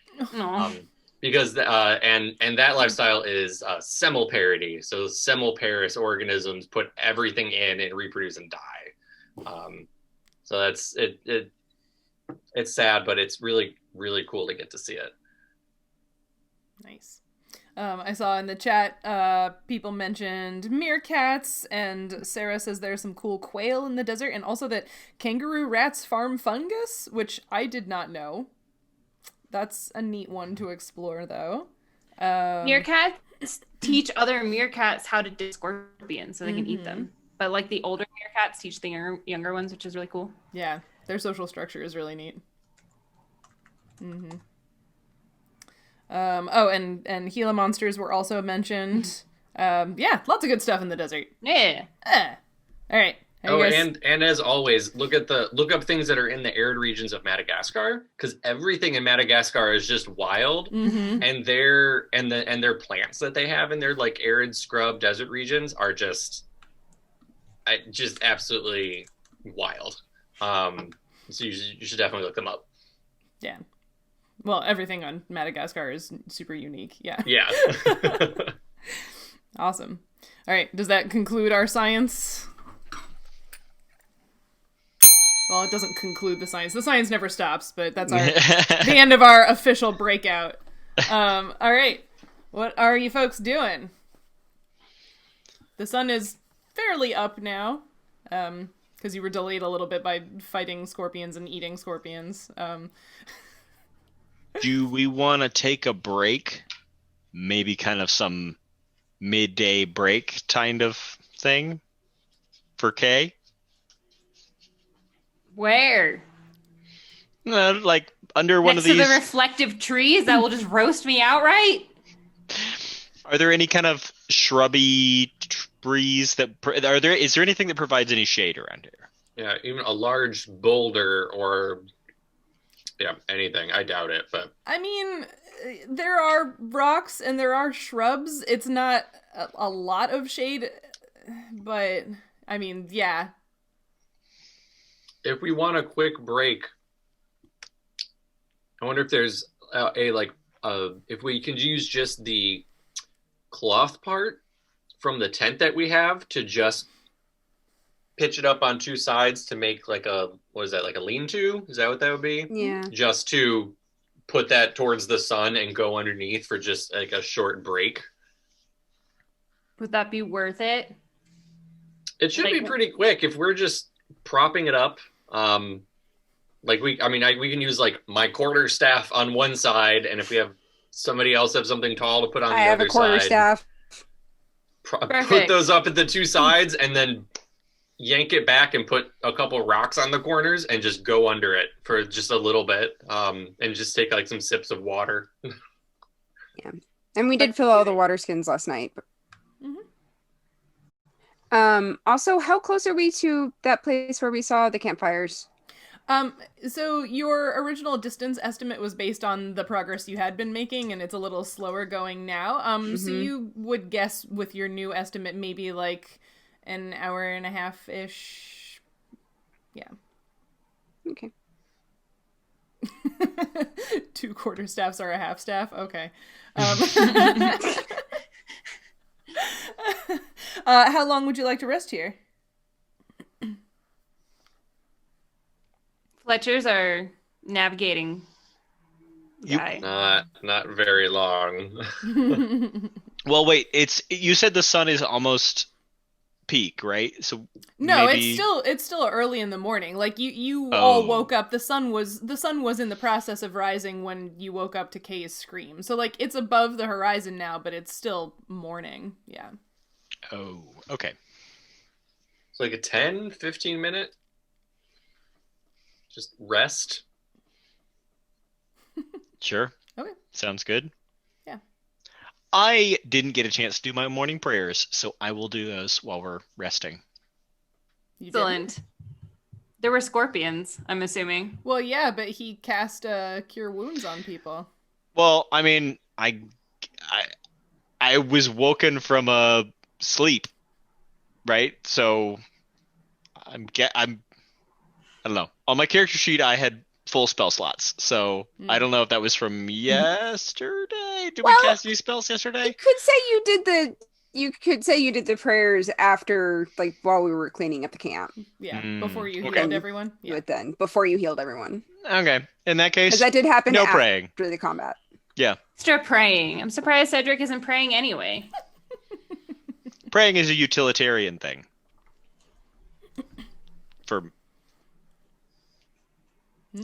Because and that lifestyle is semilparity. So semiparous organisms put everything in and reproduce and die. So that's it. It's sad, but it's really, really cool to get to see it. Nice. I saw in the chat, people mentioned meerkats, and Sarah says there's some cool quail in the desert, and also that kangaroo rats farm fungus, which I did not know. That's a neat one to explore, though. Meerkats teach other meerkats how to dig scorpions so they can eat them. But like the older meerkats teach the younger ones, which is really cool. Yeah, their social structure is really neat. And Gila monsters were also mentioned. Yeah, lots of good stuff in the desert. Yeah. All right. And as always, look up things that are in the arid regions of Madagascar, because everything in Madagascar is just wild, and their plants that they have in their like arid scrub desert regions are just absolutely wild. So you should definitely look them up. Yeah. Well, everything on Madagascar is super unique. Yeah. Yeah. Awesome. All right. Does that conclude our science? Well, it doesn't conclude the science. The science never stops, but that's the end of our official breakout. All right. What are you folks doing? The sun is fairly up now, because you were delayed a little bit by fighting scorpions and eating scorpions. Do we want to take a break? Maybe kind of some midday break kind of thing for Kay? Where? Like under one Next of these. to the reflective trees that will just roast me outright? Are there any kind of shrubby trees is there anything that provides any shade around here? Yeah, even a large boulder or anything. I doubt it, but I mean, there are rocks and there are shrubs. It's not a lot of shade, but I mean, yeah. If we want a quick break, I wonder if there's if we can use just the cloth part from the tent that we have to just pitch it up on two sides to make like a lean-to? Is that what that would be? Yeah. Just to put that towards the sun and go underneath for just like a short break. Would that be worth it? It should be pretty quick if we're just propping it up. We can use like my quarterstaff on one side, and if we have somebody else have something tall to put on the other side. I have a quarterstaff. Put those up at the two sides, and then yank it back and put a couple rocks on the corners and just go under it for just a little bit, and just take like some sips of water. Yeah, and we did fill all the water skins last night. Also, how close are we to that place where we saw the campfires? So your original distance estimate was based on the progress you had been making, and it's a little slower going now. So you would guess with your new estimate, maybe like an hour and a half-ish. Yeah. Okay. 2 quarterstaffs are a half staff? Okay. How long would you like to rest here? Fletcher's our navigating guy. Not very long. Well, wait, you said the sun is almost peak, right? So no, maybe... it's still early in the morning. Like you all woke up. The sun was in the process of rising when you woke up to Kay's scream. So like it's above the horizon now, but it's still morning. Yeah. Oh, okay. like a 10, 15 minute just rest. Sure. Okay. Sounds good. Yeah. I didn't get a chance to do my morning prayers, so I will do those while we're resting. You didn't? Excellent. There were scorpions, I'm assuming. Well, yeah, but he cast Cure Wounds on people. Well, I mean, I was woken from a sleep, right? So I don't know. On my character sheet, I had full spell slots, so I don't know if that was from yesterday. Did we cast any spells yesterday? You could say you did the prayers after, like, while we were cleaning up the camp. Yeah, before you okay. healed everyone. Yeah. But then, before you healed everyone. Okay, in that case, Because that did happen no after praying. the combat. Yeah, Extra praying. I'm surprised Cedric isn't praying anyway. praying is a utilitarian thing.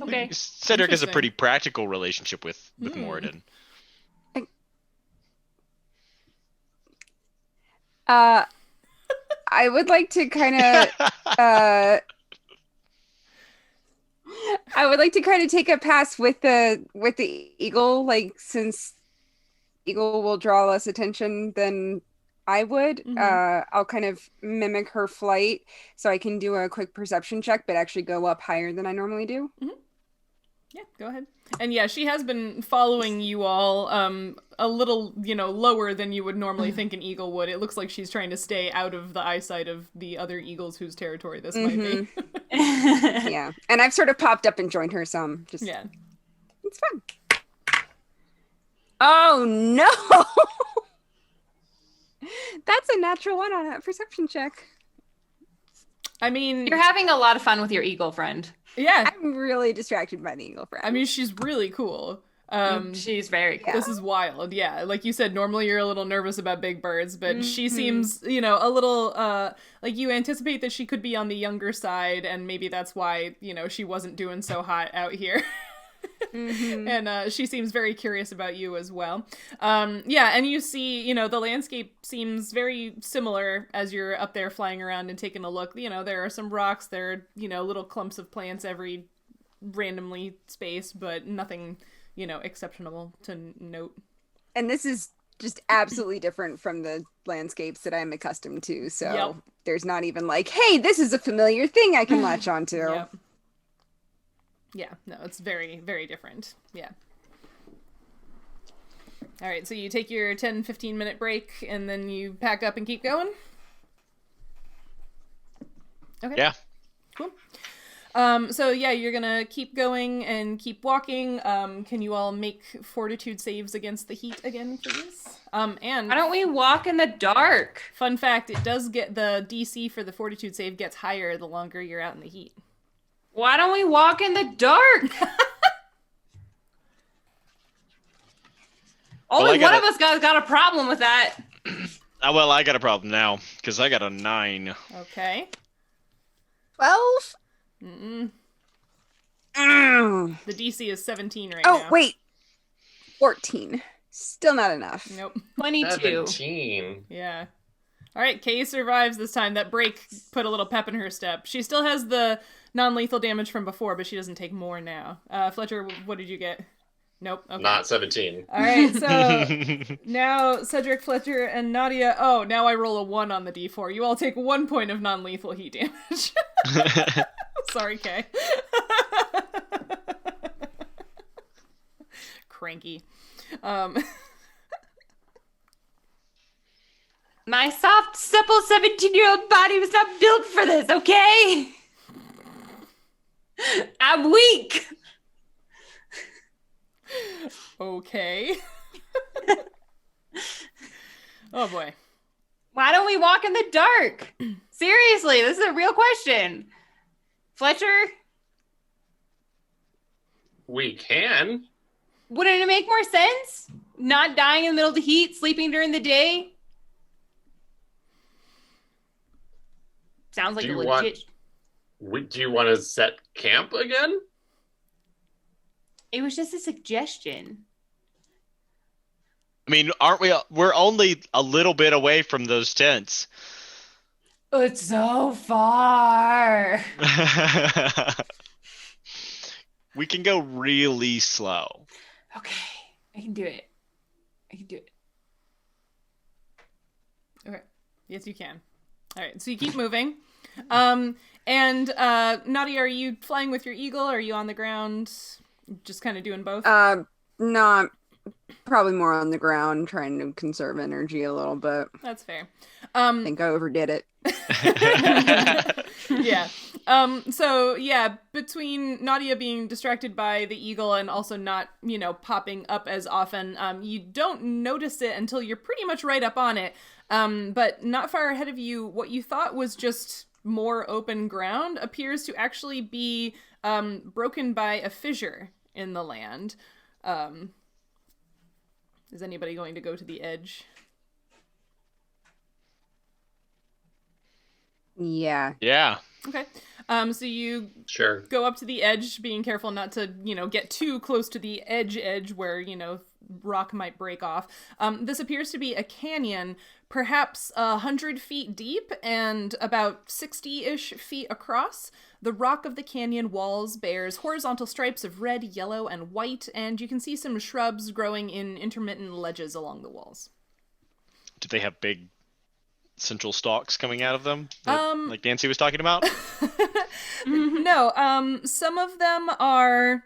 Okay. Cedric has a Interesting. pretty practical relationship with Morden. I would like to kind of I would like to kind of take a pass with the eagle, like, since eagle will draw less attention than I would. I'll kind of mimic her flight so I can do a quick perception check, but actually go up higher than I normally do. Yeah, go ahead. And yeah, she has been following you all a little, lower than you would normally think an eagle would. It looks like she's trying to stay out of the eyesight of the other eagles whose territory this might be. Yeah. And I've sort of popped up and joined her some. Just Yeah. It's fun. Oh no. That's a natural one on a perception check. I mean, You're having a lot of fun with your eagle friend. yeah. I'm really distracted by the eagle friend. I mean, she's really cool. She's very cool. This is wild. Yeah. Like you said, normally you're a little nervous about big birds, but she seems, a little, like you anticipate that she could be on the younger side, and maybe that's why, she wasn't doing so hot out here. And she seems very curious about you as well. Yeah, and you see, the landscape seems very similar as you're up there flying around and taking a look. There are some rocks, there are, little clumps of plants every randomly space, but nothing, exceptional to note. And this is just absolutely different from the landscapes that I'm accustomed to. So there's not even like, hey, this is a familiar thing I can latch onto. Yep. Yeah, no, it's very, very different. Yeah. All right, so you take your 10, 15-minute break, and then you pack up and keep going? Okay. Yeah. Cool. So yeah, you're gonna keep going and keep walking. Can you all make fortitude saves against the heat again, please? And Why don't we walk in the dark? fun fact, it does get the DC for the fortitude save gets higher the longer you're out in the heat. Why don't we walk in the dark? Only one of us got a problem with that. Well, I got a problem now because I got a 9. Okay. 12? Mm-mm. Mm. The DC is 17 right now. Oh, wait. 14. Still not enough. Nope. 22. 17. Yeah. All right, Kay survives this time. That break put a little pep in her step. She still has the non-lethal damage from before, but she doesn't take more now. Fletcher, what did you get? Nope. Okay. Not 17. All right, so now Cedric, Fletcher, and Nautia. Oh, now I roll a 1 on the d4. You all take 1 point of non-lethal heat damage. Sorry, Kay. Cranky. My soft, supple 17-year-old body was not built for this, okay? I'm weak. Okay. Oh boy. Why don't we walk in the dark? Seriously, this is a real question. Fletcher, We can. wouldn't it make more sense? Not dying in the middle of the heat, sleeping during the day? Sounds like Do a you legit... Do you want to set camp again? It was just a suggestion. I mean, aren't we? We're only a little bit away from those tents. It's so far. We can go really slow. Okay, I can do it. I can do it. Okay. Yes, you can. All right. So you keep moving. And Naughty, are you flying with your eagle? Or are you on the ground? Just kind of doing both? Not probably more on the ground, trying to conserve energy a little bit. That's fair. I think I overdid it. Yeah. So yeah, between Nadia being distracted by the eagle and also not, popping up as often, you don't notice it until you're pretty much right up on it. But not far ahead of you, what you thought was just more open ground appears to actually be broken by a fissure in the land. Is anybody going to go to the edge? Yeah. Yeah. Okay. So you Sure. go up to the edge, being careful not to, get too close to the edge where, rock might break off. This appears to be a canyon, perhaps 100 feet deep and about 60-ish feet across. The rock of the canyon walls bears horizontal stripes of red, yellow, and white, and you can see some shrubs growing in intermittent ledges along the walls. Do they have big central stalks coming out of them, like Nancy was talking about? No, some of them are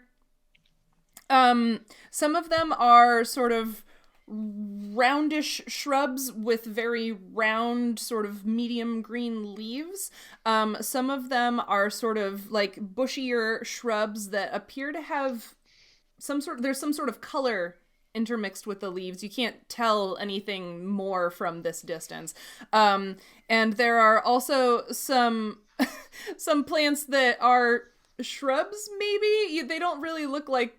sort of roundish shrubs with very round, sort of medium green leaves. Some of them are sort of like bushier shrubs that appear to have there's some sort of color intermixed with the leaves. You can't tell anything more from this distance. And there are also some plants that are shrubs, maybe? They don't really look like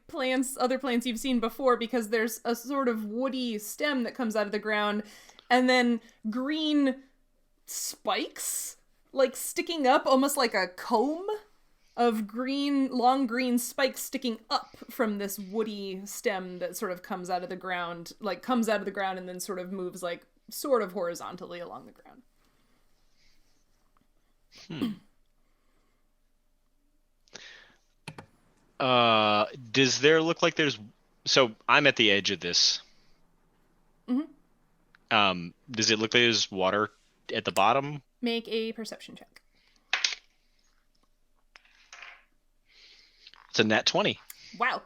other plants you've seen before, because there's a sort of woody stem that comes out of the ground, and then green spikes, like sticking up, almost like a comb of long green spikes sticking up from this woody stem that sort of comes out of the ground and then sort of moves like sort of horizontally along the ground. Does there look like so I'm at the edge of this. Mm-hmm. Does it look like there's water at the bottom? Make a perception check. It's a nat 20. Wow.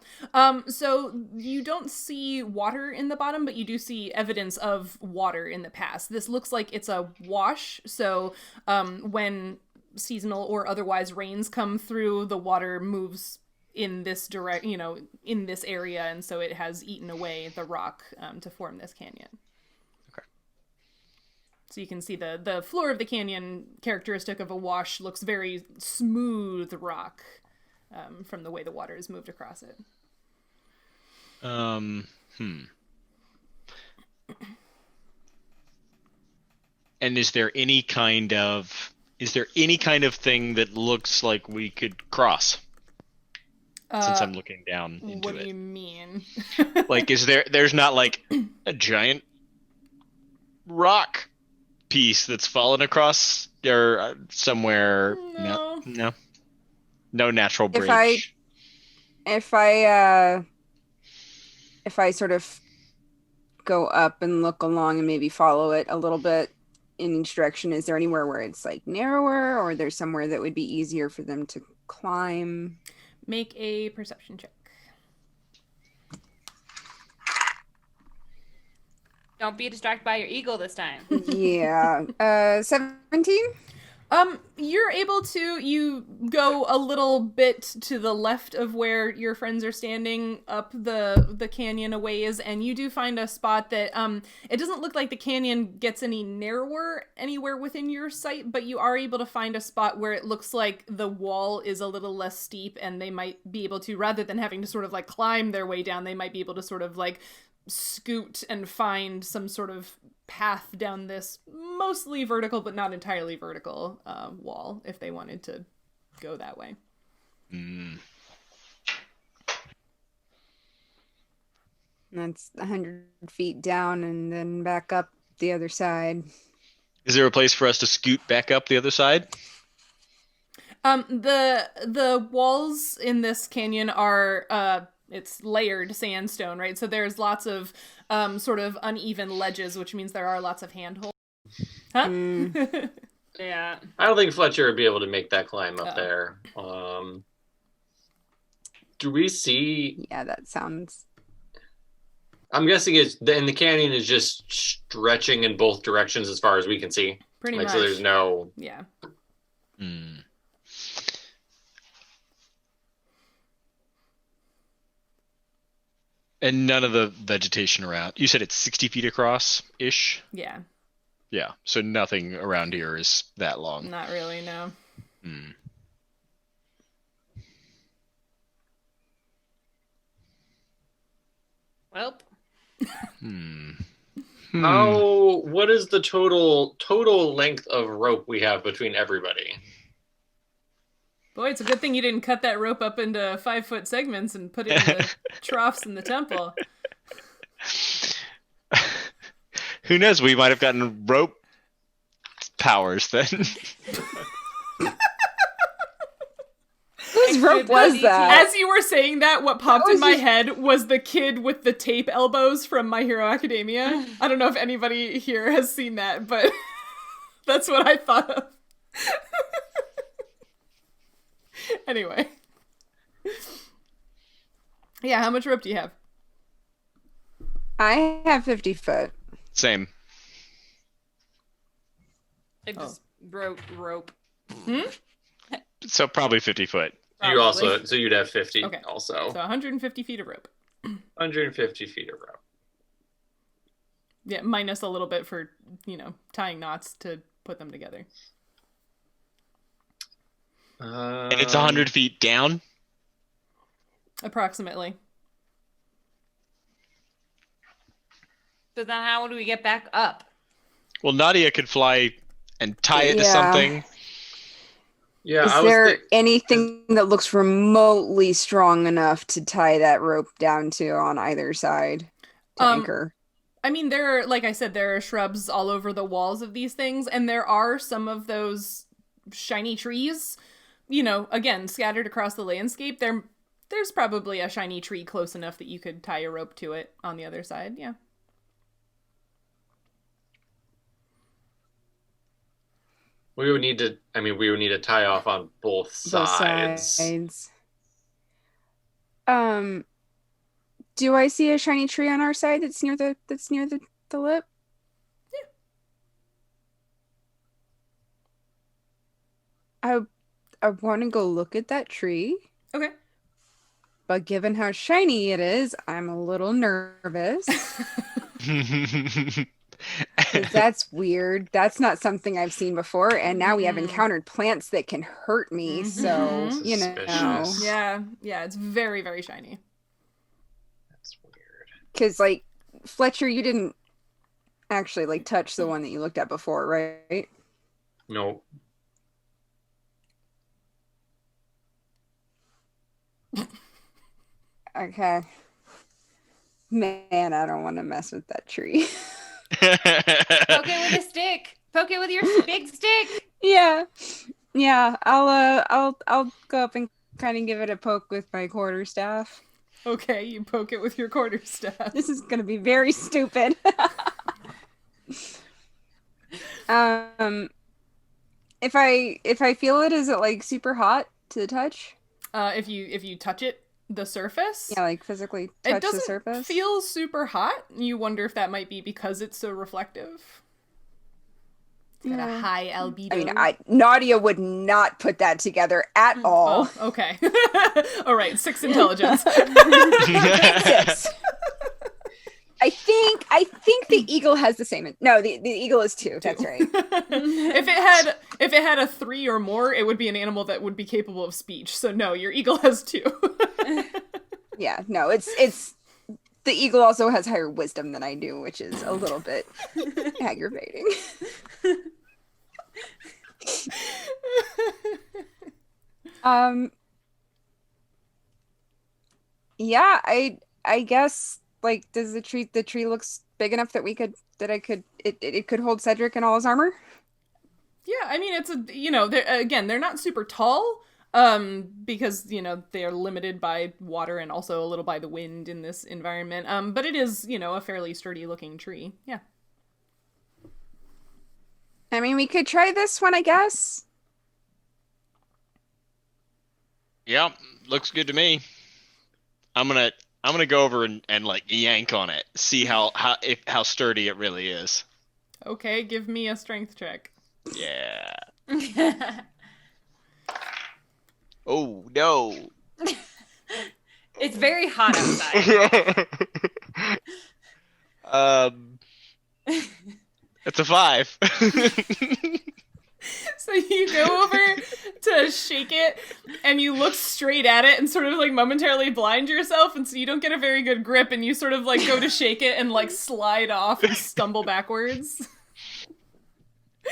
So you don't see water in the bottom, but you do see evidence of water in the past. This looks like it's a wash. So, when seasonal or otherwise rains come through, the water moves in this in this area. And so it has eaten away the rock, to form this canyon. Okay. So you can see the floor of the canyon, characteristic of a wash, looks very smooth rock. From the way the water is moved across it. And is there any kind of thing that looks like we could cross? Since I'm looking down into it. What do you mean? Like, there's not like a giant rock piece that's fallen across or somewhere? No. No natural bridge. If I sort of go up and look along and maybe follow it a little bit in each direction, is there anywhere where it's like narrower, or there's somewhere that would be easier for them to climb? Make a perception check. Don't be distracted by your eagle this time. Yeah. 17? You're able to, you go a little bit to the left of where your friends are standing up the canyon a ways, and you do find a spot that, it doesn't look like the canyon gets any narrower anywhere within your sight, but you are able to find a spot where it looks like the wall is a little less steep, and they might be able to, rather than having to sort of like climb their way down, they might be able to sort of like scoot and find some sort of path down this mostly vertical but not entirely vertical wall if they wanted to go that way. That's 100 feet down and then back up the other side. Is there a place for us to scoot back up the other side? The walls in this canyon are it's layered sandstone, right? So there's lots of sort of uneven ledges, which means there are lots of handholds. Huh? Yeah. I don't think Fletcher would be able to make that climb up there. Do we see? Yeah, that sounds. I'm guessing the canyon is just stretching in both directions as far as we can see. Pretty like, much. So there's no. Yeah. Hmm. And none of the vegetation around. You said it's 60 feet across-ish? Yeah. Yeah, so nothing around here is that long. Not really, no. Hmm. Well. What is the total length of rope we have between everybody? Boy, it's a good thing you didn't cut that rope up into 5-foot segments and put it in the troughs in the temple. Who knows? We might have gotten rope powers then. Whose rope was that? As you were saying that, what popped in my head was the kid with the tape elbows from My Hero Academia. I don't know if anybody here has seen that, but that's what I thought of. Anyway. Yeah, how much rope do you have? I have 50 foot. Same. I just wrote rope. So probably 50 foot. You also, so you'd have 50 Okay. also. So 150 feet of rope. 150 feet of rope. Yeah, minus a little bit for, tying knots to put them together. And it's 100 feet down? Approximately. So then how do we get back up? Well, Nautia could fly and tie it to something. Yeah, Is there anything that looks remotely strong enough to tie that rope down to on either side to anchor? I mean, like I said, there are shrubs all over the walls of these things, and there are some of those shiny trees, again, scattered across the landscape. There's probably a shiny tree close enough that you could tie a rope to it on the other side, yeah. We would need to tie off on both sides. Do I see a shiny tree on our side that's near the lip? Yeah. I want to go look at that tree. Okay. But given how shiny it is, I'm a little nervous. Because that's weird. That's not something I've seen before. And now we have encountered plants that can hurt me. So, Suspicious. Yeah, it's very, very shiny. That's weird. Because, Fletcher, you didn't actually, touch the one that you looked at before, right? No. Okay. Man, I don't want to mess with that tree. Poke it with a stick. Poke it with your big stick. Yeah. I'll go up and kind of give it a poke with my quarterstaff. Okay, you poke it with your quarterstaff. This is gonna be very stupid. If I feel it, is it super hot to the touch? If you touch it, the surface. Yeah, physically touch the surface. It doesn't feel super hot. You wonder if that might be because it's so reflective. It's got a high albedo. I mean, Nautia would not put that together at all. Well, okay. All right, 6 intelligence. 6. I think the eagle has the same. No, the eagle is 2. That's right. If it had a 3 or more, it would be an animal that would be capable of speech. So no, your eagle has 2. Yeah, no, it's the eagle also has higher wisdom than I do, which is a little bit aggravating. Yeah, I guess does the tree looks big enough that it could hold Cedric and all his armor? Yeah, I mean, it's they're not super tall, because, they're limited by water and also a little by the wind in this environment. But it is, a fairly sturdy looking tree. Yeah. I mean, we could try this one, I guess. Yeah, looks good to me. I'm gonna go over and like yank on it, see how sturdy it really is. Okay, give me a strength check. Yeah. Oh no. It's very hot outside. It's a 5. So you go over to shake it, and you look straight at it and sort of like momentarily blind yourself, and so you don't get a very good grip, and you sort of like go to shake it and like slide off and stumble backwards.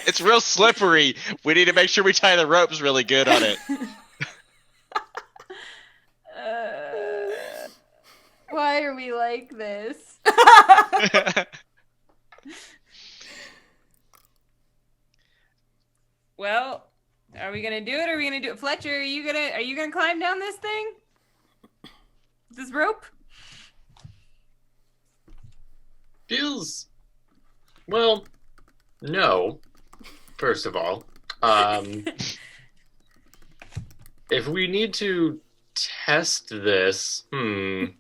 It's real slippery. We need to make sure we tie the ropes really good on it. Why are we like this? Well, are we gonna do it? Or are we gonna do it? Fletcher, are you gonna climb down this thing? This rope? Feels... Well, no. First of all. If we need to test this, Why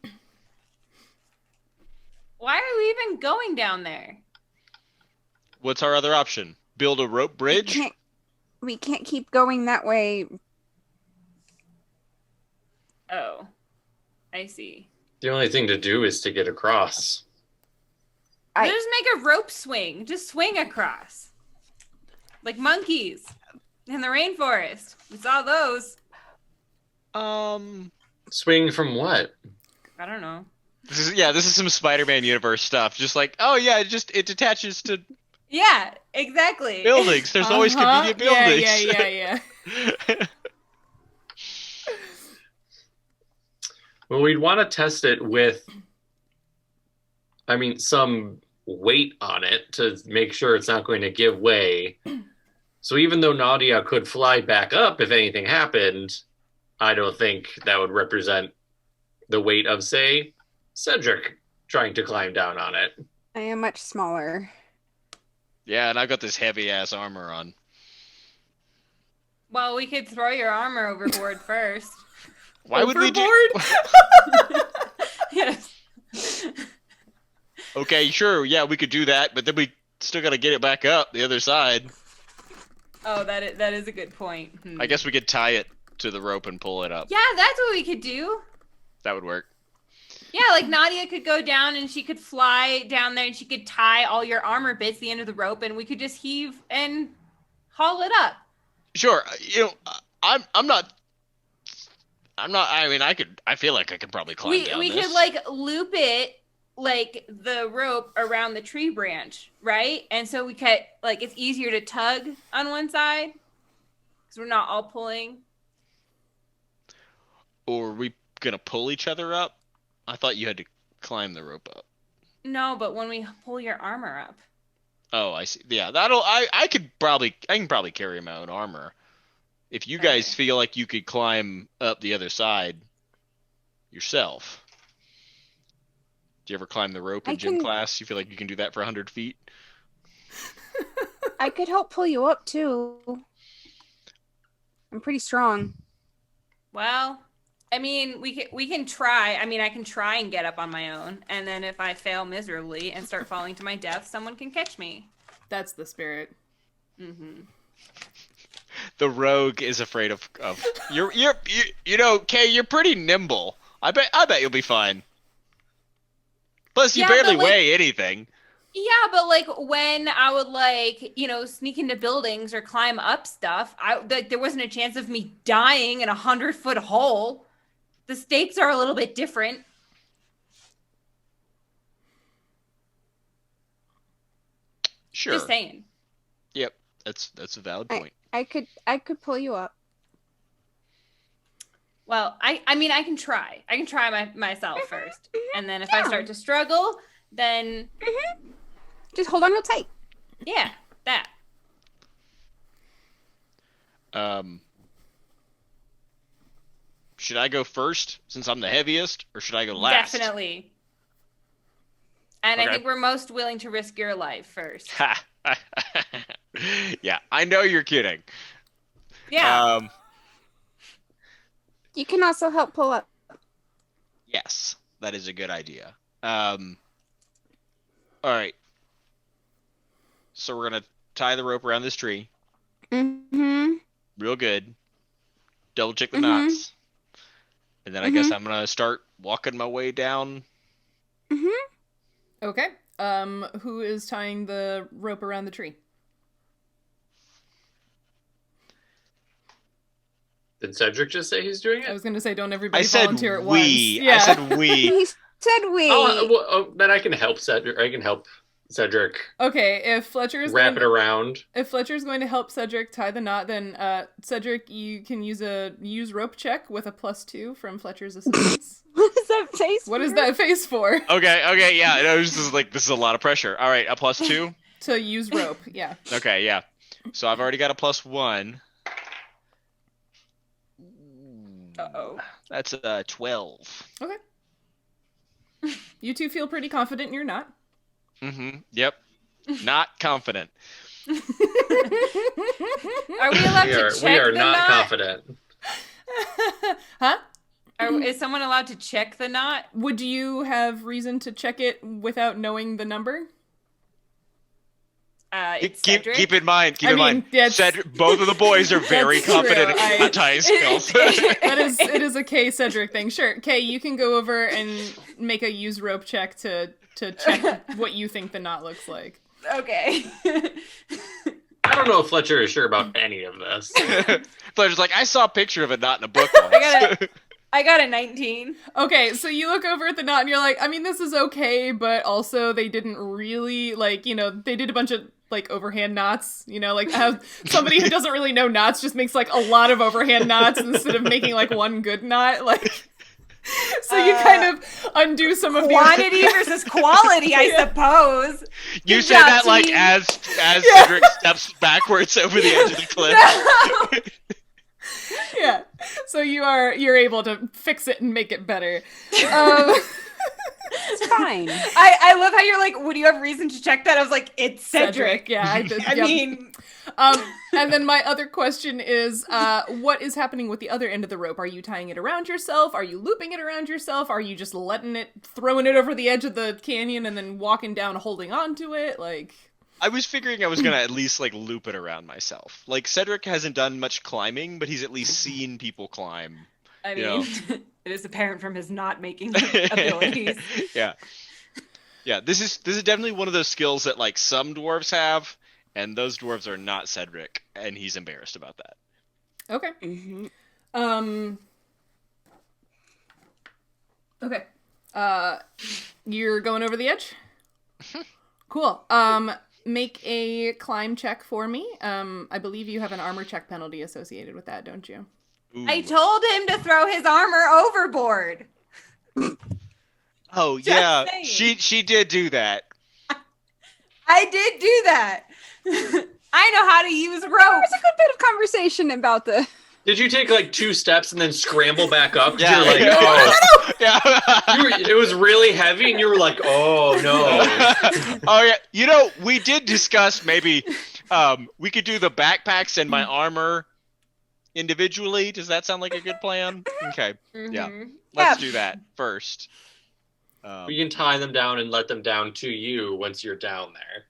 are we even going down there? What's our other option? Build a rope bridge? We can't keep going that way. Oh, I see. the only thing to do is to get across. Just make a rope swing. Just swing across. Like monkeys in the rainforest. We saw those. Swing from what? I don't know. This is some Spider-Man universe stuff. Just like, oh yeah, it detaches to Yeah, exactly. buildings. There's always convenient buildings. Yeah. Well, we'd want to test it with, some weight on it to make sure it's not going to give way. So even though Nautia could fly back up if anything happened, I don't think that would represent the weight of, say, Cedric trying to climb down on it. I am much smaller. Yeah, and I've got this heavy ass armor on. Well, we could throw your armor overboard first. Why would we do? Yes. Okay, sure. Yeah, we could do that, but then we still got to get it back up the other side. Oh, that is a good point. I guess we could tie it to the rope and pull it up. Yeah, that's what we could do. That would work. Yeah, like Nautia could go down and she could fly down there and she could tie all your armor bits to the end of the rope and we could just heave and haul it up. Sure. I feel like I could probably climb down We this. could like loop it like the rope around the tree branch, right? And so we could like it's easier to tug on one side because we're not all pulling. Or are we gonna pull each other up? I thought you had to climb the rope up. No, but when we pull your armor up. Oh, I see. Yeah, I can probably carry my own armor. If you guys feel like you could climb up the other side yourself. Do you ever climb the rope in gym class? You feel like you can do that for 100 feet? I could help pull you up too. I'm pretty strong. Well, we can try. I can try and get up on my own, and then if I fail miserably and start falling to my death, someone can catch me. That's the spirit. Mm-hmm. The rogue is afraid of Kay, you're pretty nimble. I bet you'll be fine. Plus, you barely weigh anything. Yeah, but like when I would sneak into buildings or climb up stuff, there wasn't a chance of me dying in 100-foot hole. The stakes are a little bit different. Sure. Just saying. Yep, that's a valid point. I could pull you up. Well, I can try. I can try myself first. And then if I start to struggle, then Just hold on real tight. yeah, that. Should I go first since I'm the heaviest, or should I go last? Definitely. And Okay. I think we're most willing to risk your life first. Ha. Yeah, I know you're kidding. Yeah. You can also help pull up. Yes, that is a good idea. All right. So we're gonna tie the rope around this tree, Mm-hmm. real good. Double check the Mhm. knots, and then I guess I'm gonna start walking my way down. Mm-hmm. Okay. Who is tying the rope around the tree? Did Cedric just say he's doing I it? was going to say, don't I everybody said volunteer at we. once. Yeah. I said we. He said we. Then I can help Cedric. I can help Cedric Okay, if Fletcher is wrap going it to, around. if Fletcher's going to help Cedric tie the knot, then Cedric, you can use rope check with a +2 from Fletcher's assistance. What is that face? What is for? that face for? Okay, yeah. No, this is a lot of pressure. All right, a +2. To use rope, yeah. Okay, yeah. So I've already got a +1. Uh-oh. That's a 12. Okay. You two feel pretty confident in your knot. Mm-hmm. Yep. Not confident. Are we allowed to check we are the not knot? confident. Huh? Is someone allowed to check the knot? Would you have reason to check it without knowing the number? It's Cedric. Keep in mind. that's- Cedric, both of the boys are very That's true. confident at tying skills. It is a K Cedric thing. Sure, K, you can go over and make a use rope check to check what you think the knot looks like. Okay. I don't know if Fletcher is sure about any of this. Fletcher's like, I saw a picture of a knot in a book once. I got a 19. Okay, so you look over at the knot and you're like, I mean, this is okay, but also they didn't really, they did a bunch of, overhand knots, like how somebody who doesn't really know knots just makes, a lot of overhand knots instead of making, one good knot, So you kind of undo some of Quantity versus quality, I suppose. You Good say job, that, team. as Cedric steps backwards over the edge of the cliff. Yeah, so you're able to fix it and make it better. It's fine. I love how you're like, would you have reason to check that? I was like, it's Cedric. Yeah, I did. I Yep. mean, And then my other question is, what is happening with the other end of the rope? Are you tying it around yourself? Are you looping it around yourself? Are you just throwing it over the edge of the canyon and then walking down holding on to it? I was figuring I was gonna at least loop it around myself. Cedric hasn't done much climbing, but he's at least seen people climb. I mean, You it is apparent from his not making abilities. Yeah. This is definitely one of those skills that some dwarves have, and those dwarves are not Cedric, and he's embarrassed about that. Okay. Mm-hmm. Okay. You're going over the edge? Cool. Make a climb check for me. I believe you have an armor check penalty associated with that, don't you? Ooh. I told him to throw his armor overboard. Oh Just yeah, saying. she did do that. I did do that. I know how to use rope. There's a good bit of conversation about the. Did you take 2 steps and then scramble back up? Yeah. You're like, oh. Yeah. It was really heavy, and you were like, oh no. Oh yeah. We did discuss maybe we could do the backpacks and my armor individually. Does that sound like a good plan? Okay. Yeah. Let's do that first. We can tie them down and let them down to you once you're down there.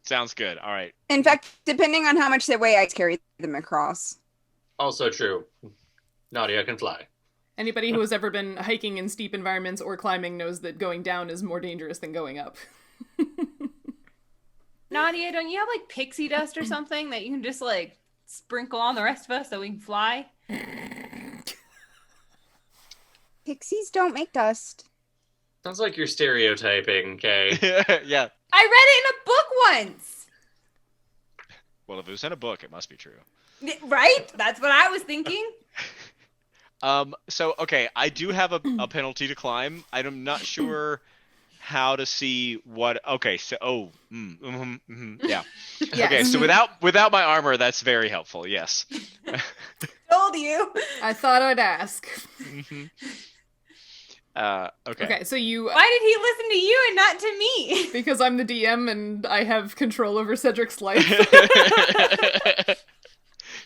Sounds good. All right. In fact, depending on how much they weigh, I carry them across. Also true. Nautia can fly. Anybody who has ever been hiking in steep environments or climbing knows that going down is more dangerous than going up. Nautia, don't you have pixie dust or something that you can just sprinkle on the rest of us so we can fly? Pixies don't make dust. Sounds like you're stereotyping, Kay. Yeah. I read it in a book once. Well, if it was in a book, it must be true. Right? That's what I was thinking. So okay, I do have a penalty to climb. I'm not sure how to see what. Okay, so yeah. Yes. Okay, so without my armor, that's very helpful. Yes. Told you. I thought I'd ask. Okay. Okay, so you Why did he listen to you and not to me? because I'm the DM and I have control over Cedric's life.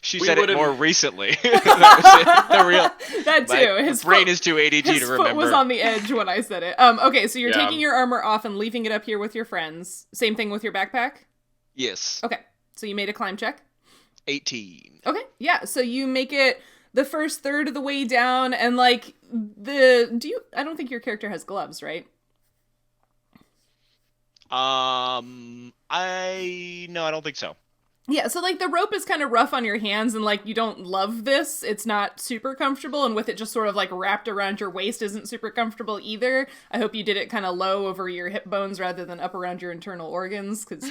She We said it would've- more recently. The real. That too. My His brain foot- is too ADD His to foot remember. was on the edge when I said it. Okay, so you're Yeah. taking your armor off and leaving it up here with your friends. Same thing with your backpack? Yes. Okay, so you made a climb check? 18. Okay, yeah, so you make it the first third of the way down, and like, I don't think your character has gloves, right? No, I don't think so. Yeah, so like the rope is kind of rough on your hands and like you don't love this. It's not super comfortable, and with it just sort of like wrapped around your waist isn't super comfortable either. I hope you did it kind of low over your hip bones rather than up around your internal organs, because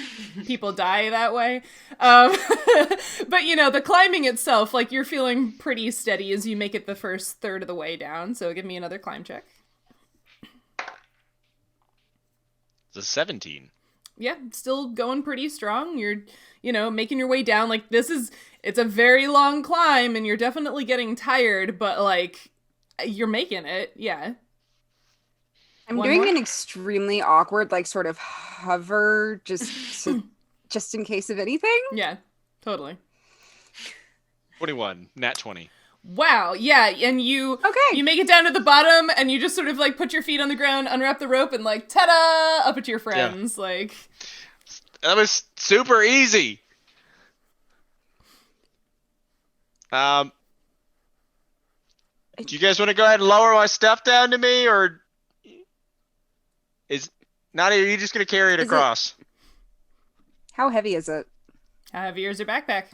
people die that way. But you know, the climbing itself, like you're feeling pretty steady as you make it the first third of the way down. So give me another climb check. It's a 17. Yeah, still going pretty strong. You're, making your way down. Like, it's a very long climb, and you're definitely getting tired, but, like, you're making it. Yeah. I'm One doing more? an extremely awkward, like, sort of hover, just in case of anything. Yeah, totally. 21. Nat 20. Wow, yeah, and you Okay. make it down to the bottom, and you just sort of, like, put your feet on the ground, unwrap the rope, and, like, ta-da! Up at your friends, like... That was super easy. Do you guys want to go ahead and lower my stuff down to me, or is Nautia, are you just gonna carry it Is it- across? How heavy is it? How heavy is your backpack?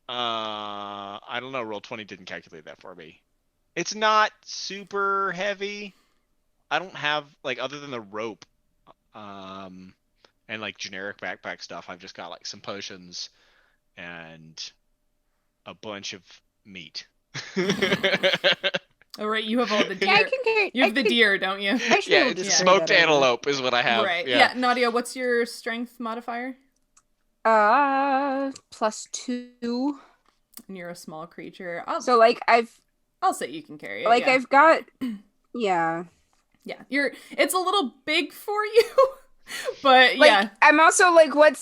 I don't know. Roll20 didn't calculate that for me. It's not super heavy. I don't have, like, other than the rope, and like generic backpack stuff. I've just got like some potions and a bunch of meat. Oh, right, you have all the deer. Yeah, I can carry. You have the deer, don't you? I should be Yeah, able it's to Yeah. carry smoked that over. antelope is what I have. Right. Yeah. Yeah, Nadia, what's your strength modifier? +2. And you're a small creature. So like I'll say you can carry it. like yeah. I've got, yeah. Yeah, it's a little big for you, but Like yeah, I'm also like, what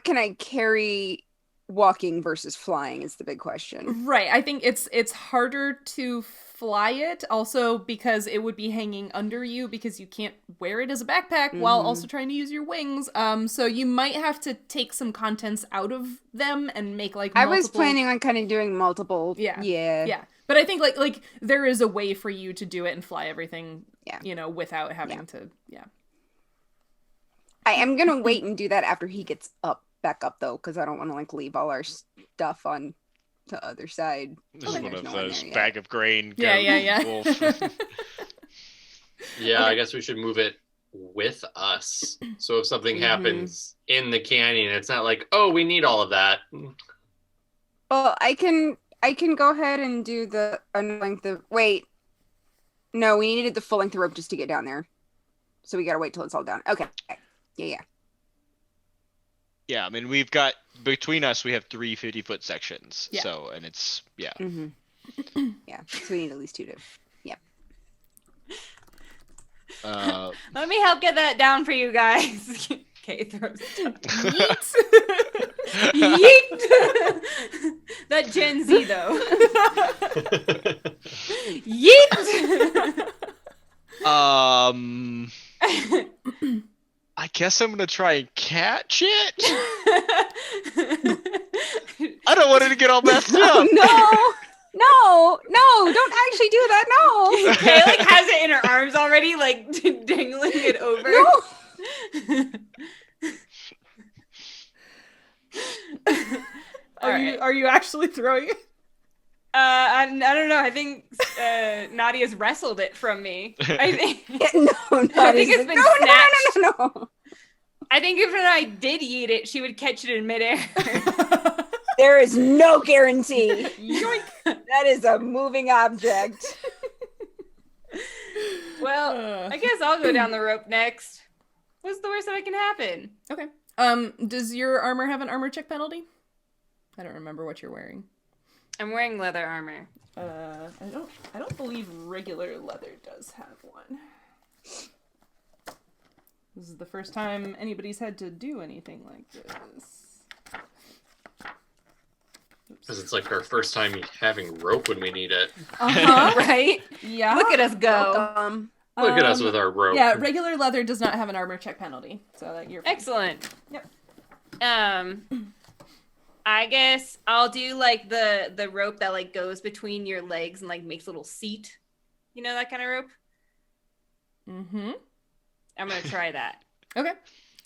can I carry walking versus flying is the big question. right. I think it's harder to fly it, also because it would be hanging under you because you can't wear it as a backpack while Mhm. also trying to use your wings. So you might have to take some contents out of them and make like I was multiple- planning on kind of doing multiple. Yeah. Yeah. Yeah, but I think like there is a way for you to do it and fly everything. Yeah. Without having to. Yeah. I am gonna wait and do that after he gets back up though, because I don't want to like leave all our stuff on the other side. This is There's one of no one those there yet. bag of grain. Yeah, goat, yeah, yeah. wolf. Yeah, I guess we should move it with us. So if something Mhm. happens in the canyon, it's not like, oh, we need all of that. Well, I can go ahead and do the length of. Wait, no, we needed the full length of rope just to get down there, so we gotta wait till it's all down. Okay, yeah. Yeah, I mean, we've got, between us, we have 3 50-foot sections. Yeah. So, and it's, yeah. Mm-hmm. Yeah, so we need at least 2 to. Let me help get that down for you guys. Okay, throws it down. Yeet! That Gen Z though. Yeet! I guess I'm gonna try and catch it. I don't want it to get all messed Oh up. no! No! Don't actually do that! No! Kay like has it in her arms already, like dangling it over. No! Are you actually throwing it? I don't know. I think Nadia's wrestled it from me. I think No! I think it's been snatched. No! I think if I did eat it, she would catch it in midair. There is no guarantee. Yoink. That is a moving object. Well, I guess I'll go down the rope next. What's the worst that can happen? Okay. Does your armor have an armor check penalty? I don't remember what you're wearing. I'm wearing leather armor. I don't believe regular leather does have one. This is the first time anybody's had to do anything like this. Because it's like our first time having rope when we need it. Right? Yeah. Look at us go. Look at us with our rope. Yeah, regular leather does not have an armor check penalty, so that you're fine. Excellent. Yep. I guess I'll do like the rope that like goes between your legs and like makes a little seat. You know that kind of rope? Mm-hmm. I'm gonna try that. Okay.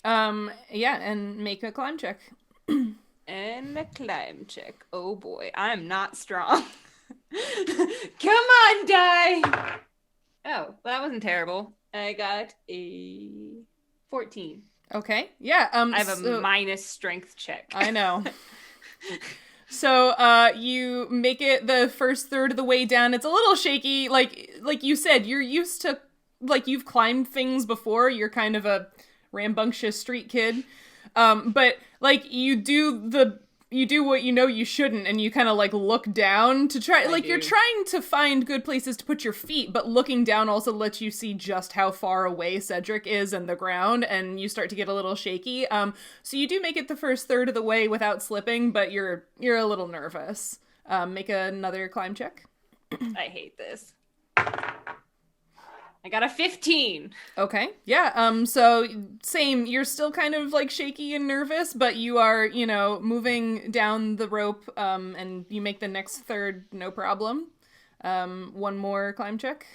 Yeah, and make a climb check. And a climb check. Oh boy, I'm not strong. Come on, die. Oh, well, that wasn't terrible. I got a 14. Okay. Yeah. I have a minus strength check. I know. So, you make it the first third of the way down. It's a little shaky. Like you said, you're used to, like, you've climbed things before. You're kind of a rambunctious street kid. But, like, you do what you know you shouldn't, and you kind of, like, look down to try, you're trying to find good places to put your feet, but looking down also lets you see just how far away Cedric is and the ground, and you start to get a little shaky. So you do make it the first third of the way without slipping, but you're a little nervous. Make another climb check. I hate this. I got a 15. Okay. Yeah. So same, you're still kind of like shaky and nervous, but you are, moving down the rope, and you make the next third, no problem. One more climb check.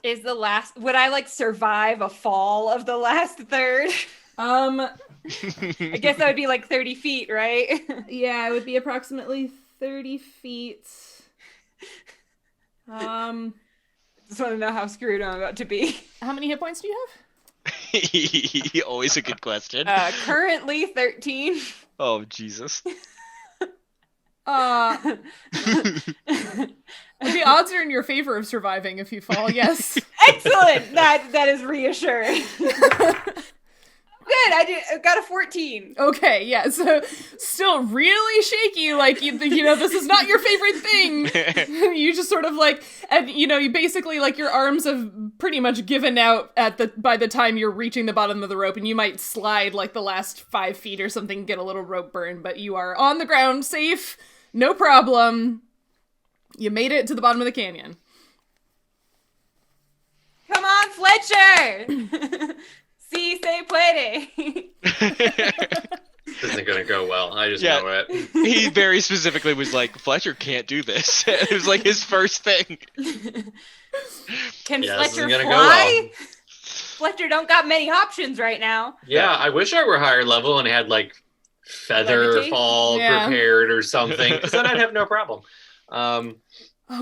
Would I like survive a fall of the last third? I guess that would be like 30 feet, right? Yeah, it would be approximately 30 feet. Just want to know how screwed I'm about to be. How many hit points do you have? Always a good question. Currently 13. Oh, Jesus. The odds are in your favor of surviving if you fall, yes. Excellent! That is reassuring. Good, I got a 14. Okay, yeah, so still really shaky, like, this is not your favorite thing. You just sort of like, and you basically, like, your arms have pretty much given out by the time you're reaching the bottom of the rope, and you might slide like the last 5 feet or something, get a little rope burn, but you are on the ground, safe, no problem. You made it to the bottom of the canyon. Come on, Fletcher! Si se puede. This isn't gonna go well. I just know it. He very specifically was like, Fletcher can't do this. It was like his first thing. Can Yeah, Fletcher this isn't gonna fly? go well. Fletcher don't got many options right now. Yeah, I wish I were higher level and had like feather Levitate? fall Yeah. prepared or something, because then I'd have no problem. Oh,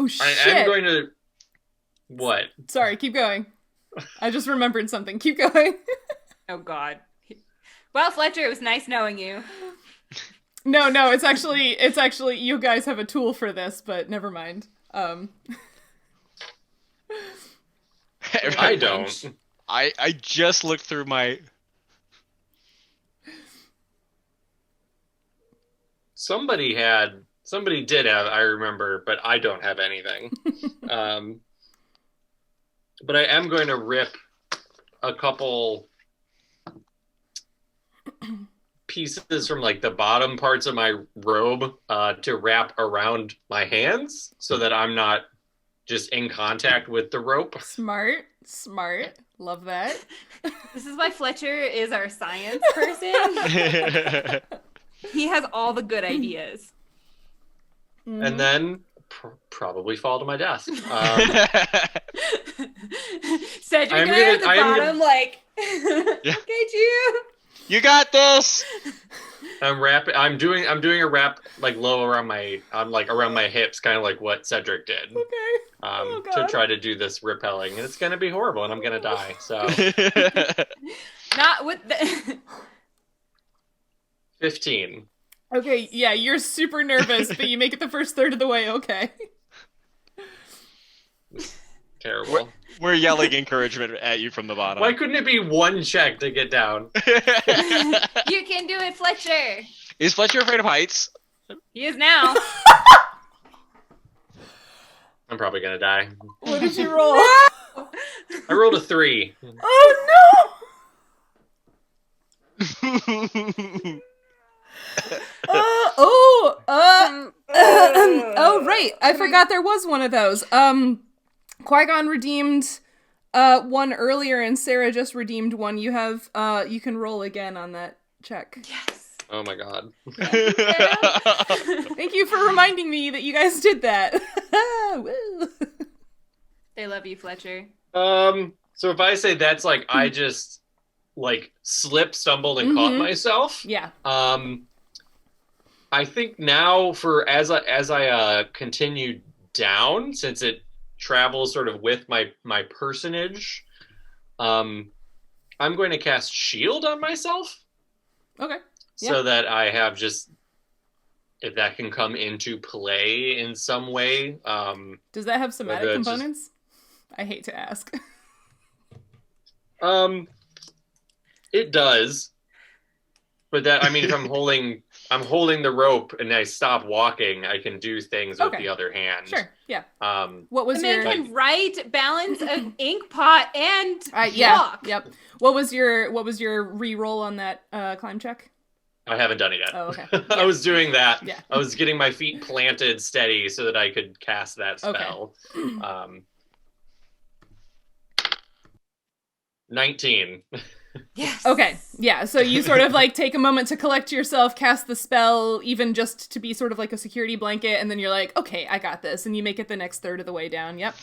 shit. I am going to. What? Sorry, keep going. I just remembered something. Keep going. Oh, God. Well, Fletcher, it was nice knowing you. No, it's actually, you guys have a tool for this, but never mind. I don't. I just looked through my... Somebody did have, I remember, but I don't have anything. But I am going to rip a couple pieces from like the bottom parts of my robe to wrap around my hands so that I'm not just in contact with the rope. Smart. Love that. This is why Fletcher is our science person. He has all the good ideas. And then probably fall to my death. Cedric and I at the bottom, like, Yeah. okay, Gio. You got this! I'm doing a wrap like low around around my hips, kind of like what Cedric did. Okay. To try to do this rappelling, and it's gonna be horrible, and I'm gonna die. So Not with the 15. Okay, yeah, you're super nervous, but you make it the first third of the way, okay. Terrible. We're yelling encouragement at you from the bottom. Why couldn't it be one check to get down? You can do it, Fletcher. Is Fletcher afraid of heights? He is now. I'm probably gonna die. What did you roll? I rolled a 3. Oh no! Oh right, I forgot there was one of those. Qui-Gon redeemed one earlier, and Sarah just redeemed one. You have you can roll again on that check. Yes. Oh my god. Thank you for reminding me that you guys did that. Woo. They love you, Fletcher. So if I say that's like I just like slipped, stumbled, and caught myself. Yeah. I think now for as I continue down, since it travels sort of with my personage, I'm going to cast Shield on myself. Okay. So that I have just, if that can come into play in some way. Does that have somatic just- components? I hate to ask. It does. But that, I mean, if I'm holding the rope and I stop walking, I can do things with the other hand. Sure. Yeah. Um, What was The man your? can write, balance an ink pot, and Yeah. walk. Yep. What was your re-roll on that climb check? I haven't done it yet. Oh, okay. I was doing that. Yeah. I was getting my feet planted steady so that I could cast that spell. 19. Yes. Okay, yeah, so you sort of like take a moment to collect yourself, cast the spell, even just to be sort of like a security blanket, and then you're like, okay, I got this, and you make it the next third of the way down, yep.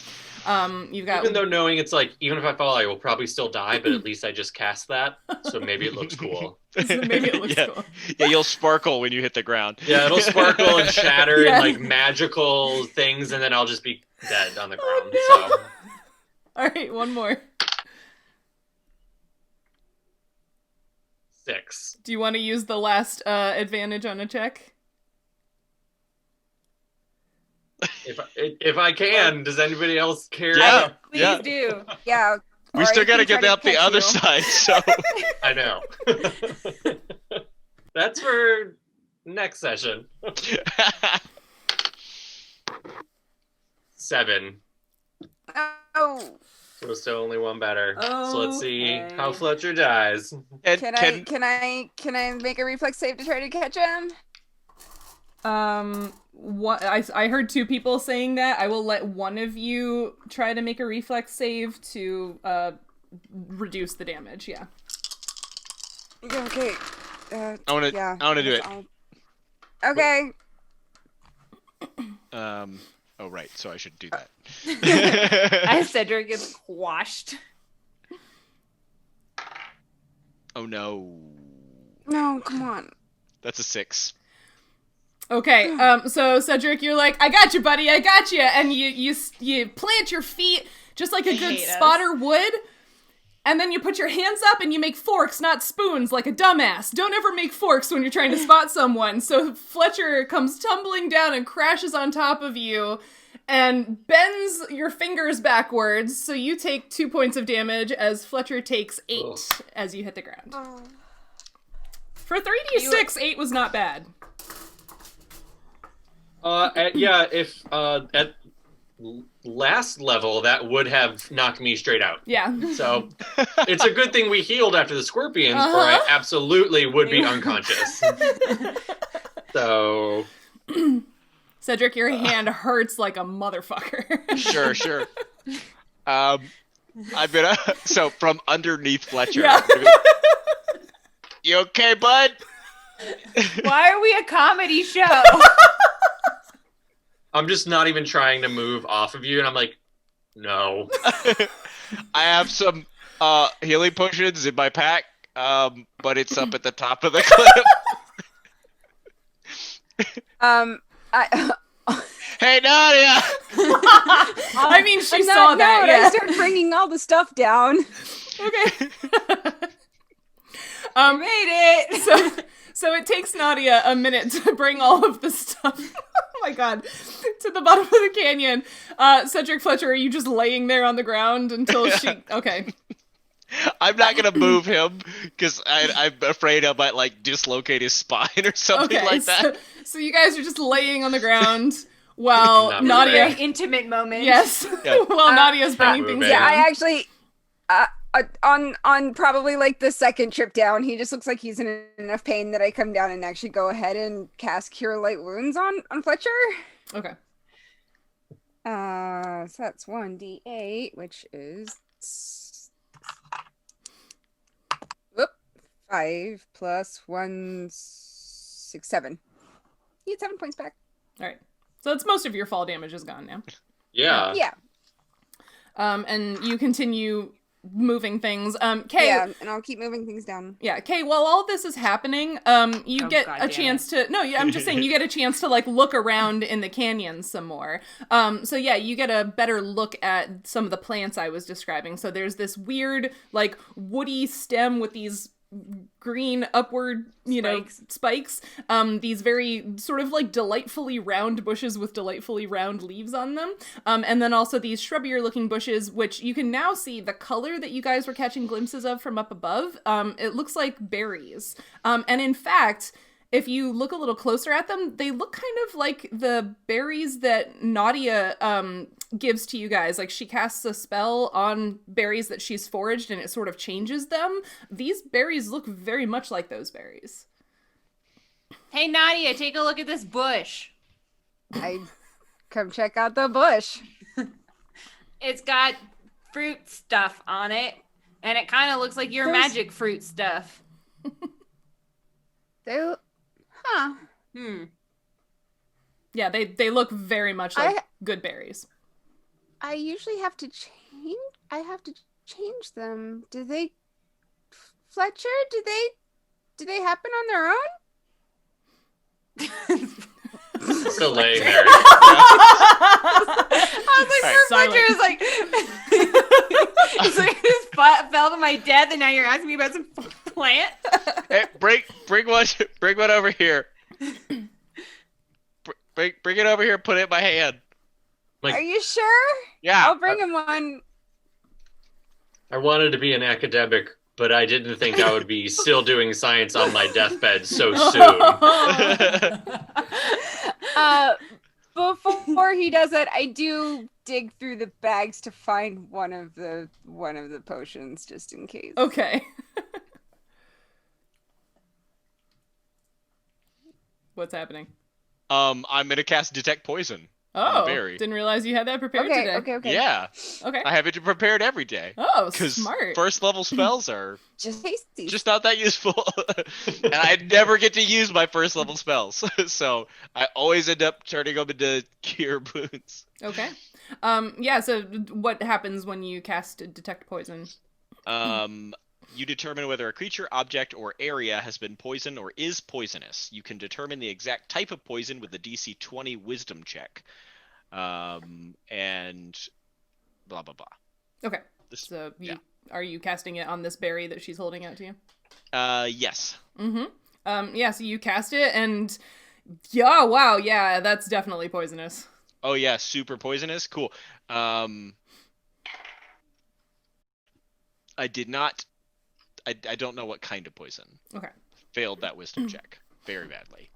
You've got... Even though knowing it's like, even if I fall, I will probably still die, but at least I just cast that, so maybe it looks cool. Maybe it looks cool. Yeah, you'll sparkle when you hit the ground. Yeah, it'll sparkle and shatter Yeah. and like magical things, and then I'll just be dead on the ground, no. so... Alright, one more. 6. Do you want to use the last advantage on a check? If I can, does anybody else care? Yeah. Please do. Yeah. We or still I got to can get try out the catch other you. side, so... I know. That's for next session. 7. Oh, So still only one better. So let's see Okay. how Fletcher dies. And can I make a reflex save to try to catch him? What I heard 2 people saying that. I will let one of you try to make a reflex save to reduce the damage, yeah. Yeah, okay. I want to do it. Okay. Oh, right. So I should do that. As Cedric gets quashed. Oh, no. No, come on. That's a 6. Okay, so Cedric, you're like, I got you, buddy, I got you, and you plant your feet just like a good hate us. spotter would, and then you put your hands up and you make forks, not spoons, like a dumbass. Don't ever make forks when you're trying to spot someone. So Fletcher comes tumbling down and crashes on top of you and bends your fingers backwards, so you take 2 points of damage as Fletcher takes 8 as you hit the ground. For 3d6, 8 was not bad. If at last level, that would have knocked me straight out. Yeah. So it's a good thing we healed after the scorpions, or I absolutely would be unconscious. So... Cedric, your hand hurts like a motherfucker. Sure. I'm gonna... So, from underneath Fletcher. Yeah. You okay, bud? Why are we a comedy show? I'm just not even trying to move off of you, and I'm like, no. I have some healing potions in my pack, but it's up at the top of the cliff. Hey, Nautia! I mean, she On saw that, note, yeah. I start bringing all the stuff down. Okay. Made it. So it takes Nautia a minute to bring all of the stuff, oh my god, to the bottom of the canyon. Cedric, Fletcher, are you just laying there on the ground until she... Okay. I'm not gonna move him because I'm afraid I might like dislocate his spine or something like that. So you guys are just laying on the ground while Not Nautia... Very intimate moment. Yes. Yeah. While Nadia's bringing things moving. down. Yeah, I actually, on probably like the second trip down, he just looks like he's in enough pain that I come down and actually go ahead and cast Cure Light Wounds on Fletcher. Okay. So that's 1d8, which is 5 plus 1, 6, 7. You get 7 points back. All right. So it's most of your fall damage is gone now. Yeah. Yeah. And you continue moving things. Kay, Yeah, and I'll keep moving things down. Yeah, Kay, while all this is happening, you get God a damn chance to... No, I'm just saying, you get a chance to, like, look around in the canyon some more. So yeah, you get a better look at some of the plants I was describing. So there's this weird, like, woody stem with these green upward, spikes. These very sort of like delightfully round bushes with delightfully round leaves on them. And then also these shrubbier looking bushes, which you can now see the color that you guys were catching glimpses of from up above. It looks like berries. And in fact, if you look a little closer at them, they look kind of like the berries that Nautia gives to you guys. Like, she casts a spell on berries that she's foraged and it sort of changes them. These berries look very much like those berries. Hey, Nadia, take a look at this bush. I come check out the bush. It's got fruit stuff on it, and it kind of looks like your magic fruit stuff. Yeah, they look very much like good berries. I usually have to change. I have to change them. Do they, Fletcher? Do they happen on their own? Still laying there. I was like, Fletcher is like, it's like this fell to my death, and now you're asking me about some plant. Hey, bring one over here. Bring it over here. Put it in my hand. Like, are you sure? Yeah, I'll bring him one. I wanted to be an academic, but I didn't think I would be still doing science on my deathbed so soon. Before he does it, I do dig through the bags to find one of the potions, just in case. Okay. What's happening? I'm gonna cast Detect Poison. Oh, berry. didn't realize you had that prepared today. Okay. Yeah. Okay. I have it prepared every day. Oh, Because smart. first level spells are Just tasty. just not that useful. And I never get to use my first level spells. So I always end up turning them into cure wounds. Okay. Yeah, so what happens when you cast Detect Poison? You determine whether a creature, object, or area has been poisoned or is poisonous. You can determine the exact type of poison with a DC 20 Wisdom check. And blah, blah, blah. Okay. So are you casting it on this berry that she's holding out to you? Yes. Mm-hmm. Yeah, so you cast it, and yeah, wow, yeah, that's definitely poisonous. Oh, yeah, super poisonous? Cool. I did not... I don't know what kind of poison. Okay. Failed that wisdom check very badly.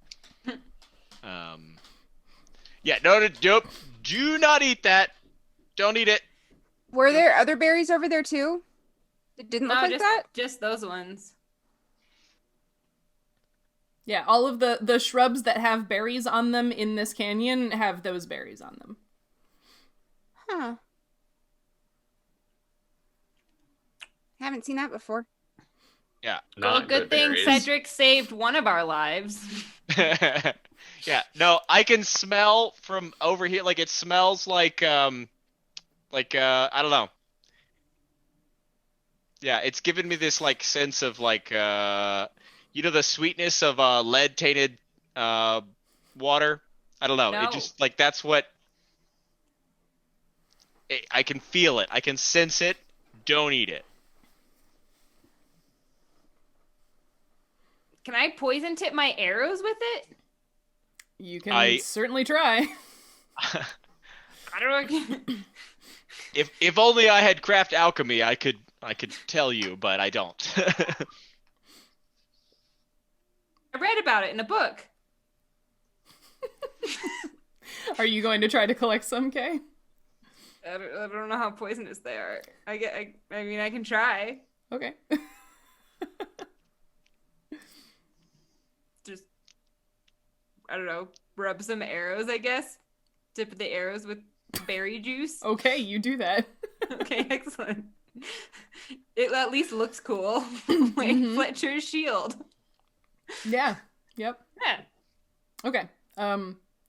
Yeah, no, do not eat that. Don't eat it. Were there other berries over there too? It didn't look like that? Just those ones. Yeah, all of the shrubs that have berries on them in this canyon have those berries on them. Huh. Haven't seen that before. Yeah. Well, good thing berries. Cedric saved one of our lives. Yeah, no, I can smell from over here, like it smells like I don't know. Yeah, it's given me this like sense of like the sweetness of lead tainted water. I don't know. No. It just like that's what I can feel it. I can sense it. Don't eat it. Can I poison tip my arrows with it? You can certainly try. I don't know. If only I had craft alchemy, I could tell you, but I don't. I read about it in a book. Are you going to try to collect some, Kay? I don't know how poisonous they are. I mean, I can try. Okay. Just, I don't know, rub some arrows, I guess. Dip the arrows with berry juice. Okay, you do that. Okay, excellent. It at least looks cool. Like Fletcher's shield. Yeah. Yep. Yeah. Okay.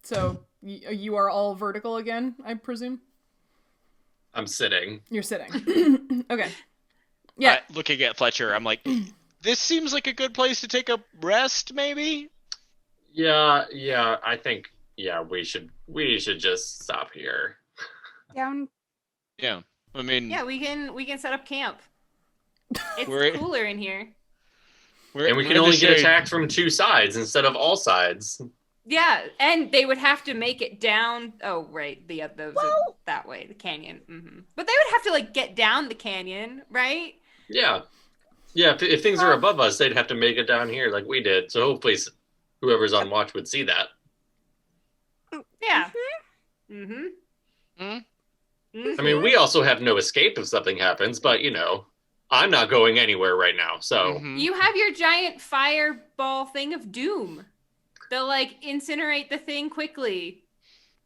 So you are all vertical again, I presume? I'm sitting. You're sitting. Okay. Yeah. Looking at Fletcher, I'm like, this seems like a good place to take a rest, maybe? Yeah, I think we should just stop here. Down. Yeah. I mean, Yeah, we can set up camp. It's We're- cooler in here. we're, And we we're can in only the get shade. attacked from two sides instead of all sides. Yeah, and they would have to make it down. Oh, right, those are that way, the canyon. But they would have to like get down the canyon, right? Yeah. If things are above us, they'd have to make it down here like we did. So hopefully, whoever's on watch would see that. Yeah. I mean, we also have no escape if something happens, but I'm not going anywhere right now. So Mhm. You have your giant fireball thing of doom. They'll like incinerate the thing quickly.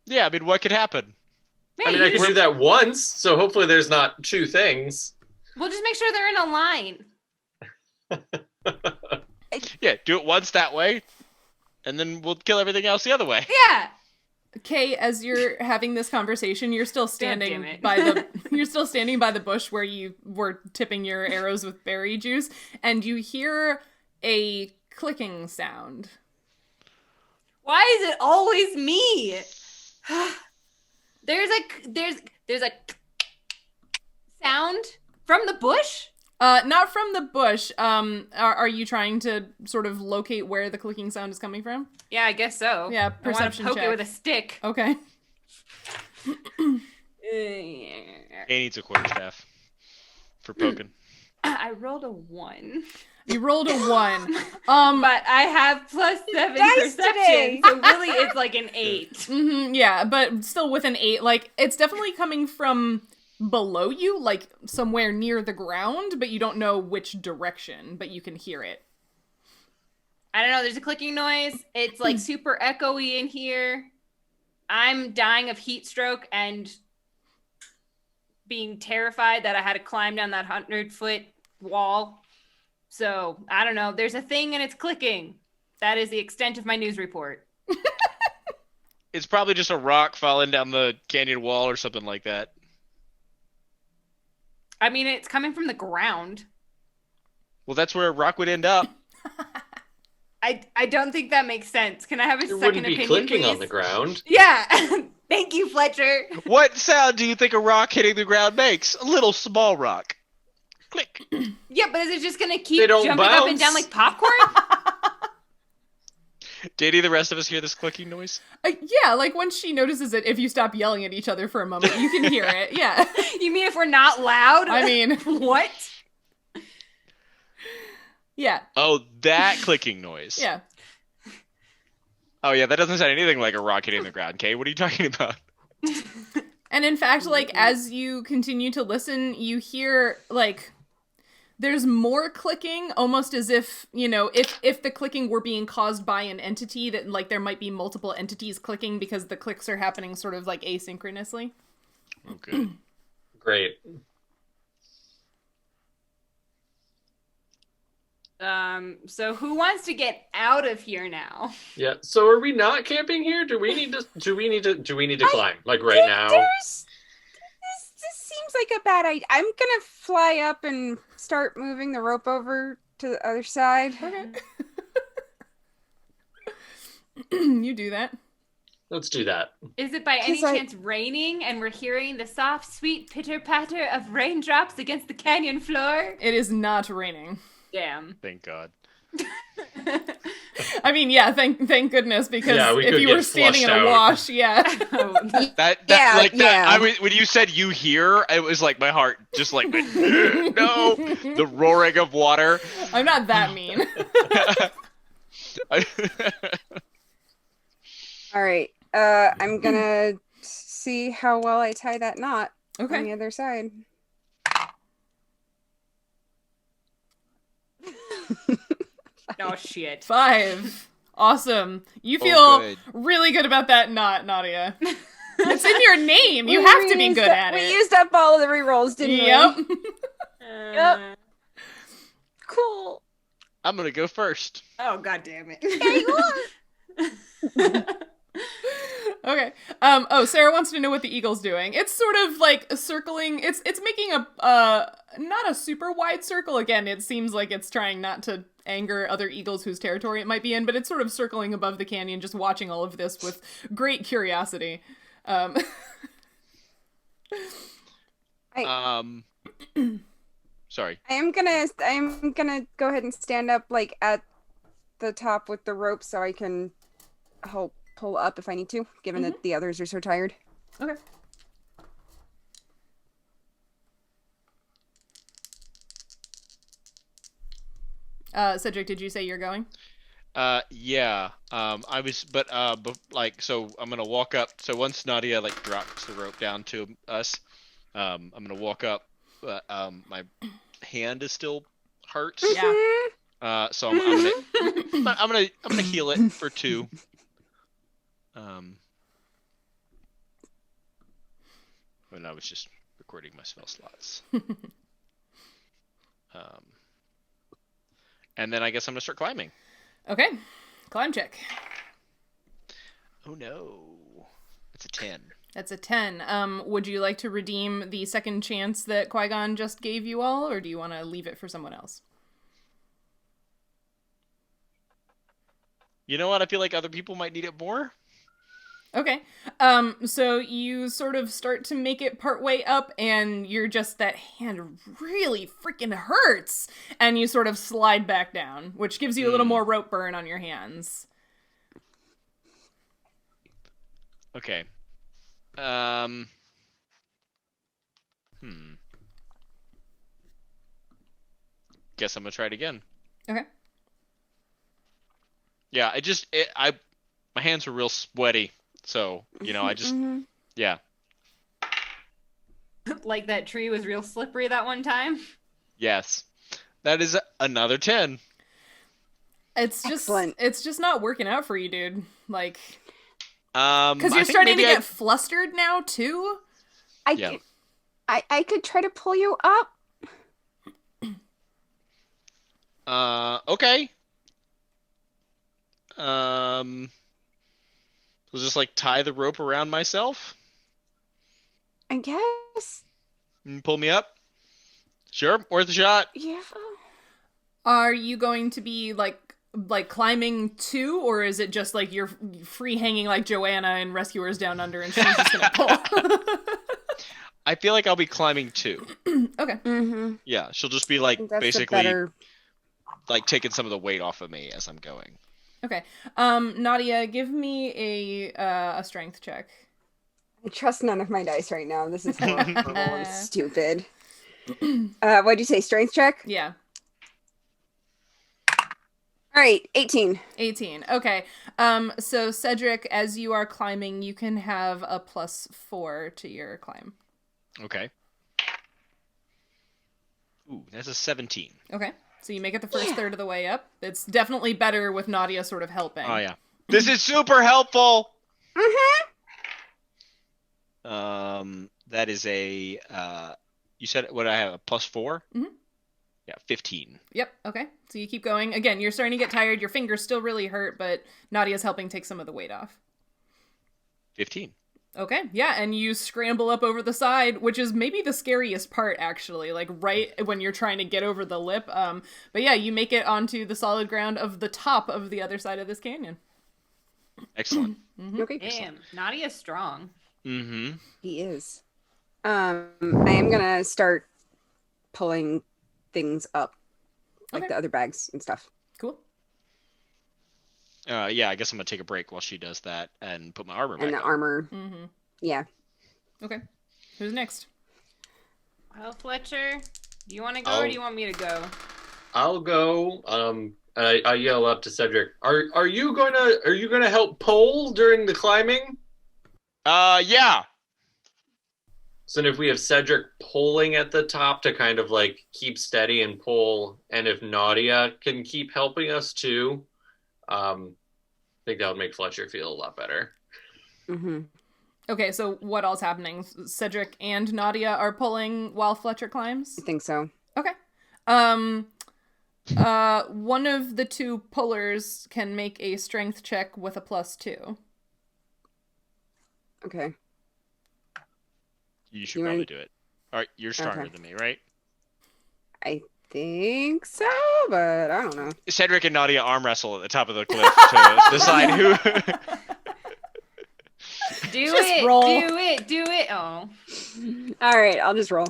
Yeah, I mean, what could happen? I mean, I could do that once. So hopefully, there's not two things. We'll just make sure they're in a line. Yeah, do it once that way, and then we'll kill everything else the other way. Yeah. Kay, as you're having this conversation, you're still damn standing it. by the bush where you were tipping your arrows with berry juice, and you hear a clicking sound. Why is it always me? There's a sound from the bush? Not from the bush. Are you trying to sort of locate where the clicking sound is coming from? Yeah, I guess so. Yeah, I want perception to poke check. it with a stick. Okay. He needs a quarterstaff for poking. I rolled a 1. You rolled a 1. But I have +7 Dice perception, today. so really it's like an 8. Yeah, but still with an 8, like, it's definitely coming from below you, like, somewhere near the ground, but you don't know which direction, but you can hear it. I don't know, there's a clicking noise. It's like super echoey in here. I'm dying of heat stroke and being terrified that I had to climb down that 100-foot wall. So, I don't know. There's a thing and it's clicking. That is the extent of my news report. It's probably just a rock falling down the canyon wall or something like that. I mean, it's coming from the ground. Well, that's where a rock would end up. I don't think that makes sense. Can I have a It second wouldn't be opinion, clicking please? on the ground. Yeah. Thank you, Fletcher. What sound do you think a rock hitting the ground makes? A little small rock. Click. Yeah, but is it just going to They keep don't jumping up and bounce. down like popcorn? Did any of the rest of us hear this clicking noise? Yeah, like, once she notices it, if you stop yelling at each other for a moment, you can hear it, yeah. You mean if we're not loud? I mean, What? yeah, Oh, that clicking noise. yeah. Oh, yeah, that doesn't sound anything like a rock hitting the ground, Kay. What are you talking about? And in fact, like, as you continue to listen, you hear, like, there's more clicking, almost as if, if the clicking were being caused by an entity, that, like, there might be multiple entities clicking because the clicks are happening sort of, like, asynchronously. Okay. Great. So who wants to get out of here now? Yeah. So are we not camping here? Do we need to climb like right now? This seems like a bad idea. I'm gonna fly up and start moving the rope over to the other side. Okay. You do that. Let's do that. Is it by any 'Cause I- chance raining and we're hearing the soft, sweet pitter-patter of raindrops against the canyon floor? It is not raining. Damn. Thank God. I mean, yeah, thank goodness, because we if could you get were standing in flushed a out. wash, yeah. When you said you hear, it was like my heart just like went, no, the roaring of water. I'm not that mean. All right. I'm gonna see how well I tie that knot on the Okay. other side. Oh shit. 5. Awesome. You Oh, feel good. really good about that knot, Nautia. It's in your name. You have to be good at We it. used up all of the rerolls, didn't Yep. we? Yep. Cool. I'm gonna go first. Oh god damn it. Okay. Sarah wants to know what the eagle's doing. It's sort of like circling. It's making a not a super wide circle. Again, it seems like it's trying not to anger other eagles whose territory it might be in, but it's sort of circling above the canyon, just watching all of this with great curiosity. Sorry. I'm gonna go ahead and stand up like at the top with the rope so I can help pull up if I need to, given that the others are so tired. Okay. Cedric, did you say you're going? Yeah. I was, so I'm gonna walk up. So once Nautia like drops the rope down to us, I'm gonna walk up, but my hand is still hurt. Yeah. So I'm gonna heal it for 2. When I was just recording my spell slots. And then I guess I'm gonna start climbing. Okay. Climb check. Oh no. It's a 10. That's a 10. Would you like to redeem the second chance that Qui-Gon just gave you all, or do you want to leave it for someone else? You know what? I feel like other people might need it more. Okay. So you sort of start to make it partway up, and you're just, that hand really freaking hurts, and you sort of slide back down, which gives you a little more rope burn on your hands. Okay. Guess I'm gonna try it again. Okay. Yeah, my hands are real sweaty, so I just yeah. Like that tree was real slippery that one time. Yes, that is another 10. It's just Excellent. it's just not working out for you, dude. Like, Because because you're starting to get flustered now too. I could try to pull you up. Okay. So just like tie the rope around myself I guess. and pull me up. Sure, worth a shot. Yeah. Are you going to be like climbing too, or is it just like you're free hanging like Joanna in Rescuers Down Under and she's just gonna pull? I feel like I'll be climbing too. Okay. Mm-hmm. Yeah, she'll just be like That's basically better. like taking some of the weight off of me as I'm going. Okay. Nautia, give me a strength check. I trust none of my dice right now. This is horrible and stupid. What'd you say? Strength check? Yeah. All right, 18. 18. Okay. So Cedric, as you are climbing, you can have a +4 to your climb. Okay. Ooh, that's a 17. Okay. So you make it the first third of the way up. It's definitely better with Nautia sort of helping. Oh yeah. This is super helpful. Mm-hmm. That is a you said what I have a +4? Mhm. Yeah, 15. Yep. Okay. So you keep going. Again, you're starting to get tired. Your fingers still really hurt, but Nadia's helping take some of the weight off. 15. Okay. Yeah, and you scramble up over the side, which is maybe the scariest part, actually. Like right when you're trying to get over the lip. But yeah, you make it onto the solid ground of the top of the other side of this canyon. Excellent. Okay. Damn, Nadia's strong. Mm-hmm. He is. I am gonna start pulling things up, like Okay. the other bags and stuff. Cool. Yeah, I guess I'm gonna take a break while she does that and put my armor back And the on. armor. Mm-hmm. Yeah. Okay. Who's next? Well, Fletcher, do you want to go or do you want me to go? I'll go. I yell up to Cedric. Are you gonna help pole during the climbing? Yeah. So if we have Cedric pulling at the top to kind of like keep steady and pull, and if Nautia can keep helping us too, I think that would make Fletcher feel a lot better. Mm-hmm. Okay, so what all's happening? Cedric and Nautia are pulling while Fletcher climbs? I think so. Okay. One of the two pullers can make a strength check with a +2. Okay. You should You probably want- do it. All right, you're stronger Okay. than me, right? I think so, but I don't know. Cedric and Nautia arm wrestle at the top of the cliff to decide who. Do Just it. roll. Do it. Do it. Oh. All right, I'll just roll.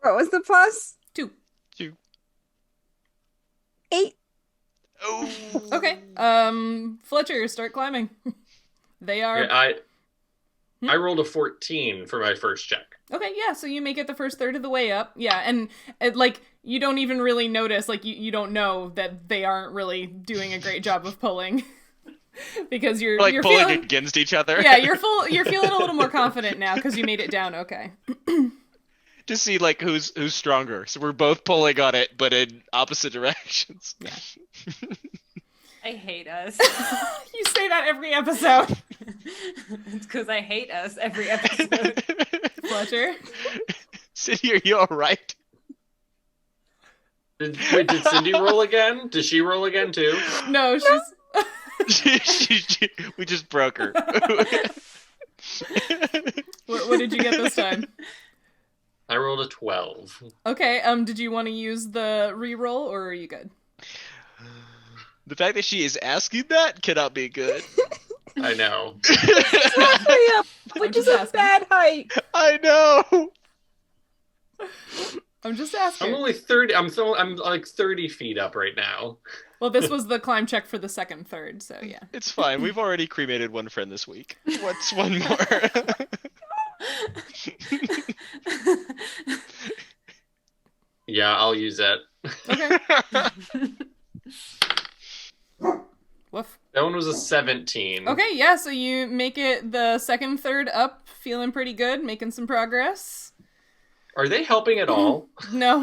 What was the plus? 2. 8. Oh. Okay. Fletcher, start climbing. They are... Okay, I rolled a 14 for my first check. Okay, yeah, so you make it the first third of the way up. Yeah, and like, you don't even really notice, like, you don't know that they aren't really doing a great job of pulling. Because you're We're like pulling feeling... against each other. Yeah, you're feeling a little more confident now because you made it down okay. To see like who's stronger. So we're both pulling on it, but in opposite directions. Yeah. I hate us. You say that every episode. It's because I hate us every episode. Fletcher? Cindy, are you all right? Did Cindy roll again? Did she roll again too? No, she's... We just broke her. What did you get this time? I rolled a 12. Okay, did you want to use the reroll, or are you good? The fact that she is asking that cannot be good. I know. Which is just a asking. bad height. I know. I'm just asking. I'm only 30. I'm like 30 feet up right now. Well, this was the climb check for the second third, so yeah. It's fine. We've already cremated one friend this week. What's one more? Yeah, I'll use it. Okay. Woof. That one was a 17. Okay, yeah, so you make it the second third up, feeling pretty good, making some progress. Are they helping at all? No.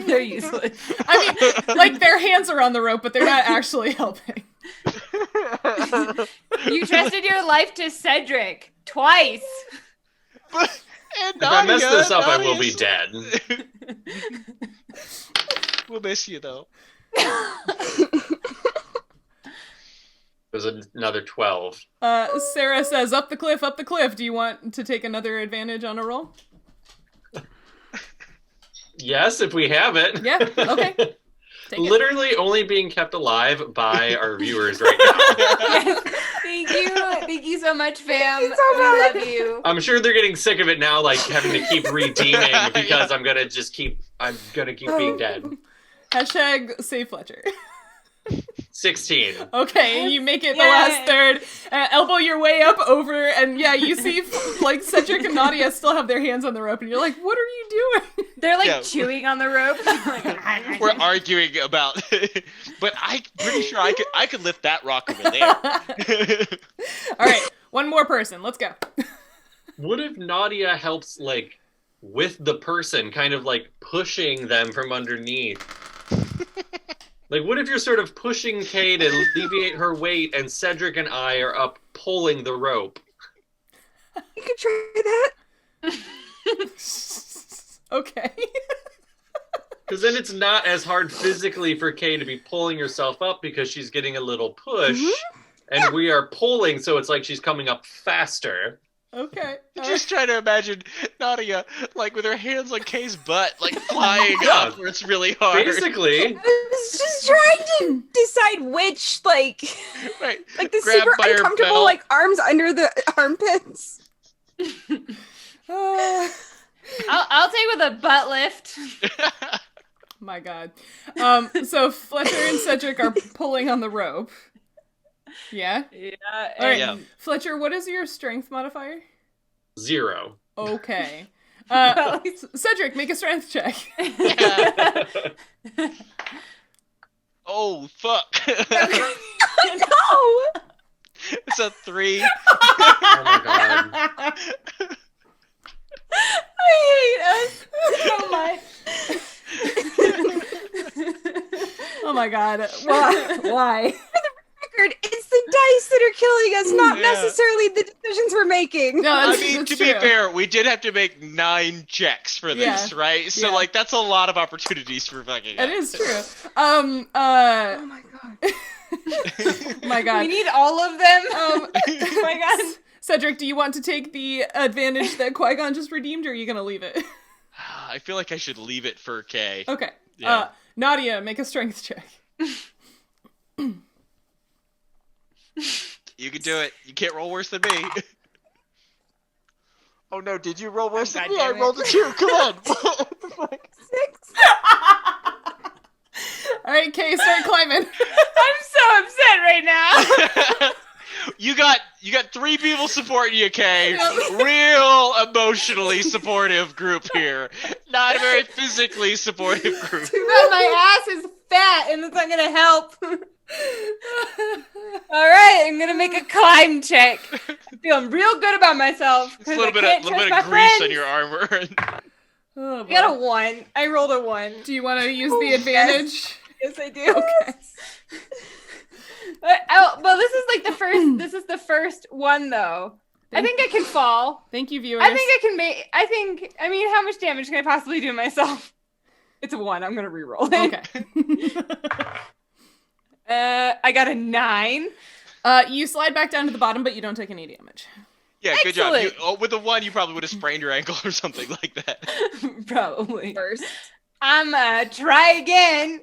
They're useless. I mean, like, their hands are on the rope, but they're not actually helping. You trusted your life to Cedric twice. And If I mess this up, I will be Nadia's- dead. We'll miss you though. There's another 12. Sarah says, up the cliff, up the cliff. Do you want to take another advantage on a roll? Yes, if we have it. Yeah, okay. Take it. Literally only being kept alive by our viewers right now. Thank you so much, fam. you so We much. love you. I'm sure they're getting sick of it now, like having to keep redeeming because I'm gonna keep being dead. Hashtag save Fletcher. 16. Okay, you make it the Yay. last third, elbow your way up over, and yeah, you see, like, Cedric and Nautia still have their hands on the rope, and you're like, what are you doing? They're like Yeah. chewing on the rope. We're arguing about, but I'm pretty sure I could lift that rock over there. All right, one more person, let's go. What if Nautia helps, like, with the person, kind of like pushing them from underneath? Like, what if you're sort of pushing Kay to alleviate her weight, and Cedric and I are up pulling the rope? You could try that. Okay. Because then it's not as hard physically for Kay to be pulling herself up because she's getting a little push, and we are pulling, so it's like she's coming up faster. Okay. Just trying to imagine Nadia, like with her hands on Kay's butt, like flying Yeah. up where it's really hard. Basically, I was just trying to decide which, like Right. the Grab super by her uncomfortable, belt. like arms under the armpits. I'll Something with a butt lift. My God. So Fletcher and Cedric are pulling on the rope. Yeah? Yeah. All right. Yeah. Fletcher, what is your strength modifier? 0. Okay. Cedric, make a strength check. Oh, fuck. No! It's a 3. Oh my god. I hate us so much. Oh my God. Why? Record, it's the dice that are killing us, not Yeah. necessarily the decisions we're making. No, I that's, mean, that's to true. be fair, we did have to make 9 checks for this, Yeah. right? So, Yeah. like, that's a lot of opportunities for fucking It up. is true. Oh my god. My We God. need all of them. Oh my God. Cedric, do you want to take the advantage that Qui-Gon just redeemed, or are you going to leave it? I feel like I should leave it for K. Okay. Yeah. Nautia, make a strength check. You can do it. You can't roll worse than me. Oh no, did you roll worse God than me? I damn it. rolled a 2. Come on. 6. All right, Kay, start climbing. I'm so upset right now. You got 3 people supporting you, Kay. Real emotionally supportive group here. Not a very physically supportive group. Too bad my ass is fat and it's not gonna help. All right, I'm gonna make a climb check. I'm feeling real good about myself. It's a little bit of grease on your armor. Oh, I boy. got a 1. I rolled a 1. Do you want to use the advantage? Yes, I do. Okay. Well, this is like the first. This is the first one, though. I think I can fall. Thank you, viewers. I think I can make. I mean, how much damage can I possibly do myself? It's a 1. I'm gonna re-roll it. Okay. I got a 9. You slide back down to the bottom, but you don't take any damage. Yeah, good job. Excellent. With a 1, you probably would have sprained your ankle or something like that. Probably. First. I'm try again.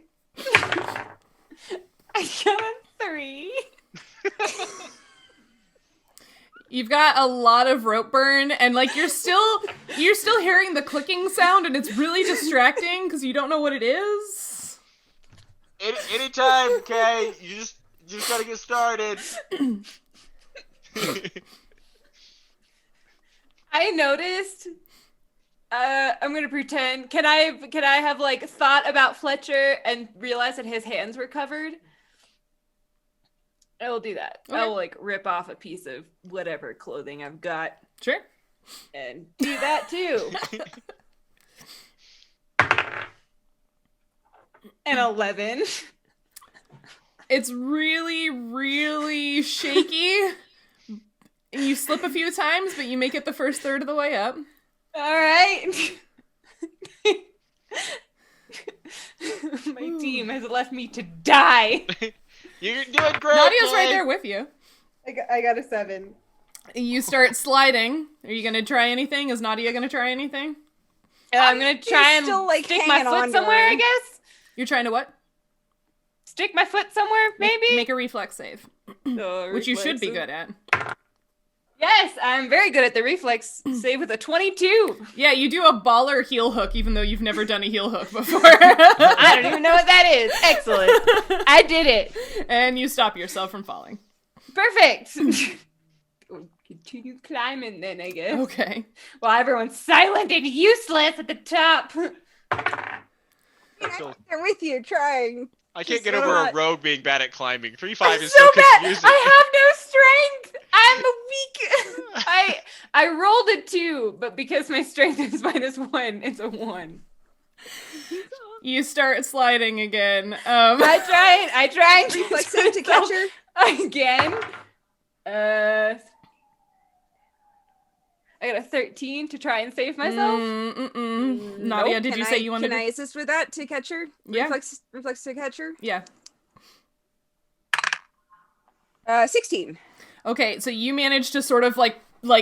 I got a 3. You've got a lot of rope burn, and like you're still hearing the clicking sound, and it's really distracting because you don't know what it is. Anytime, Kay. You just gotta get started. I noticed. I'm gonna pretend. Can I have like thought about Fletcher and realize that his hands were covered? I will do that. Okay. I will like rip off a piece of whatever clothing I've got Sure. and do that too. An 11. It's really, really shaky. And you slip a few times, but you make it the first third of the way up. All right. My team has left me to die. You're doing great. Nadia's Kay. right there with you. I got a 7. You start sliding. Are you gonna try anything? Is Nadia gonna try anything? I'm gonna try and still, like, stick my hanging on foot to somewhere, her. I guess. You're trying to what? Stick my foot somewhere, maybe? Make a reflex save, which you should be good at. Yes, I'm very good at the reflex save with a 22. Yeah, you do a baller heel hook, even though you've never done a heel hook before. I don't even know what that is. Excellent. I did it. And you stop yourself from falling. Perfect. Continue climbing then, I guess. Okay. While everyone's silent and useless at the top. So- I'm with you, trying. I can't Just get over not- a rogue being bad at climbing. 3-5 I'm is so so bad. confusing. I have no strength. I'm weak. I rolled a 2, but because my strength is -1, it's a 1. You start sliding again. I try and Reflex save to catch her. again. I got a 13 to try and save myself. Nadia, did you say you wanted Can to? I assist with that to catch her? Yeah. Reflex to catch her? Yeah. 16. Okay, so you manage to sort of like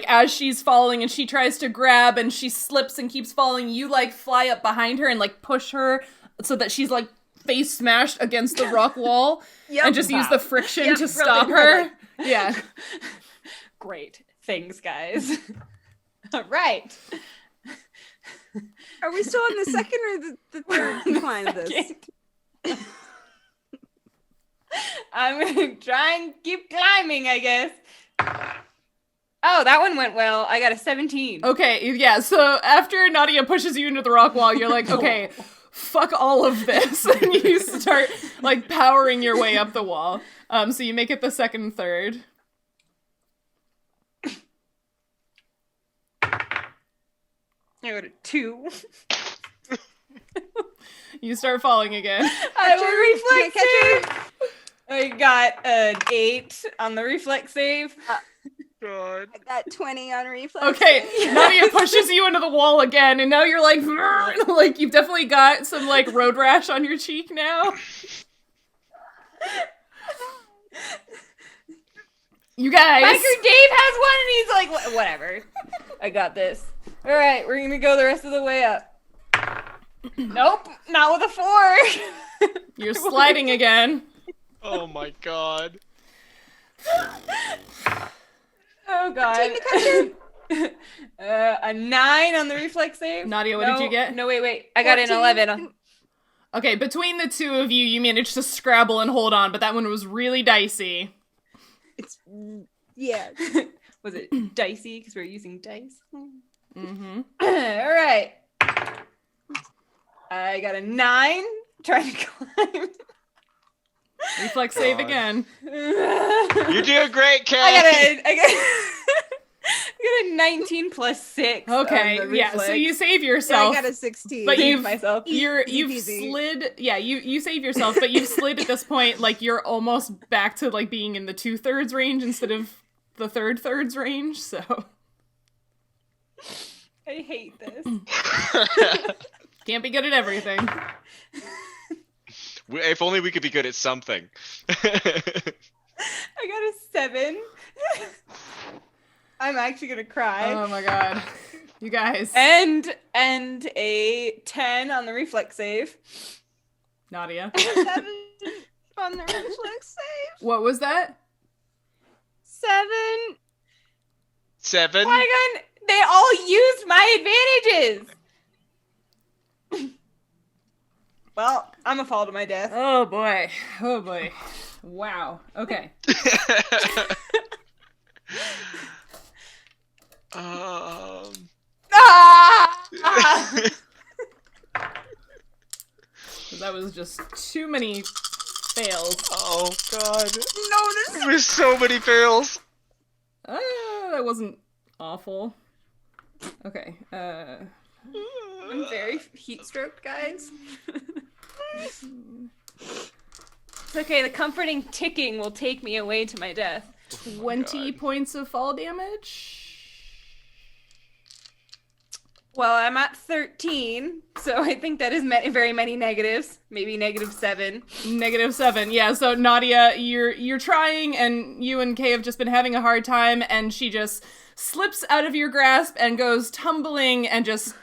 as she's falling and she tries to grab and she slips and keeps falling, you like fly up behind her and like push her so that she's like face smashed against the rock wall and just use the friction to stop her. Yeah. Great. Thanks, guys. All right. Are we still on the second or the third decline of this? Second. I'm gonna try and keep climbing, I guess. Oh, that one went well. I got a 17. Okay, yeah, so after Nautia pushes you into the rock wall, you're like, okay, fuck all of this. And you start, like, powering your way up the wall. So you make it the second and third. I got a 2. You start falling again. I will reflex save. I got an 8 on the reflex save. God. I got 20 on reflex. Okay, Nautia pushes you into the wall again, and now you're like, like, you've definitely got some, like, road rash on your cheek now. You guys. Biker Dave has one, and he's like, whatever. I got this. All right, we're going to go the rest of the way up. Nope, not with a 4. You're sliding again. Oh my god. Oh god. A 9 on the reflex save. Nautia, what did you get? No, wait. I got an 11. Okay, between the two of you, you managed to scrabble and hold on, but that one was really dicey. It's yeah. Was it dicey because we're using dice? Mm-hmm. All right. I got a 9. Trying to climb. Reflex save again. You're doing great, Kay. I got a 19 plus 6. Okay, on the yeah, so reflex. you save Yeah, yourself. I got a 16. But Save you've myself. you've Easy. slid. Yeah, you save yourself, but you've slid at this point. Like you're almost back to like being in the 2/3 range instead of the 3/3 range. So I hate this. can't be good at everything. If only we could be good at something. I got a 7. I'm actually gonna cry. Oh my god, you guys. And a 10 on the reflex save. Nautia. 7 on the reflex save. What was that? 7. 7. Oh my god, they all used my advantages. Well, I'm a fall to my death. Oh boy. Oh boy. Wow. Okay. Ah! That was just too many fails. Oh god. No, There's so many fails. That wasn't awful. Okay. I'm very heat-stroked, guys. It's okay, the comforting ticking will take me away to my death. 20 points of fall damage. Well, I'm at 13, so I think that is very many negatives. Maybe -7. -7. Yeah, so Nautia, you're trying, and you and Kay have just been having a hard time, and she just slips out of your grasp and goes tumbling and just,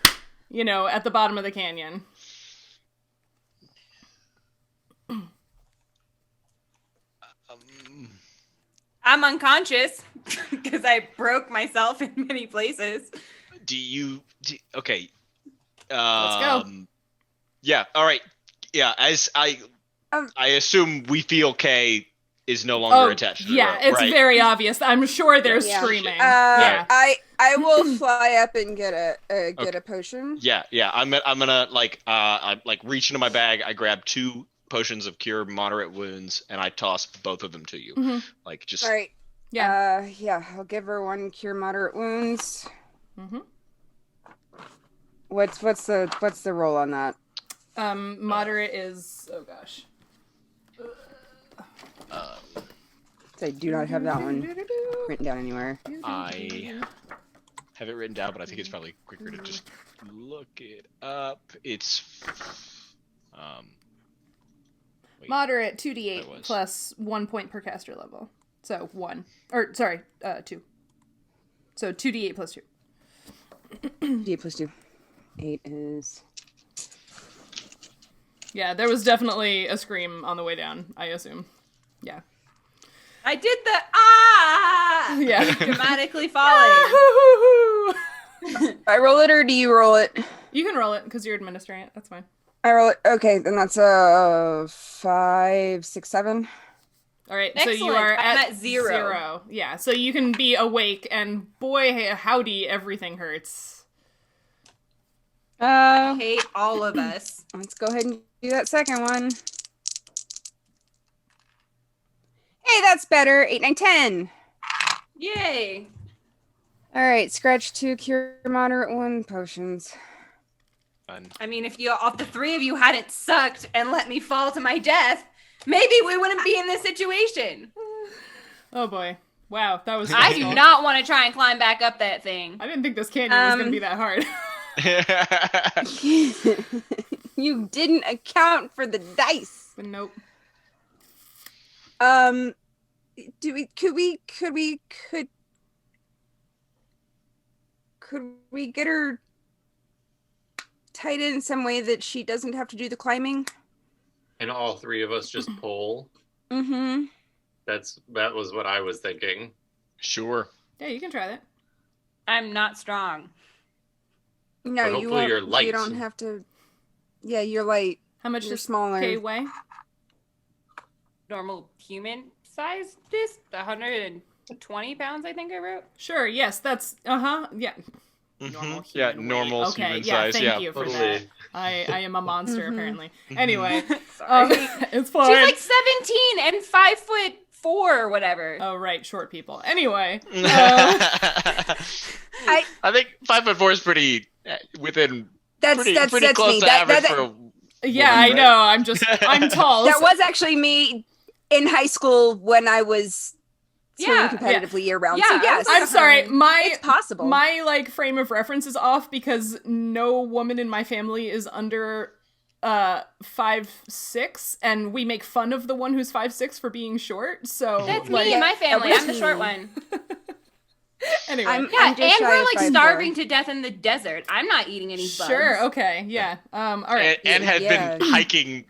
at the bottom of the canyon. I'm unconscious because I broke myself in many places. Okay. Let's go. Yeah, all right. Yeah, as I assume we feel Kay is no longer attached to the rope, it's right? very obvious. I'm sure they're Yeah. screaming. Yeah. I will fly up and get a potion. Yeah. I'm gonna I reach into my bag. I grab 2 potions of cure moderate wounds, and I toss both of them to you. Mm-hmm. All right. Yeah. I'll give her 1 cure moderate wounds. Mm-hmm. What's the roll on that? Moderate is, oh gosh. I do not have that one written down anywhere. I have it written down, but I think it's probably quicker to just look it up. It's wait, Moderate that 2d8 was- plus 1 point per caster level. So 1. Or, sorry, 2. So 2d8 plus 2. D plus 2. 8 is... Yeah, there was definitely a scream on the way down, I assume. Yeah. I did the Yeah. dramatically falling. I roll it or do you roll it? You can roll it because you're administering it. That's fine. I roll it. Okay, then that's a 5, 6, 7. All right, so you Excellent. are I'm at at 0. Yeah, so you can be awake, and boy, howdy, everything hurts. I hate all of us. Let's go ahead and do that second one. Hey, that's better. 8, 9, 10. Yay. All right, scratch 2, cure moderate 1 potions. Fun. I mean, if the 3 of you hadn't sucked and let me fall to my death, maybe we wouldn't be in this situation. Oh boy. Wow, that was I stressful. do not want to try and climb back up that thing. I didn't think this canyon was going to be that hard. You didn't account for the dice. But nope. Could we get her tied in some way that she doesn't have to do the climbing? And all 3 of us just pull. Mm-hmm. That was what I was thinking. Sure. Yeah, you can try that. I'm not strong. No, But you hopefully won't. you're light. You don't have to. Yeah, you're light. How much You're does smaller. Kay weigh? Normal human size, just 120 pounds, I think I wrote. Sure, yes, that's, yeah. Mhm. Normal Yeah, human normal weight. Okay, human yeah, size. thank Yeah. you for Totally. that. I am a monster, apparently. Mhm. Anyway, Sorry. it's fine. She's like 17 and 5'4" or whatever. Oh, right, short people. Anyway. I think 5'4" is pretty within that's pretty close me. to That average for a Yeah, woman, I right? know. I'm tall. that was actually me in high school when I was swimming Yeah, competitively year round. Yeah, So I yes, was like I'm sorry. it's possible. My like frame of reference is off because no woman in my family is under 5'6", and we make fun of the one who's 5'6" for being short. So That's like, me and my family. I'm the me. short one. anyway. I'm Yeah, just and shy we're of like 5'4". starving to death in the desert. I'm not eating any bugs. Sure. Okay. Yeah. All right. and had Yeah. been hiking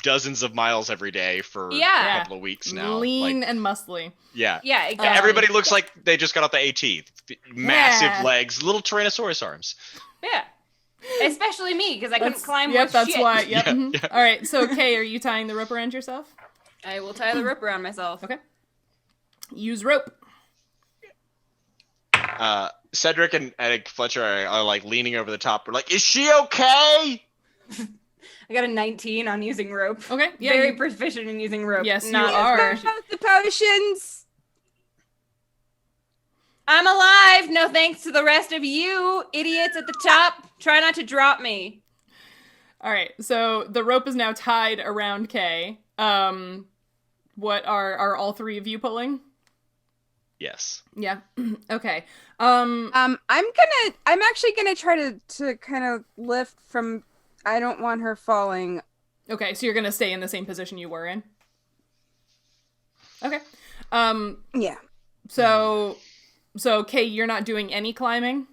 dozens of miles every day for Yeah. a couple of weeks now. Lean Like, and muscly. yeah. Yeah, exactly. Everybody looks like they just got off the AT. Massive Yeah. legs, little Tyrannosaurus arms. Yeah. Especially me, because I couldn't climb Yep. worth That's shit. why. Yep. Yeah, mhm. yeah. All right. So Kay, are you tying the rope around yourself? I will tie the rope around myself. Okay. Use rope. Cedric and Fletcher are like leaning over the top. We're like, is she okay? I got a 19 on using rope. Okay. Yeah. Very you- proficient in using rope. Yes, you Not are. proficient. The potions. I'm alive. No thanks to the rest of you idiots at the top. Try not to drop me. All right, so the rope is now tied around Kay. What are all 3 of you pulling? Yes. Yeah. Okay. I'm actually gonna try to kind of lift from. I don't want her falling. Okay, so you're gonna stay in the same position you were in. Okay. Yeah. So Kay, you're not doing any climbing.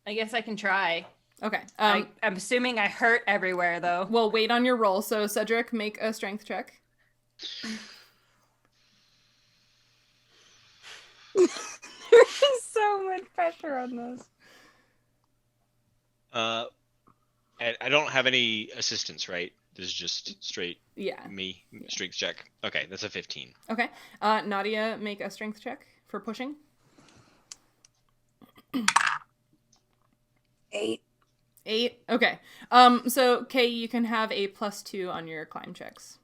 I guess I can try. Okay. I'm assuming I hurt everywhere, though. We'll wait on your roll. So Cedric, make a strength check. There's so much pressure on this. And I don't have any assistance, right? This is just straight Yeah. me strength check. Okay, that's a 15. Okay. Nautia, make a strength check for pushing. 8. 8. Okay. So Kay, you can have a +2 on your climb checks.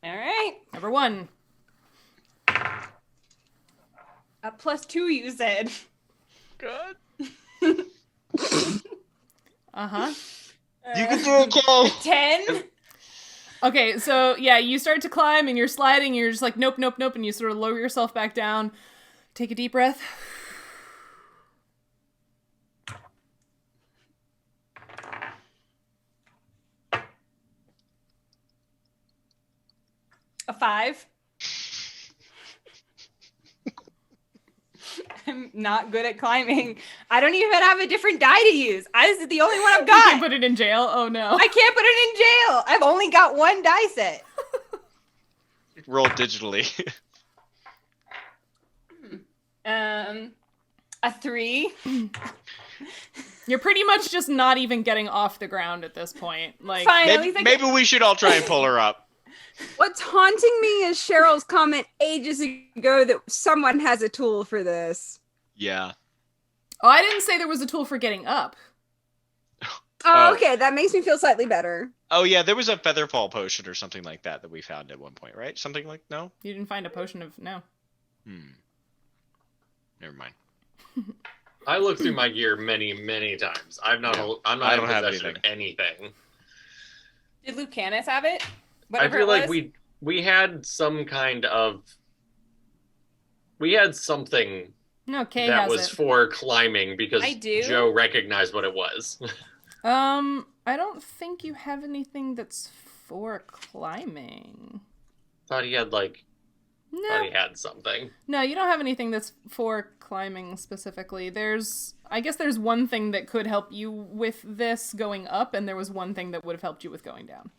All right. Number 1. A +2, you said. Good. Uh-huh. You can do it, Kay. 10? Okay, so yeah, you start to climb and you're sliding, you're just like, nope, nope, nope, and you sort of lower yourself back down. Take a deep breath. A 5? I'm not good at climbing. I don't even have a different die to use. This is the only one I've You got. can put it in jail. Oh no. I can't put it in jail. I've only got 1 die set. Roll digitally. A 3. You're pretty much just not even getting off the ground at this point. Like, Fine. At Maybe, least I maybe we should all try and pull her up. What's haunting me is Cheryl's comment ages ago that someone has a tool for this. Yeah. oh, I didn't say there was a tool for getting up. Oh, Oh. okay. That makes me feel slightly better. Oh yeah, there was a featherfall potion or something like that we found at one point, right? Something like no. You didn't find a potion of no. Never mind. I looked through my gear many times. I'm not I in don't have possession of anything. Did Lucanus have it? I Whatever feel it like was? we had some kind of something No, Kay that has was it. for climbing because I do? Joe recognized what it was. I don't think you have anything that's for climbing. Thought he had thought No. he had something. No, you don't have anything that's for climbing specifically. I guess there's one thing that could help you with this going up, and there was one thing that would have helped you with going down.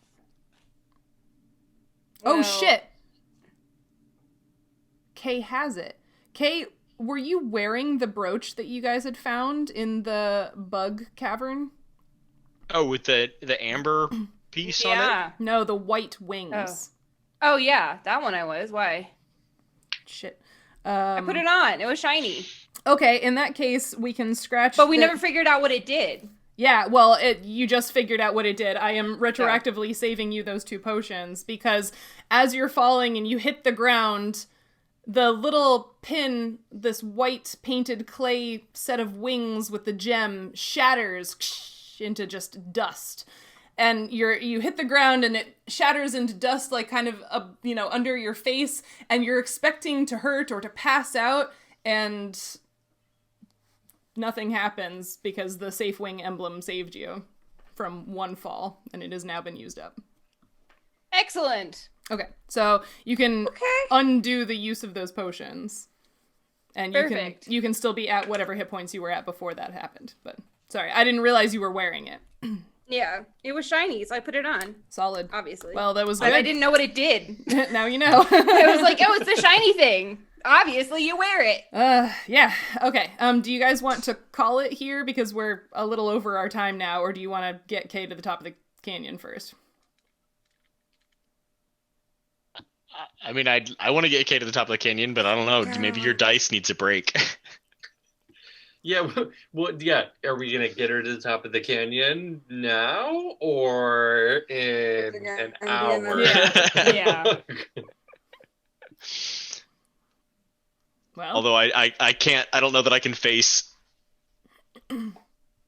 Oh, Well- shit! Kay has it. Kay, were you wearing the brooch that you guys had found in the bug cavern? Oh, with the amber piece on it. Yeah. No, the white wings. Oh yeah, that one I was. Why? Shit. I put it on. It was shiny. Okay, in that case, we can scratch. But we never figured out what it did. Yeah, well, you just figured out what it did. I am retroactively saving you those 2 potions because as you're falling and you hit the ground, the little pin, this white painted clay set of wings with the gem, shatters into just dust. And you hit the ground and it shatters into dust like kind of under your face, and you're expecting to hurt or to pass out, and nothing happens because the safe wing emblem saved you from one fall, and it has now been used up. Excellent. Okay, so you can undo the use of those potions, and Perfect. you can still be at whatever hit points you were at before that happened. But sorry, I didn't realize you were wearing it. Yeah, it was shiny, so I put it on. Solid. Obviously. Well, that was But good. I didn't know what it did. Now you know. It was like, oh, it's the shiny thing. Obviously, you wear it. Yeah. Okay. Do you guys want to call it here because we're a little over our time now, or do you want to get Kay to the top of the canyon first? I mean, I want to get Kay to the top of the canyon, but I don't know. Maybe your dice needs a break. Yeah, yeah. Are we gonna get her to the top of the canyon now or in an hour? Yeah. Well, Although I can't. I don't know that I can face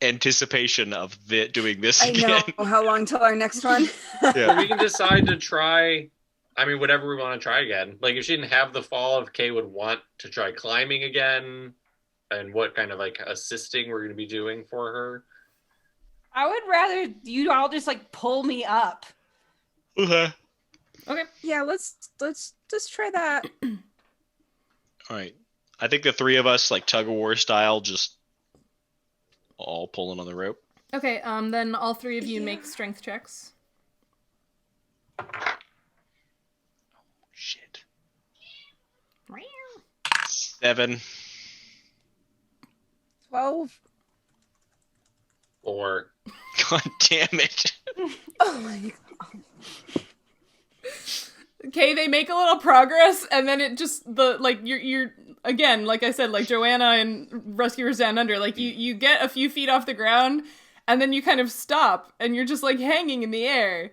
anticipation of doing this I again. know. How long till our next one? Well, we can decide to try. I mean, whatever we want to try again. Like, if she didn't have the fall, if Kay would want to try climbing again, and what kind of assisting we're going to be doing for her. I would rather you all just pull me up. Okay. okay. Yeah, let's try that. All right. I think the 3 of us, tug of war style, just all pulling on the rope. Okay. Then all 3 of you make strength checks. Shit. 7. 12. Or God damn it. Oh my god. Okay, they make a little progress, and then it just you're again, like I said, like Joanna and Rescuers Down Under, you get a few feet off the ground, and then you kind of stop, and you're just hanging in the air,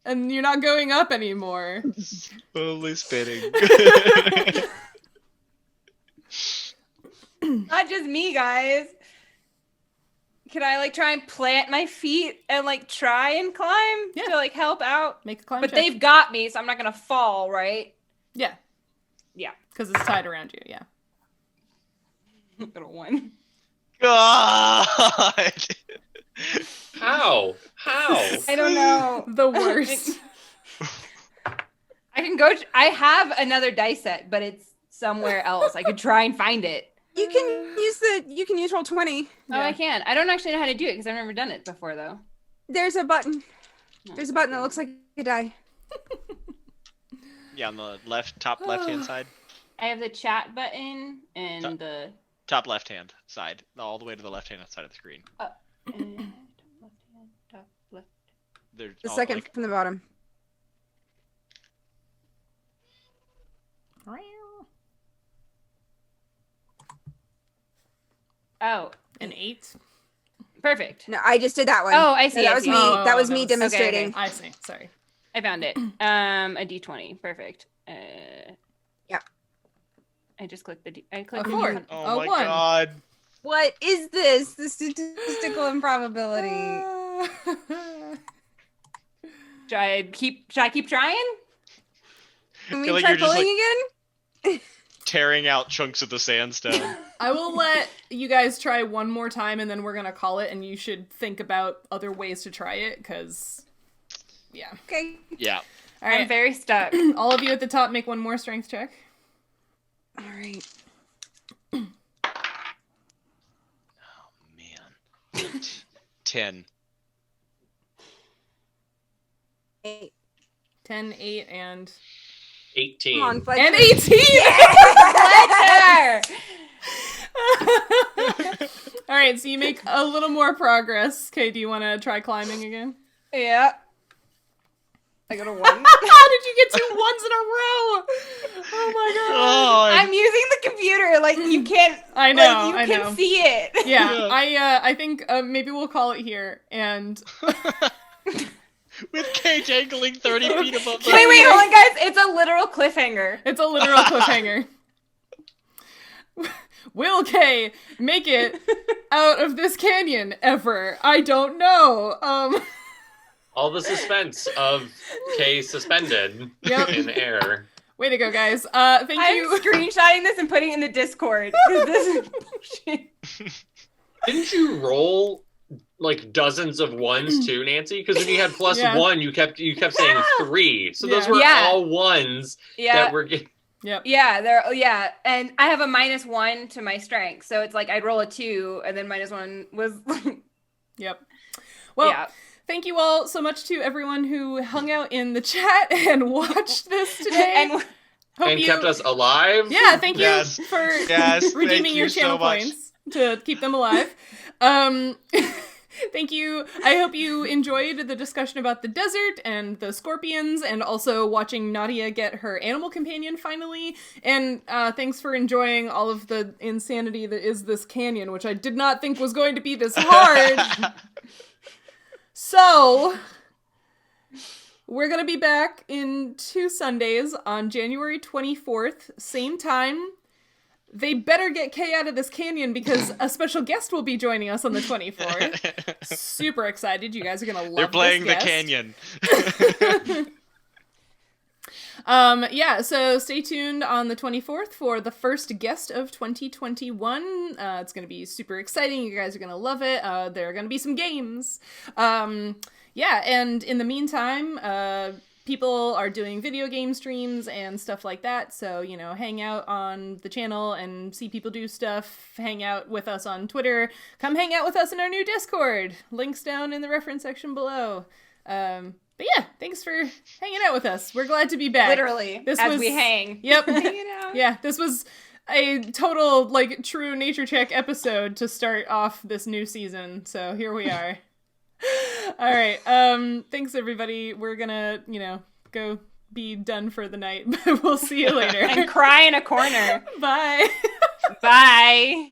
and you're not going up anymore. Slowly spinning. Not just me, guys. Can I try and plant my feet and try and climb to help out? Make a climb But check. they've got me, so I'm not gonna fall, right? Yeah, Yeah. because it's tied around you. Yeah. Little one. God. how? I don't know. The worst. I can go. I have another dice set, but it's somewhere else. I could try and find it. You can use Roll20. Oh, I can. I don't actually know how to do it because I've never done it before, though. There's a button. There's a button that looks like a die. Yeah, on the top left-hand side. I have the chat button and the Top left-hand side, all the way to the left-hand side of the screen. Left hand, top left. There's The all, second like, from the bottom. Oh, An 8. perfect. No, I just did that one. Oh, I see. No, that I was see. me. Oh, that was that me was- demonstrating. okay. I see. Sorry. I found it. A D20. Perfect. Yep. I just clicked I clicked A the 4. D20. Oh my 1. god. What is this? The statistical improbability. Should I keep trying? Can feel we like try you're just, pulling again? Tearing out chunks of the sandstone. I will let you guys try one more time, and then we're gonna call it, and you should think about other ways to try it, because, yeah. Okay. Yeah. All right. I'm very stuck. All of you at the top make one more strength check. All right. Oh man. 10. 8. 10, 8, and 18. Come on, Fletcher. and 18. Fletcher! All right, so you make a little more progress. Okay, do you want to try climbing again? Yeah. I got a 1. How did you get 2 ones in a row? Oh my god. God. I'm using the computer. Like, you can't. I know, Like, you I can know. see it. Yeah, I think maybe we'll call it here, and With Kay dangling 30 feet above the Wait, hold on, guys. It's a literal cliffhanger. it's a literal cliffhanger. Will Kay make it out of this canyon ever? I don't know. All the suspense of Kay suspended Yep. in the air. Way to go, guys. Thank I'm you. screenshotting this and putting it in the Discord. 'Cause this is bullshit. Didn't you roll like dozens of ones too, Nancy? Because when you had plus Yeah. 1, you kept saying 3. So those Yeah. were Yeah. all ones Yeah. that were getting. Yep. Yeah, and I have a -1 to my strength, so it's like I'd roll a 2, and then -1 was Yep. Well, yeah. thank you all so much to everyone who hung out in the chat and watched this today. And Hope and you kept us alive. Yeah, thank you Yes. for Yes, redeeming thank your you so channel much. points to keep them alive. Thank you. I hope you enjoyed the discussion about the desert and the scorpions, and also watching Nautia get her animal companion finally. And thanks for enjoying all of the insanity that is this canyon, which I did not think was going to be this hard. So, we're going to be back in 2 Sundays on January 24th, same time. They better get Kay out of this canyon because a special guest will be joining us on the 24th. Super excited. You guys are going to love They're playing this the guest. canyon. Yeah, so stay tuned on the 24th for the first guest of 2021. It's going to be super exciting. You guys are going to love it. There are going to be some games. Yeah, and in the meantime, people are doing video game streams and stuff like that, so, you know, hang out on the channel and see people do stuff. Hang out with us on Twitter. Come hang out with us in our new Discord. Links down in the reference section below. But yeah, thanks for hanging out with us. We're glad to be back. Literally, as we hang. Yep. Hanging out. Yeah, this was a total, like, true nature check episode to start off this new season, so here we are. All right, thanks everybody. We're gonna, you know, go be done for the night, but we'll see you later. And cry in a corner. Bye. Bye.